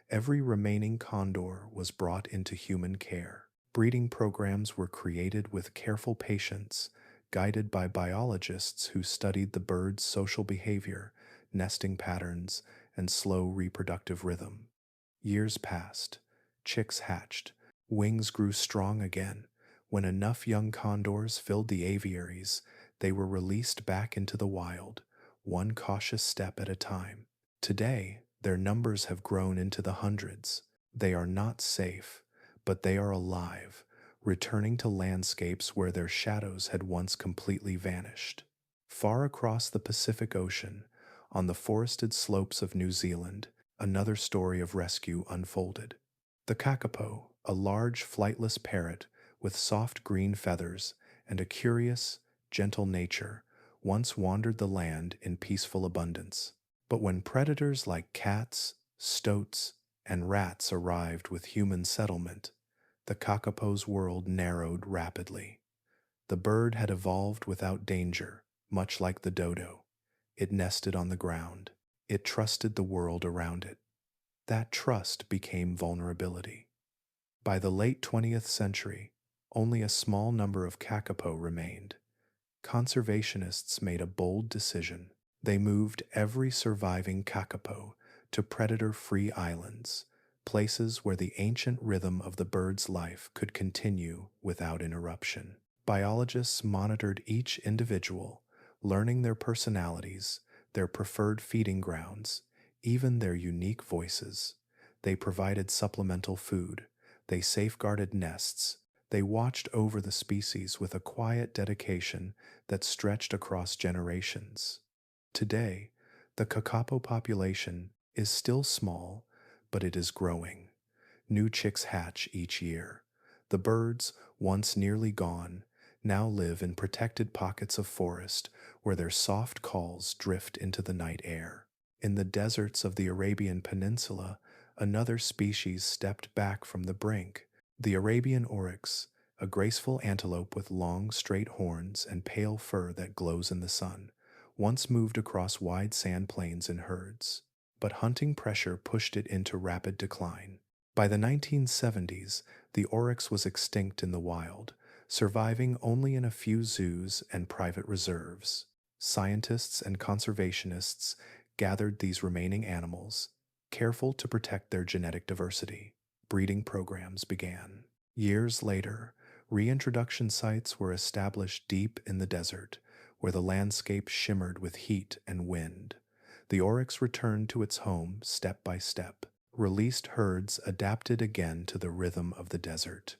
Every remaining condor was brought into human care. Breeding programs were created with careful patience, guided by biologists who studied the bird's social behavior, nesting patterns, and slow reproductive rhythm. Years passed. Chicks hatched. Wings grew strong again. When enough young condors filled the aviaries, they were released back into the wild, one cautious step at a time. Today, their numbers have grown into the hundreds. They are not safe, but they are alive, returning to landscapes where their shadows had once completely vanished. Far across the Pacific Ocean, on the forested slopes of New Zealand, another story of rescue unfolded. The kakapo, a large flightless parrot with soft green feathers and a curious, gentle nature, once wandered the land in peaceful abundance. But when predators like cats, stoats, and rats arrived with human settlement, the kakapo's world narrowed rapidly. The bird had evolved without danger, much like the dodo. It nested on the ground. It trusted the world around it. That trust became vulnerability. By the late 20th century, only a small number of kakapo remained. Conservationists made a bold decision. They moved every surviving kakapo to predator-free islands, places where the ancient rhythm of the bird's life could continue without interruption. Biologists monitored each individual, learning their personalities, their preferred feeding grounds, even their unique voices. They provided supplemental food. They safeguarded nests. They watched over the species with a quiet dedication that stretched across generations. Today, the kakapo population is still small, but it is growing. New chicks hatch each year. The birds, once nearly gone, now live in protected pockets of forest where their soft calls drift into the night air. In the deserts of the Arabian Peninsula, another species stepped back from the brink. The Arabian oryx, a graceful antelope with long, straight horns and pale fur that glows in the sun, once moved across wide sand plains in herds. But hunting pressure pushed it into rapid decline. By the 1970s, the oryx was extinct in the wild, surviving only in a few zoos and private reserves. Scientists and conservationists gathered these remaining animals, careful to protect their genetic diversity. Breeding programs began. Years later, reintroduction sites were established deep in the desert, where the landscape shimmered with heat and wind. The oryx returned to its home step by step. Released herds adapted again to the rhythm of the desert.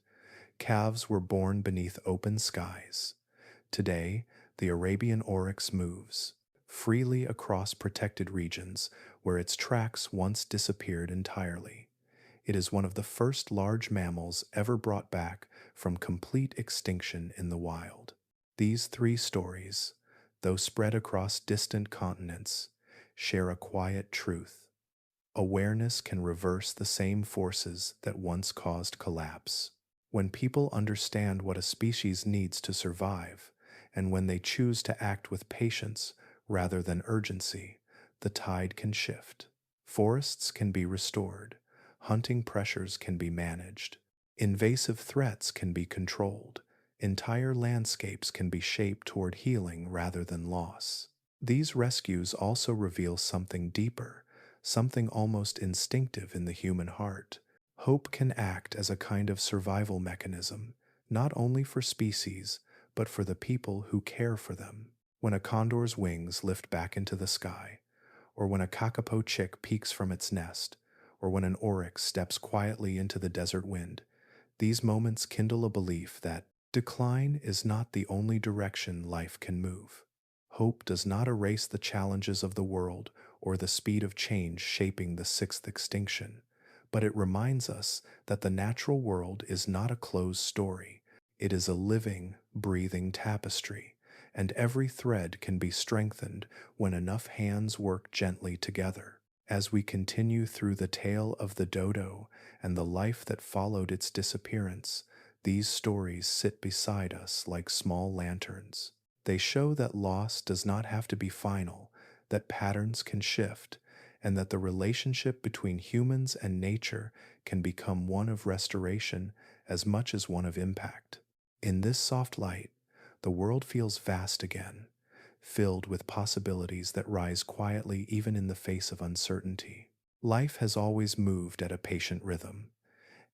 Calves were born beneath open skies. Today, the Arabian oryx moves freely across protected regions where its tracks once disappeared entirely. It is one of the first large mammals ever brought back from complete extinction in the wild. These three stories, though spread across distant continents, share a quiet truth. Awareness can reverse the same forces that once caused collapse. When people understand what a species needs to survive, and when they choose to act with patience rather than urgency, the tide can shift. Forests can be restored, hunting pressures can be managed, invasive threats can be controlled, entire landscapes can be shaped toward healing rather than loss. These rescues also reveal something deeper, something almost instinctive in the human heart. Hope can act as a kind of survival mechanism, not only for species, but for the people who care for them. When a condor's wings lift back into the sky, or when a kakapo chick peeks from its nest, or when an oryx steps quietly into the desert wind, these moments kindle a belief that decline is not the only direction life can move. Hope does not erase the challenges of the world or the speed of change shaping the sixth extinction, but it reminds us that the natural world is not a closed story. It is a living, breathing tapestry, and every thread can be strengthened when enough hands work gently together. As we continue through the tale of the dodo and the life that followed its disappearance, these stories sit beside us like small lanterns. They show that loss does not have to be final, that patterns can shift, and that the relationship between humans and nature can become one of restoration as much as one of impact. In this soft light, the world feels vast again, filled with possibilities that rise quietly even in the face of uncertainty. Life has always moved at a patient rhythm.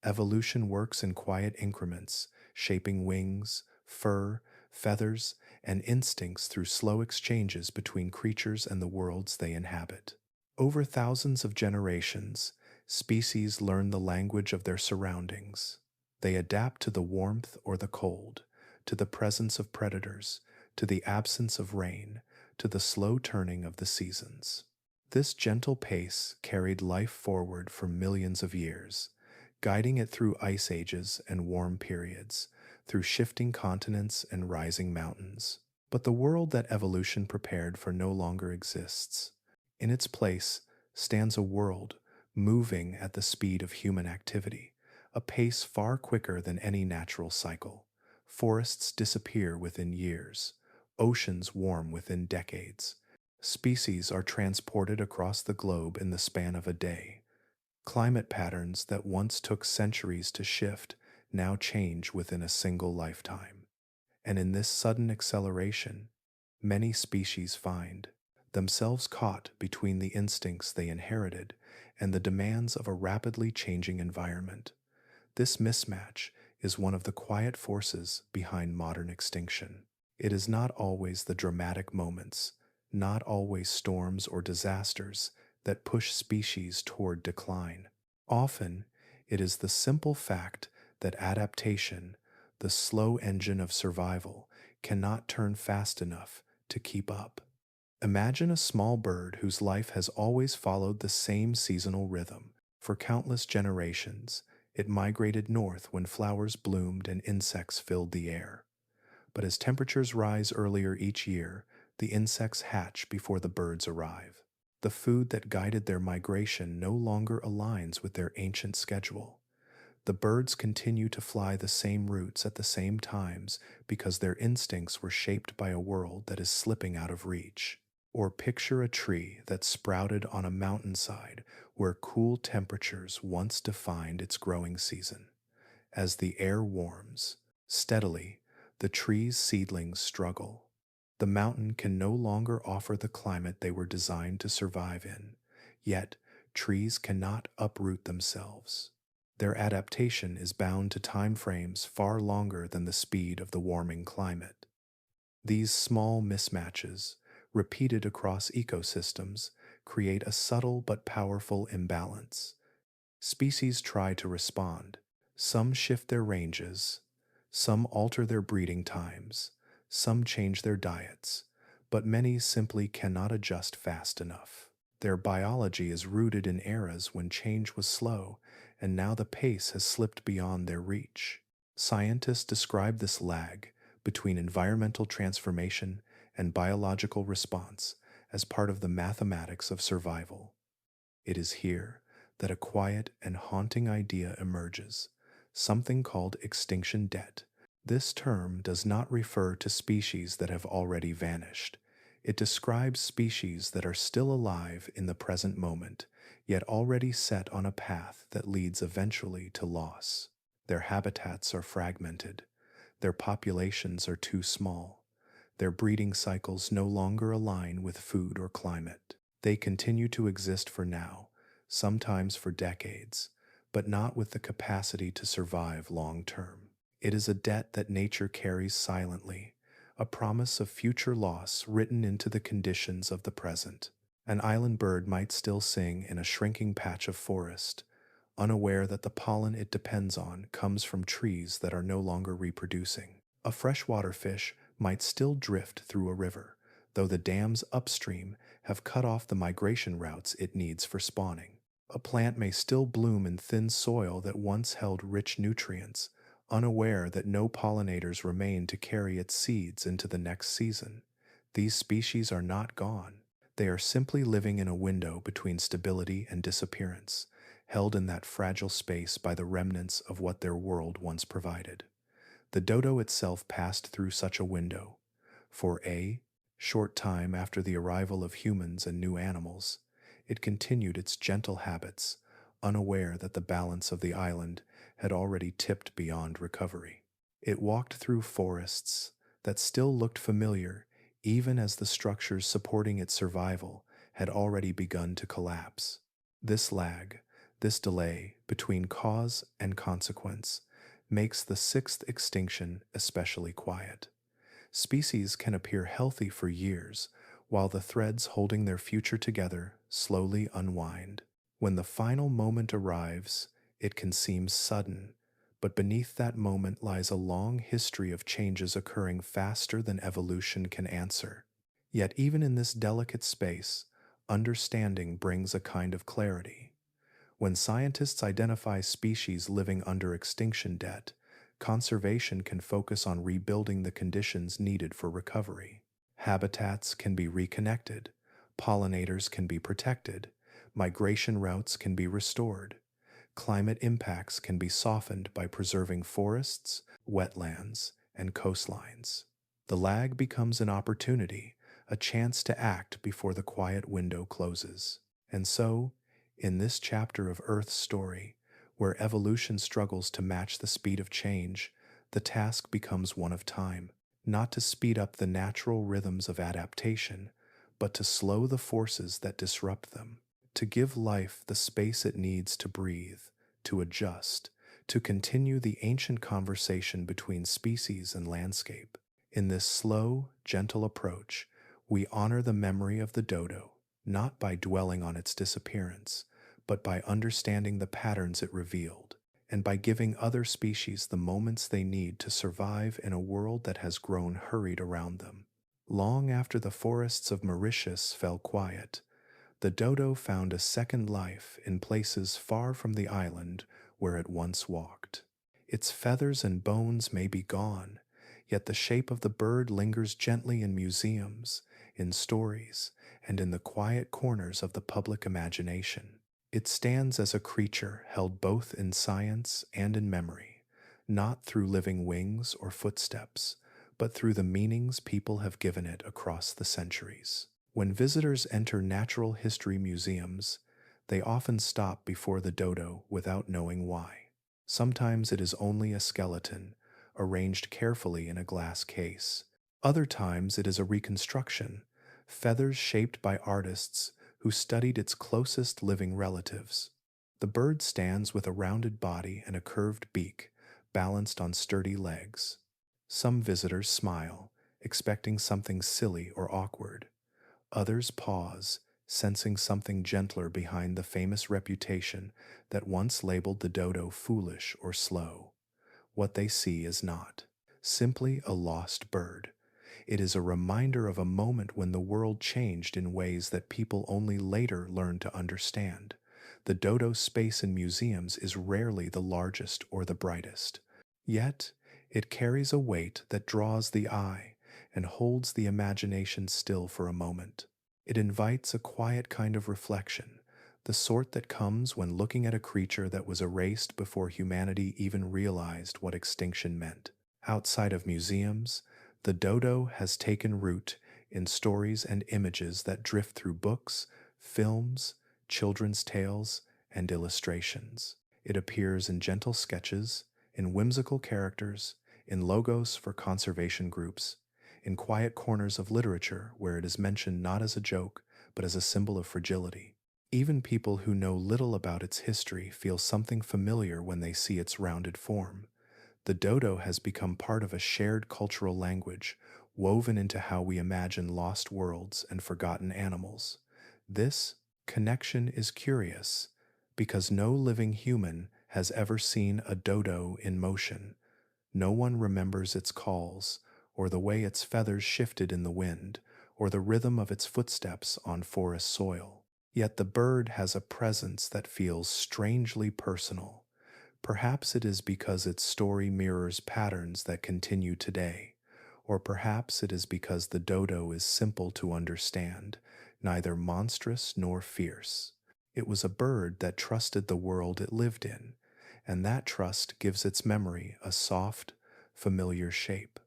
Evolution works in quiet increments, shaping wings, fur, feathers, and instincts through slow exchanges between creatures and the worlds they inhabit. Over thousands of generations, species learn the language of their surroundings. They adapt to the warmth or the cold, to the presence of predators, to the absence of rain, to the slow turning of the seasons. This gentle pace carried life forward for millions of years, guiding it through ice ages and warm periods, through shifting continents and rising mountains. But the world that evolution prepared for no longer exists. In its place stands a world moving at the speed of human activity, a pace far quicker than any natural cycle. Forests disappear within years, oceans warm within decades. Species are transported across the globe in the span of a day. Climate patterns that once took centuries to shift now change within a single lifetime. And in this sudden acceleration, many species find themselves caught between the instincts they inherited and the demands of a rapidly changing environment. This mismatch is one of the quiet forces behind modern extinction. It is not always the dramatic moments, not always storms or disasters that push species toward decline. Often, it is the simple fact that adaptation, the slow engine of survival, cannot turn fast enough to keep up. Imagine a small bird whose life has always followed the same seasonal rhythm. For countless generations, it migrated north when flowers bloomed and insects filled the air. But as temperatures rise earlier each year, the insects hatch before the birds arrive. The food that guided their migration no longer aligns with their ancient schedule. The birds continue to fly the same routes at the same times because their instincts were shaped by a world that is slipping out of reach. Or picture a tree that sprouted on a mountainside where cool temperatures once defined its growing season. As the air warms steadily, the tree's seedlings struggle. The mountain can no longer offer the climate they were designed to survive in, yet trees cannot uproot themselves. Their adaptation is bound to time frames far longer than the speed of the warming climate. These small mismatches, repeated across ecosystems, create a subtle but powerful imbalance. Species try to respond. Some shift their ranges, some alter their breeding times, some change their diets, but many simply cannot adjust fast enough. Their biology is rooted in eras when change was slow, and now the pace has slipped beyond their reach. Scientists describe this lag between environmental transformation and biological response as part of the mathematics of survival. It is here that a quiet and haunting idea emerges, something called extinction debt. This term does not refer to species that have already vanished. It describes species that are still alive in the present moment, yet already set on a path that leads eventually to loss. Their habitats are fragmented. Their populations are too small. Their breeding cycles no longer align with food or climate. They continue to exist for now, sometimes for decades, but not with the capacity to survive long term. It is a debt that nature carries silently, a promise of future loss written into the conditions of the present. An island bird might still sing in a shrinking patch of forest, unaware that the pollen it depends on comes from trees that are no longer reproducing. A freshwater fish might still drift through a river, though the dams upstream have cut off the migration routes it needs for spawning. A plant may still bloom in thin soil that once held rich nutrients, unaware that no pollinators remain to carry its seeds into the next season. These species are not gone. They are simply living in a window between stability and disappearance, held in that fragile space by the remnants of what their world once provided. The dodo itself passed through such a window. For a short time after the arrival of humans and new animals, it continued its gentle habits, unaware that the balance of the island had already tipped beyond recovery. It walked through forests that still looked familiar, even as the structures supporting its survival had already begun to collapse. This lag, this delay between cause and consequence, makes the sixth extinction especially quiet. Species can appear healthy for years, while the threads holding their future together slowly unwind. When the final moment arrives, it can seem sudden, but beneath that moment lies a long history of changes occurring faster than evolution can answer. Yet even in this delicate space, understanding brings a kind of clarity. When scientists identify species living under extinction debt, conservation can focus on rebuilding the conditions needed for recovery. Habitats can be reconnected, pollinators can be protected, migration routes can be restored, climate impacts can be softened by preserving forests, wetlands, and coastlines. The lag becomes an opportunity, a chance to act before the quiet window closes. And so, in this chapter of Earth's story, where evolution struggles to match the speed of change, the task becomes one of time, not to speed up the natural rhythms of adaptation, but to slow the forces that disrupt them, to give life the space it needs to breathe, to adjust, to continue the ancient conversation between species and landscape. In this slow, gentle approach, we honor the memory of the dodo, not by dwelling on its disappearance, but by understanding the patterns it revealed, and by giving other species the moments they need to survive in a world that has grown hurried around them. Long after the forests of Mauritius fell quiet, the dodo found a second life in places far from the island where it once walked. Its feathers and bones may be gone, yet the shape of the bird lingers gently in museums, in stories, and in the quiet corners of the public imagination. It stands as a creature held both in science and in memory, not through living wings or footsteps, but through the meanings people have given it across the centuries. When visitors enter natural history museums, they often stop before the dodo without knowing why. Sometimes it is only a skeleton, arranged carefully in a glass case. Other times it is a reconstruction, feathers shaped by artists who studied its closest living relatives. The bird stands with a rounded body and a curved beak, balanced on sturdy legs. Some visitors smile, expecting something silly or awkward. Others pause, sensing something gentler behind the famous reputation that once labeled the dodo foolish or slow. What they see is not simply a lost bird. It is a reminder of a moment when the world changed in ways that people only later learned to understand. The dodo space in museums is rarely the largest or the brightest. Yet, it carries a weight that draws the eye and holds the imagination still for a moment. It invites a quiet kind of reflection, the sort that comes when looking at a creature that was erased before humanity even realized what extinction meant. Outside of museums, the dodo has taken root in stories and images that drift through books, films, children's tales, and illustrations. It appears in gentle sketches, in whimsical characters, in logos for conservation groups, in quiet corners of literature where it is mentioned not as a joke, but as a symbol of fragility. Even people who know little about its history feel something familiar when they see its rounded form. The dodo has become part of a shared cultural language, woven into how we imagine lost worlds and forgotten animals. This connection is curious, because no living human has ever seen a dodo in motion. No one remembers its calls, or the way its feathers shifted in the wind, or the rhythm of its footsteps on forest soil. Yet the bird has a presence that feels strangely personal. Perhaps it is because its story mirrors patterns that continue today, or perhaps it is because the dodo is simple to understand, neither monstrous nor fierce. It was a bird that trusted the world it lived in, and that trust gives its memory a soft, familiar shape.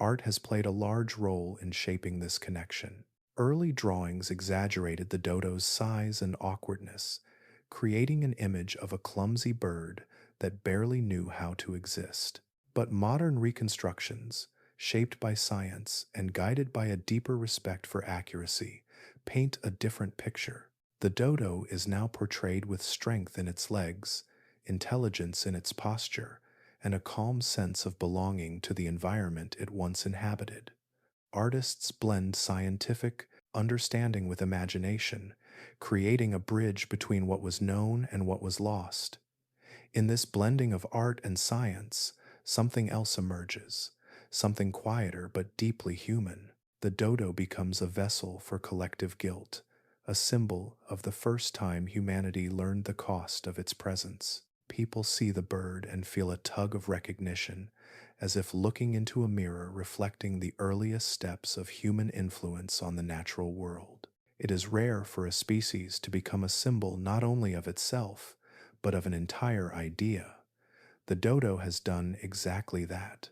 Art has played a large role in shaping this connection. Early drawings exaggerated the dodo's size and awkwardness, creating an image of a clumsy bird that barely knew how to exist. But modern reconstructions, shaped by science and guided by a deeper respect for accuracy, paint a different picture. The dodo is now portrayed with strength in its legs, intelligence in its posture, and a calm sense of belonging to the environment it once inhabited. Artists blend scientific understanding with imagination, creating a bridge between what was known and what was lost. In this blending of art and science, something else emerges, something quieter but deeply human. The dodo becomes a vessel for collective guilt, a symbol of the first time humanity learned the cost of its presence. People see the bird and feel a tug of recognition, as if looking into a mirror reflecting the earliest steps of human influence on the natural world. It is rare for a species to become a symbol not only of itself, but of an entire idea. The dodo has done exactly that.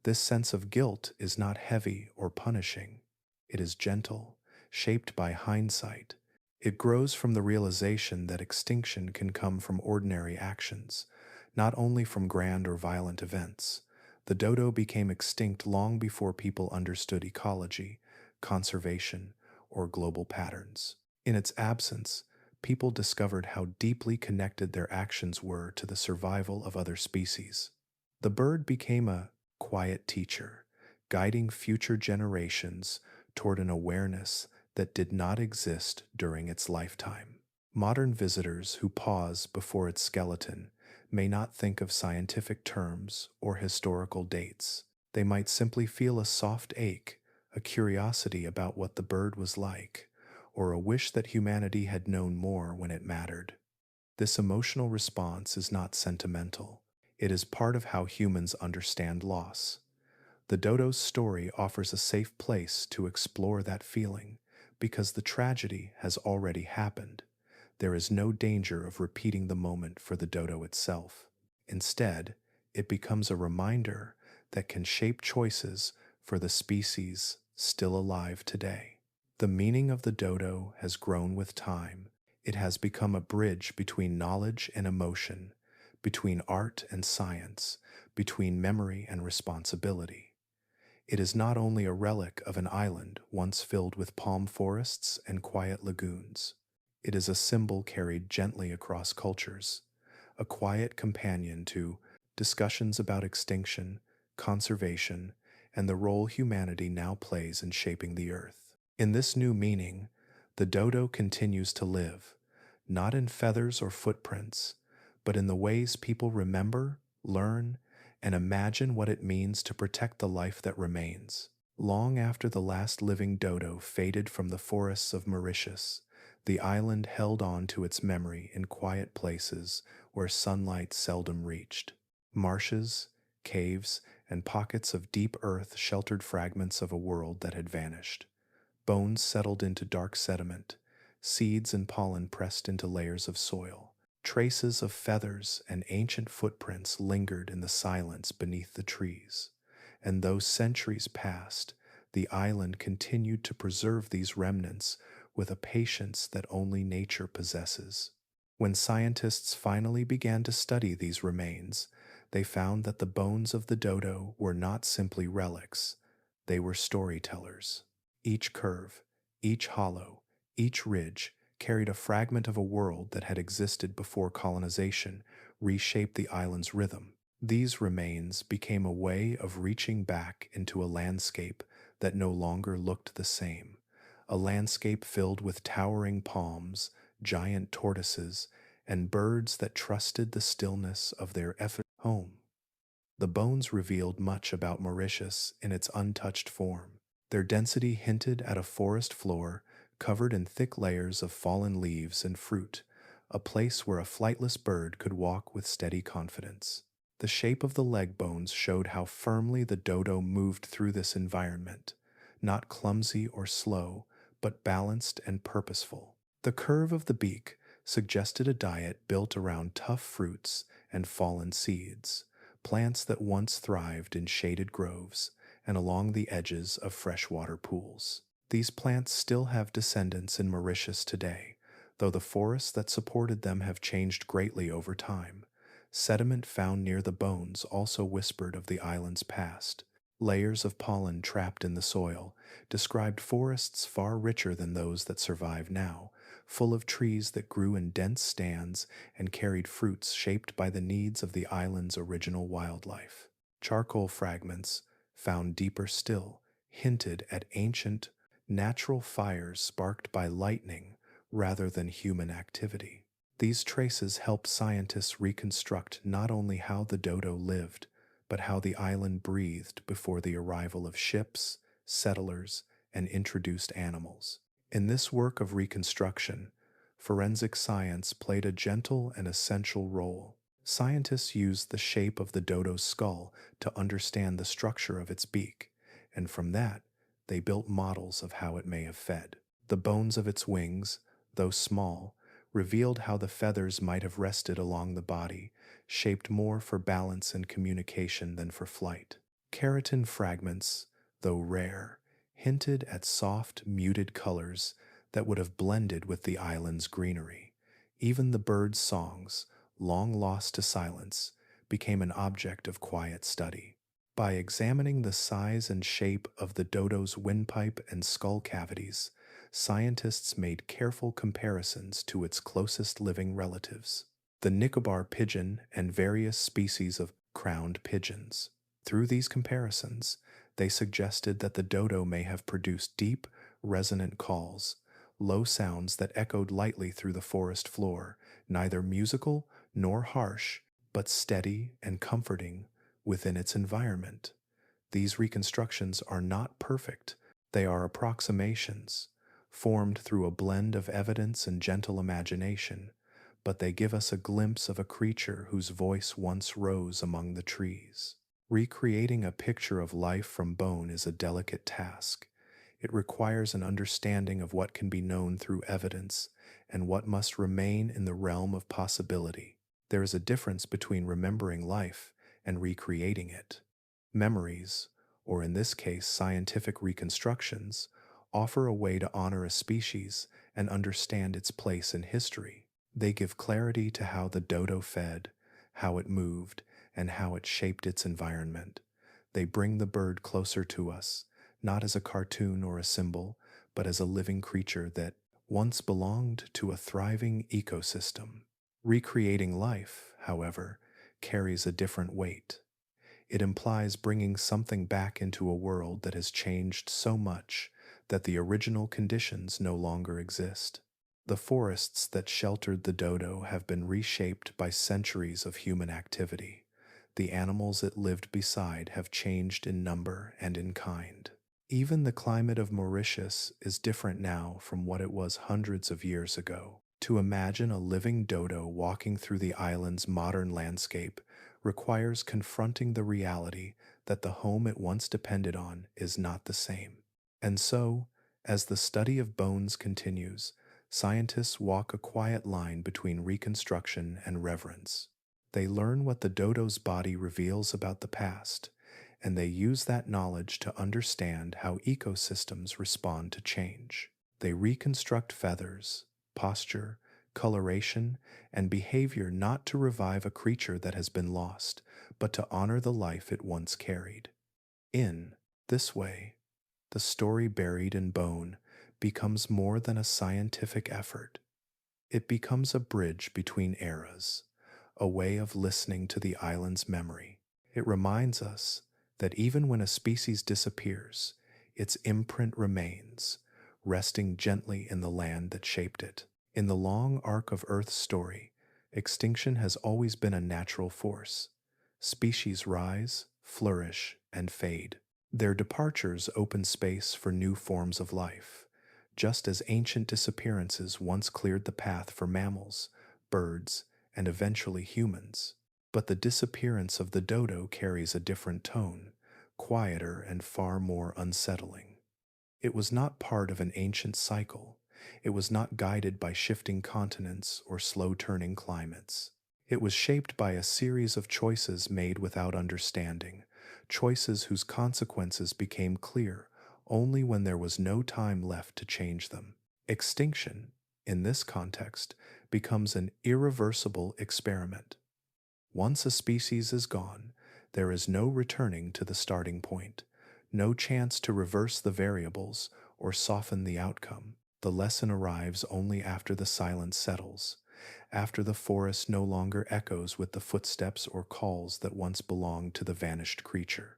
This sense of guilt is not heavy or punishing. It is gentle, shaped by hindsight. It grows from the realization that extinction can come from ordinary actions, not only from grand or violent events. The dodo became extinct long before people understood ecology, conservation, or global patterns. In its absence, people discovered how deeply connected their actions were to the survival of other species. The bird became a quiet teacher, guiding future generations toward an awareness that did not exist during its lifetime. Modern visitors who pause before its skeleton may not think of scientific terms or historical dates. They might simply feel a soft ache, a curiosity about what the bird was like, or a wish that humanity had known more when it mattered. This emotional response is not sentimental. It is part of how humans understand loss. The dodo's story offers a safe place to explore that feeling because the tragedy has already happened. There is no danger of repeating the moment for the dodo itself. Instead, it becomes a reminder that can shape choices for the species still alive today. The meaning of the dodo has grown with time. It has become a bridge between knowledge and emotion, between art and science, between memory and responsibility. It is not only a relic of an island once filled with palm forests and quiet lagoons. It is a symbol carried gently across cultures, a quiet companion to discussions about extinction, conservation, and the role humanity now plays in shaping the earth. In this new meaning, the dodo continues to live, not in feathers or footprints, but in the ways people remember, learn, and imagine what it means to protect the life that remains. Long after the last living dodo faded from the forests of Mauritius, the island held on to its memory in quiet places where sunlight seldom reached. Marshes, caves, and pockets of deep earth sheltered fragments of a world that had vanished. Bones settled into dark sediment, seeds and pollen pressed into layers of soil. Traces of feathers and ancient footprints lingered in the silence beneath the trees. And though centuries passed, the island continued to preserve these remnants with a patience that only nature possesses. When scientists finally began to study these remains, they found that the bones of the dodo were not simply relics, they were storytellers. Each curve, each hollow, each ridge carried a fragment of a world that had existed before colonization reshaped the island's rhythm. These remains became a way of reaching back into a landscape that no longer looked the same, a landscape filled with towering palms, giant tortoises, and birds that trusted the stillness of their home. The bones revealed much about Mauritius in its untouched form. Their density hinted at a forest floor covered in thick layers of fallen leaves and fruit, a place where a flightless bird could walk with steady confidence. The shape of the leg bones showed how firmly the dodo moved through this environment, not clumsy or slow, but balanced and purposeful. The curve of the beak suggested a diet built around tough fruits and fallen seeds, plants that once thrived in shaded groves and along the edges of freshwater pools. These plants still have descendants in Mauritius today, though the forests that supported them have changed greatly over time. Sediment found near the bones also whispered of the island's past. Layers of pollen trapped in the soil described forests far richer than those that survive now, full of trees that grew in dense stands and carried fruits shaped by the needs of the island's original wildlife. Charcoal fragments, found deeper still, hinted at ancient, natural fires sparked by lightning rather than human activity. These traces help scientists reconstruct not only how the dodo lived, but how the island breathed before the arrival of ships, settlers, and introduced animals. In this work of reconstruction, forensic science played a gentle and essential role. Scientists used the shape of the dodo's skull to understand the structure of its beak, and from that, they built models of how it may have fed. The bones of its wings, though small, revealed how the feathers might have rested along the body, shaped more for balance and communication than for flight. Keratin fragments, though rare, hinted at soft, muted colors that would have blended with the island's greenery. Even the birds' songs, long lost to silence, became an object of quiet study. By examining the size and shape of the dodo's windpipe and skull cavities, scientists made careful comparisons to its closest living relatives, the Nicobar pigeon and various species of crowned pigeons. Through these comparisons, they suggested that the dodo may have produced deep, resonant calls, low sounds that echoed lightly through the forest floor, neither musical nor harsh, but steady and comforting within its environment. These reconstructions are not perfect, they are approximations, formed through a blend of evidence and gentle imagination, but they give us a glimpse of a creature whose voice once rose among the trees. Recreating a picture of life from bone is a delicate task. It requires an understanding of what can be known through evidence and what must remain in the realm of possibility. There is a difference between remembering life and recreating it. Memories, or in this case scientific reconstructions, offer a way to honor a species and understand its place in history. They give clarity to how the dodo fed, how it moved, and how it shaped its environment. They bring the bird closer to us, not as a cartoon or a symbol, but as a living creature that once belonged to a thriving ecosystem. Recreating life, however, carries a different weight. It implies bringing something back into a world that has changed so much that the original conditions no longer exist. The forests that sheltered the dodo have been reshaped by centuries of human activity. The animals it lived beside have changed in number and in kind. Even the climate of Mauritius is different now from what it was hundreds of years ago. To imagine a living dodo walking through the island's modern landscape requires confronting the reality that the home it once depended on is not the same. And so, as the study of bones continues, scientists walk a quiet line between reconstruction and reverence. They learn what the dodo's body reveals about the past, and they use that knowledge to understand how ecosystems respond to change. They reconstruct feathers, posture, coloration, and behavior not to revive a creature that has been lost, but to honor the life it once carried. In this way, the story buried in bone becomes more than a scientific effort. It becomes a bridge between eras, a way of listening to the island's memory. It reminds us that even when a species disappears, its imprint remains, resting gently in the land that shaped it. In the long arc of Earth's story, extinction has always been a natural force. Species rise, flourish, and fade. Their departures open space for new forms of life, just as ancient disappearances once cleared the path for mammals, birds, and eventually humans. But the disappearance of the dodo carries a different tone, quieter and far more unsettling. It was not part of an ancient cycle. It was not guided by shifting continents or slow-turning climates. It was shaped by a series of choices made without understanding, choices whose consequences became clear only when there was no time left to change them. Extinction, in this context, becomes an irreversible experiment. Once a species is gone, there is no returning to the starting point, no chance to reverse the variables or soften the outcome. The lesson arrives only after the silence settles, after the forest no longer echoes with the footsteps or calls that once belonged to the vanished creature.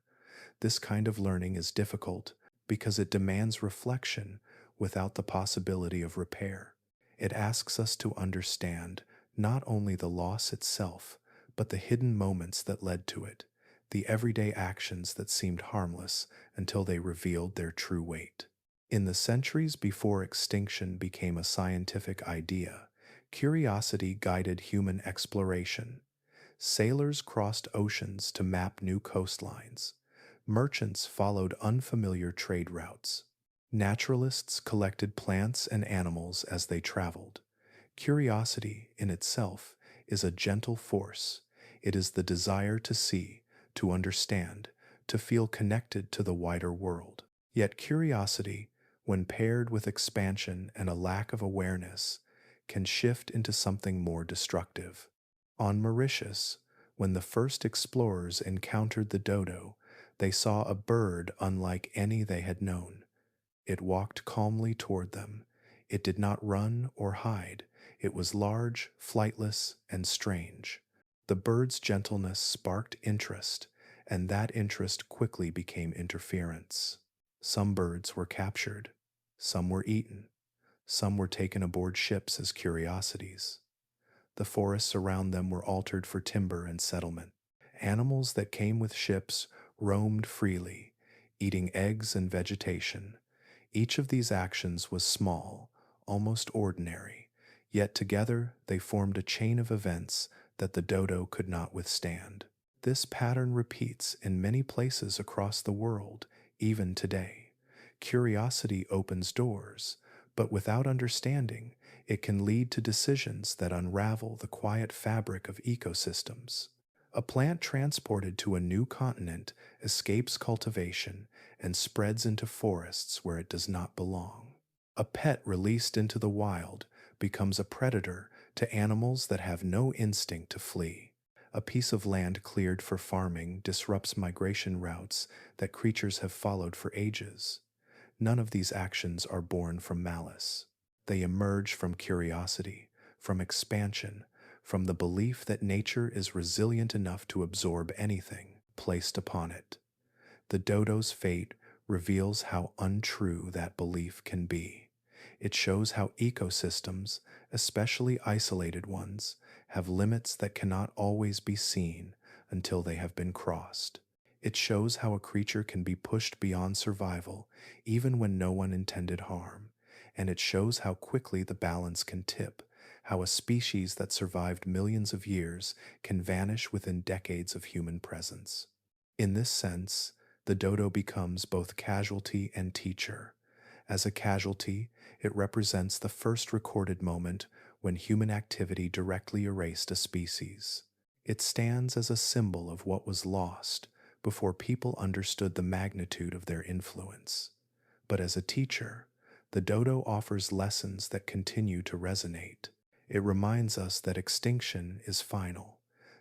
This kind of learning is difficult because it demands reflection without the possibility of repair. It asks us to understand not only the loss itself, but the hidden moments that led to it, the everyday actions that seemed harmless until they revealed their true weight. In the centuries before extinction became a scientific idea, curiosity guided human exploration. Sailors crossed oceans to map new coastlines. Merchants followed unfamiliar trade routes. Naturalists collected plants and animals as they traveled. Curiosity, in itself, is a gentle force. It is the desire to see, to understand, to feel connected to the wider world. Yet curiosity, when paired with expansion and a lack of awareness, can shift into something more destructive. On Mauritius, when the first explorers encountered the dodo, they saw a bird unlike any they had known. It walked calmly toward them. It did not run or hide. It was large, flightless, and strange. The bird's gentleness sparked interest, and that interest quickly became interference. Some birds were captured. Some were eaten. Some were taken aboard ships as curiosities. The forests around them were altered for timber and settlement. Animals that came with ships roamed freely, eating eggs and vegetation. Each of these actions was small, almost ordinary, yet together they formed a chain of events that the dodo could not withstand. This pattern repeats in many places across the world, even today. Curiosity opens doors, but without understanding, it can lead to decisions that unravel the quiet fabric of ecosystems. A plant transported to a new continent escapes cultivation and spreads into forests where it does not belong. A pet released into the wild becomes a predator to animals that have no instinct to flee. A piece of land cleared for farming disrupts migration routes that creatures have followed for ages. None of these actions are born from malice. They emerge from curiosity, from expansion, from the belief that nature is resilient enough to absorb anything placed upon it. The dodo's fate reveals how untrue that belief can be. It shows how ecosystems, especially isolated ones, have limits that cannot always be seen until they have been crossed. It shows how a creature can be pushed beyond survival even when no one intended harm. And it shows how quickly the balance can tip, how a species that survived millions of years can vanish within decades of human presence. In this sense, the dodo becomes both casualty and teacher. As a casualty, it represents the first recorded moment when human activity directly erased a species. It stands as a symbol of what was lost before people understood the magnitude of their influence. But as a teacher, the dodo offers lessons that continue to resonate. It reminds us that extinction is final,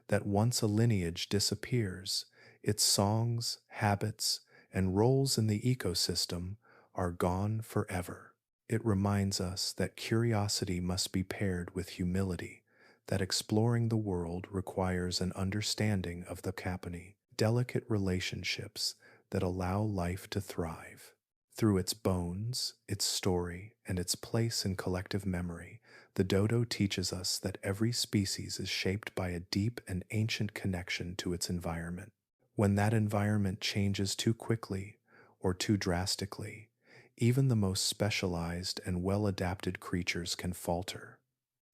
that once a lineage disappears, its songs, habits, and roles in the ecosystem are gone forever. It reminds us that curiosity must be paired with humility, that exploring the world requires an understanding of the capony, delicate relationships that allow life to thrive. Through its bones, its story, and its place in collective memory, the dodo teaches us that every species is shaped by a deep and ancient connection to its environment. When that environment changes too quickly or too drastically, even the most specialized and well-adapted creatures can falter.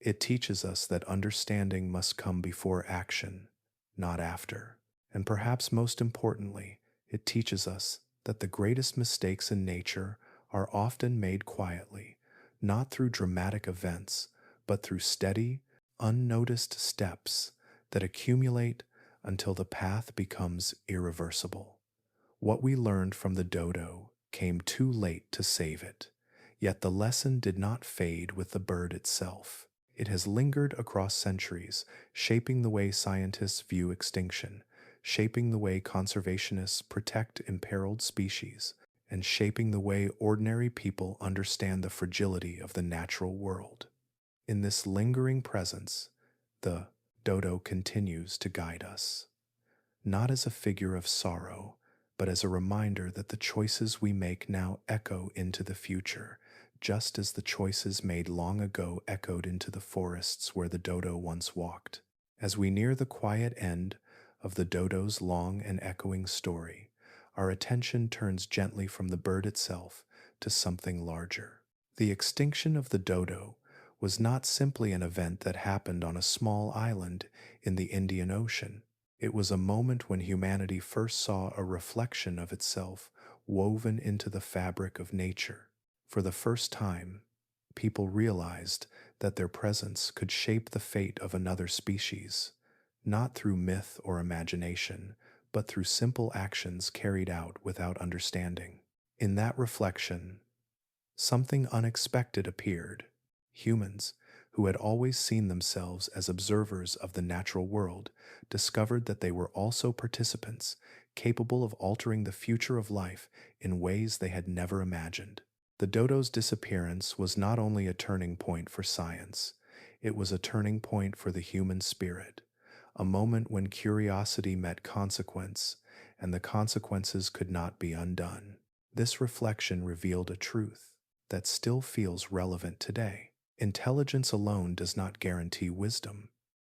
It teaches us that understanding must come before action, not after. And perhaps most importantly, it teaches us that the greatest mistakes in nature are often made quietly, not through dramatic events, but through steady, unnoticed steps that accumulate until the path becomes irreversible. What we learned from the dodo came too late to save it, yet the lesson did not fade with the bird itself. It has lingered across centuries, shaping the way scientists view extinction, shaping the way conservationists protect imperiled species, and shaping the way ordinary people understand the fragility of the natural world. In this lingering presence, the dodo continues to guide us, not as a figure of sorrow, but as a reminder that the choices we make now echo into the future, just as the choices made long ago echoed into the forests where the dodo once walked. As we near the quiet end of the dodo's long and echoing story, our attention turns gently from the bird itself to something larger. The extinction of the dodo was not simply an event that happened on a small island in the Indian Ocean. It was a moment when humanity first saw a reflection of itself woven into the fabric of nature. For the first time, people realized that their presence could shape the fate of another species, not through myth or imagination, but through simple actions carried out without understanding. In that reflection, something unexpected appeared. Humans, who had always seen themselves as observers of the natural world, discovered that they were also participants, capable of altering the future of life in ways they had never imagined. The dodo's disappearance was not only a turning point for science, it was a turning point for the human spirit, a moment when curiosity met consequence, and the consequences could not be undone. This reflection revealed a truth that still feels relevant today. Intelligence alone does not guarantee wisdom.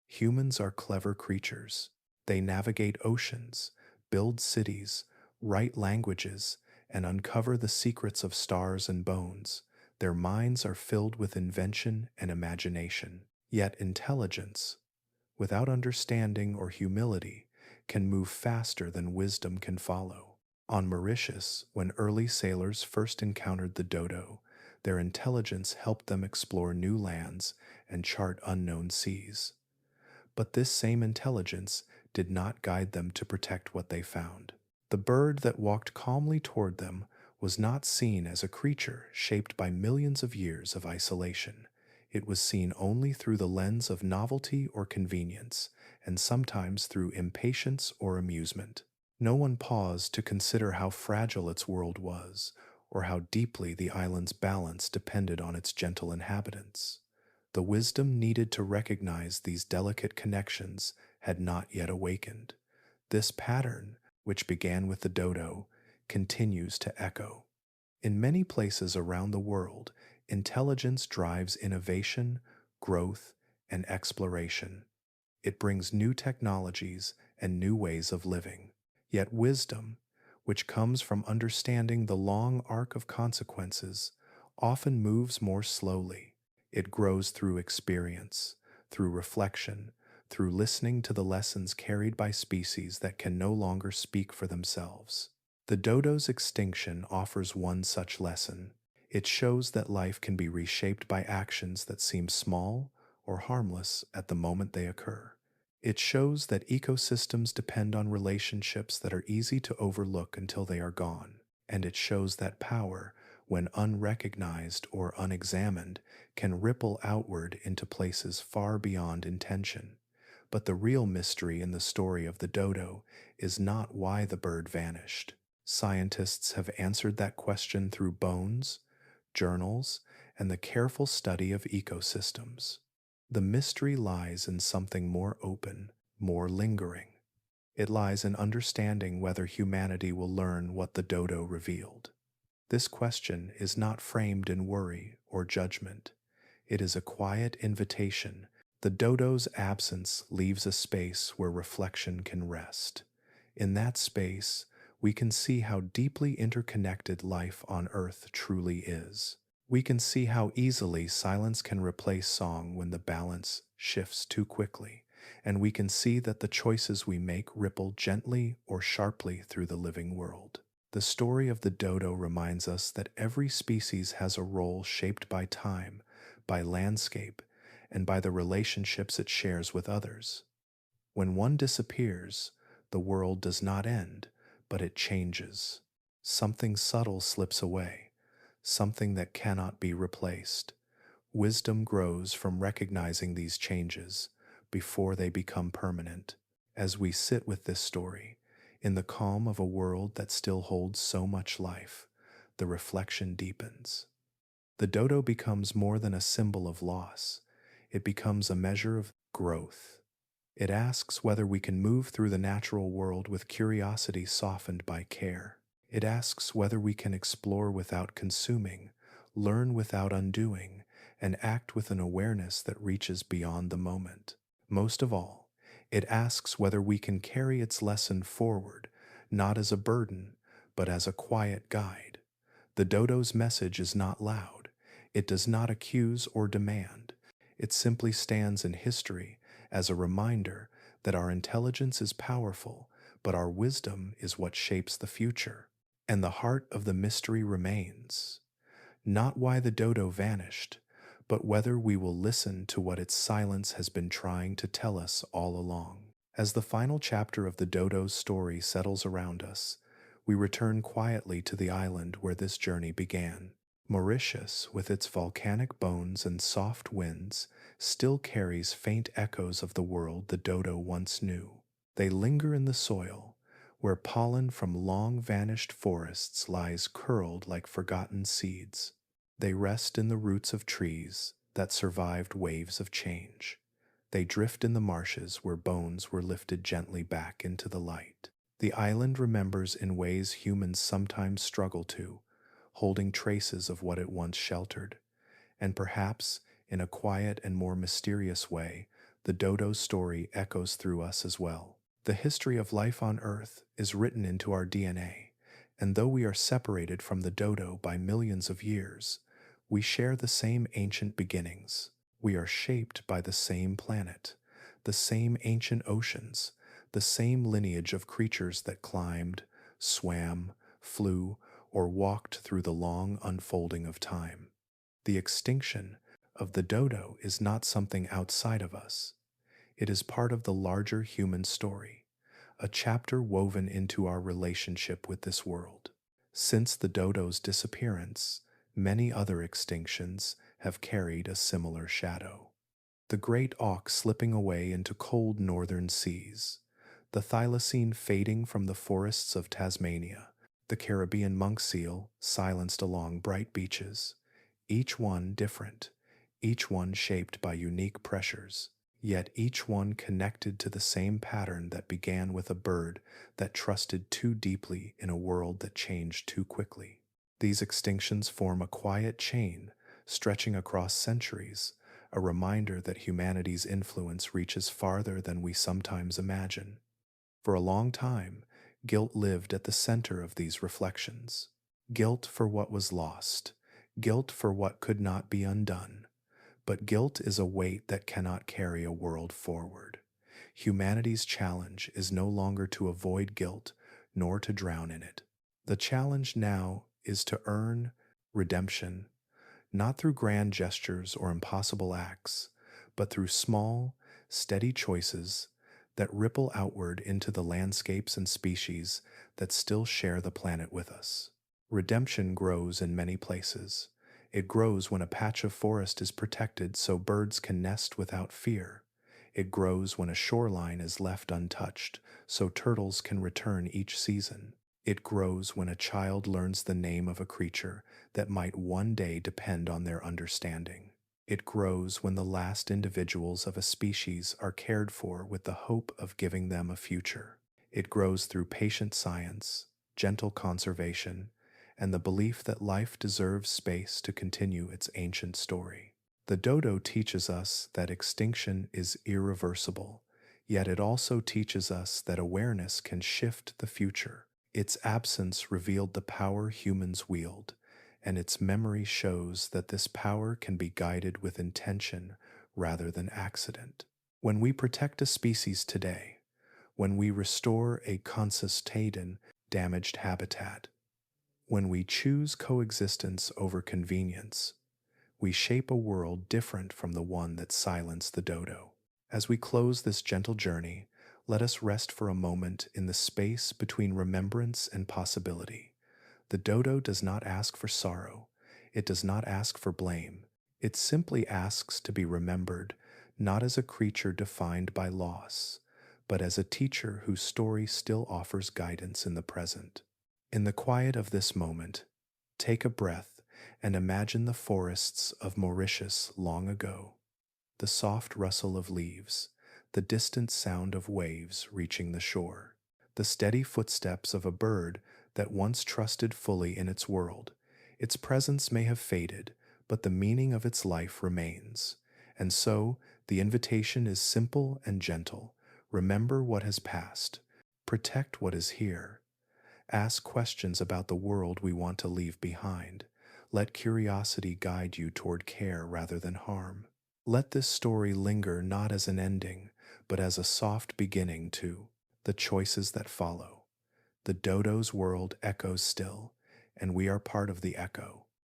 Humans are clever creatures. They navigate oceans, build cities, write languages, and uncover the secrets of stars and bones. Their minds are filled with invention and imagination. Yet intelligence, without understanding or humility, can move faster than wisdom can follow. On Mauritius, when early sailors first encountered the dodo, their intelligence helped them explore new lands and chart unknown seas. But this same intelligence did not guide them to protect what they found. The bird that walked calmly toward them was not seen as a creature shaped by millions of years of isolation. It was seen only through the lens of novelty or convenience, and sometimes through impatience or amusement. No one paused to consider how fragile its world was, or how deeply the island's balance depended on its gentle inhabitants. The wisdom needed to recognize these delicate connections had not yet awakened. This pattern, which began with the dodo, continues to echo. In many places around the world, intelligence drives innovation, growth, and exploration. It brings new technologies and new ways of living. Yet wisdom, which comes from understanding the long arc of consequences, often moves more slowly. It grows through experience, through reflection, through listening to the lessons carried by species that can no longer speak for themselves. The dodo's extinction offers one such lesson. It shows that life can be reshaped by actions that seem small or harmless at the moment they occur. It shows that ecosystems depend on relationships that are easy to overlook until they are gone. And it shows that power, when unrecognized or unexamined, can ripple outward into places far beyond intention. But the real mystery in the story of the dodo is not why the bird vanished. Scientists have answered that question through bones, journals, and the careful study of ecosystems. The mystery lies in something more open, more lingering. It lies in understanding whether humanity will learn what the dodo revealed. This question is not framed in worry or judgment. It is a quiet invitation. The dodo's absence leaves a space where reflection can rest. In that space, we can see how deeply interconnected life on Earth truly is. We can see how easily silence can replace song when the balance shifts too quickly, and we can see that the choices we make ripple gently or sharply through the living world. The story of the dodo reminds us that every species has a role shaped by time, by landscape, and by the relationships it shares with others. When one disappears, the world does not end, but it changes. Something subtle slips away, something that cannot be replaced. Wisdom grows from recognizing these changes before they become permanent. As we sit with this story, in the calm of a world that still holds so much life, the reflection deepens. The dodo becomes more than a symbol of loss. It becomes a measure of growth. It asks whether we can move through the natural world with curiosity softened by care. It asks whether we can explore without consuming, learn without undoing, and act with an awareness that reaches beyond the moment. Most of all, it asks whether we can carry its lesson forward, not as a burden, but as a quiet guide. The dodo's message is not loud. It does not accuse or demand. It simply stands in history as a reminder that our intelligence is powerful, but our wisdom is what shapes the future. And the heart of the mystery remains. Not why the dodo vanished, but whether we will listen to what its silence has been trying to tell us all along. As the final chapter of the dodo's story settles around us, we return quietly to the island where this journey began. Mauritius, with its volcanic bones and soft winds, still carries faint echoes of the world the dodo once knew. They linger in the soil, where pollen from long-vanished forests lies curled like forgotten seeds. They rest in the roots of trees that survived waves of change. They drift in the marshes where bones were lifted gently back into the light. The island remembers in ways humans sometimes struggle to, holding traces of what it once sheltered. And perhaps, in a quiet and more mysterious way, the dodo's story echoes through us as well. The history of life on Earth is written into our DNA, and though we are separated from the dodo by millions of years, we share the same ancient beginnings. We are shaped by the same planet, the same ancient oceans, the same lineage of creatures that climbed, swam, flew, or walked through the long unfolding of time. The extinction of the dodo is not something outside of us. It is part of the larger human story. a chapter woven into our relationship with this world. Since the dodo's disappearance, many other extinctions have carried a similar shadow. The great auk slipping away into cold northern seas, the thylacine fading from the forests of Tasmania, the Caribbean monk seal silenced along bright beaches, each one different, each one shaped by unique pressures, yet each one connected to the same pattern that began with a bird that trusted too deeply in a world that changed too quickly. These extinctions form a quiet chain stretching across centuries, a reminder that humanity's influence reaches farther than we sometimes imagine. For a long time, guilt lived at the center of these reflections. Guilt for what was lost, guilt for what could not be undone. But guilt is a weight that cannot carry a world forward. Humanity's challenge is no longer to avoid guilt, nor to drown in it. The challenge now is to earn redemption, not through grand gestures or impossible acts, but through small, steady choices that ripple outward into the landscapes and species that still share the planet with us. Redemption grows in many places. It grows when a patch of forest is protected so birds can nest without fear. It grows when a shoreline is left untouched so turtles can return each season. It grows when a child learns the name of a creature that might one day depend on their understanding. It grows when the last individuals of a species are cared for with the hope of giving them a future. It grows through patient science, gentle conservation, and the belief that life deserves space to continue its ancient story. The dodo teaches us that extinction is irreversible, yet it also teaches us that awareness can shift the future. Its absence revealed the power humans wield, and its memory shows that this power can be guided with intention rather than accident. When we protect a species today, when we restore a consistadin damaged habitat, when we choose coexistence over convenience, we shape a world different from the one that silenced the dodo. As we close this gentle journey, let us rest for a moment in the space between remembrance and possibility. The dodo does not ask for sorrow. It does not ask for blame. It simply asks to be remembered, not as a creature defined by loss, but as a teacher whose story still offers guidance in the present. In the quiet of this moment, take a breath and imagine the forests of Mauritius long ago, the soft rustle of leaves, the distant sound of waves reaching the shore, the steady footsteps of a bird that once trusted fully in its world. Its presence may have faded, but the meaning of its life remains. And so, the invitation is simple and gentle. Remember what has passed. Protect what is here. Ask questions about the world we want to leave behind. Let curiosity guide you toward care rather than harm. Let this story linger not as an ending, but as a soft beginning to the choices that follow. The dodo's world echoes still, and we are part of the echo.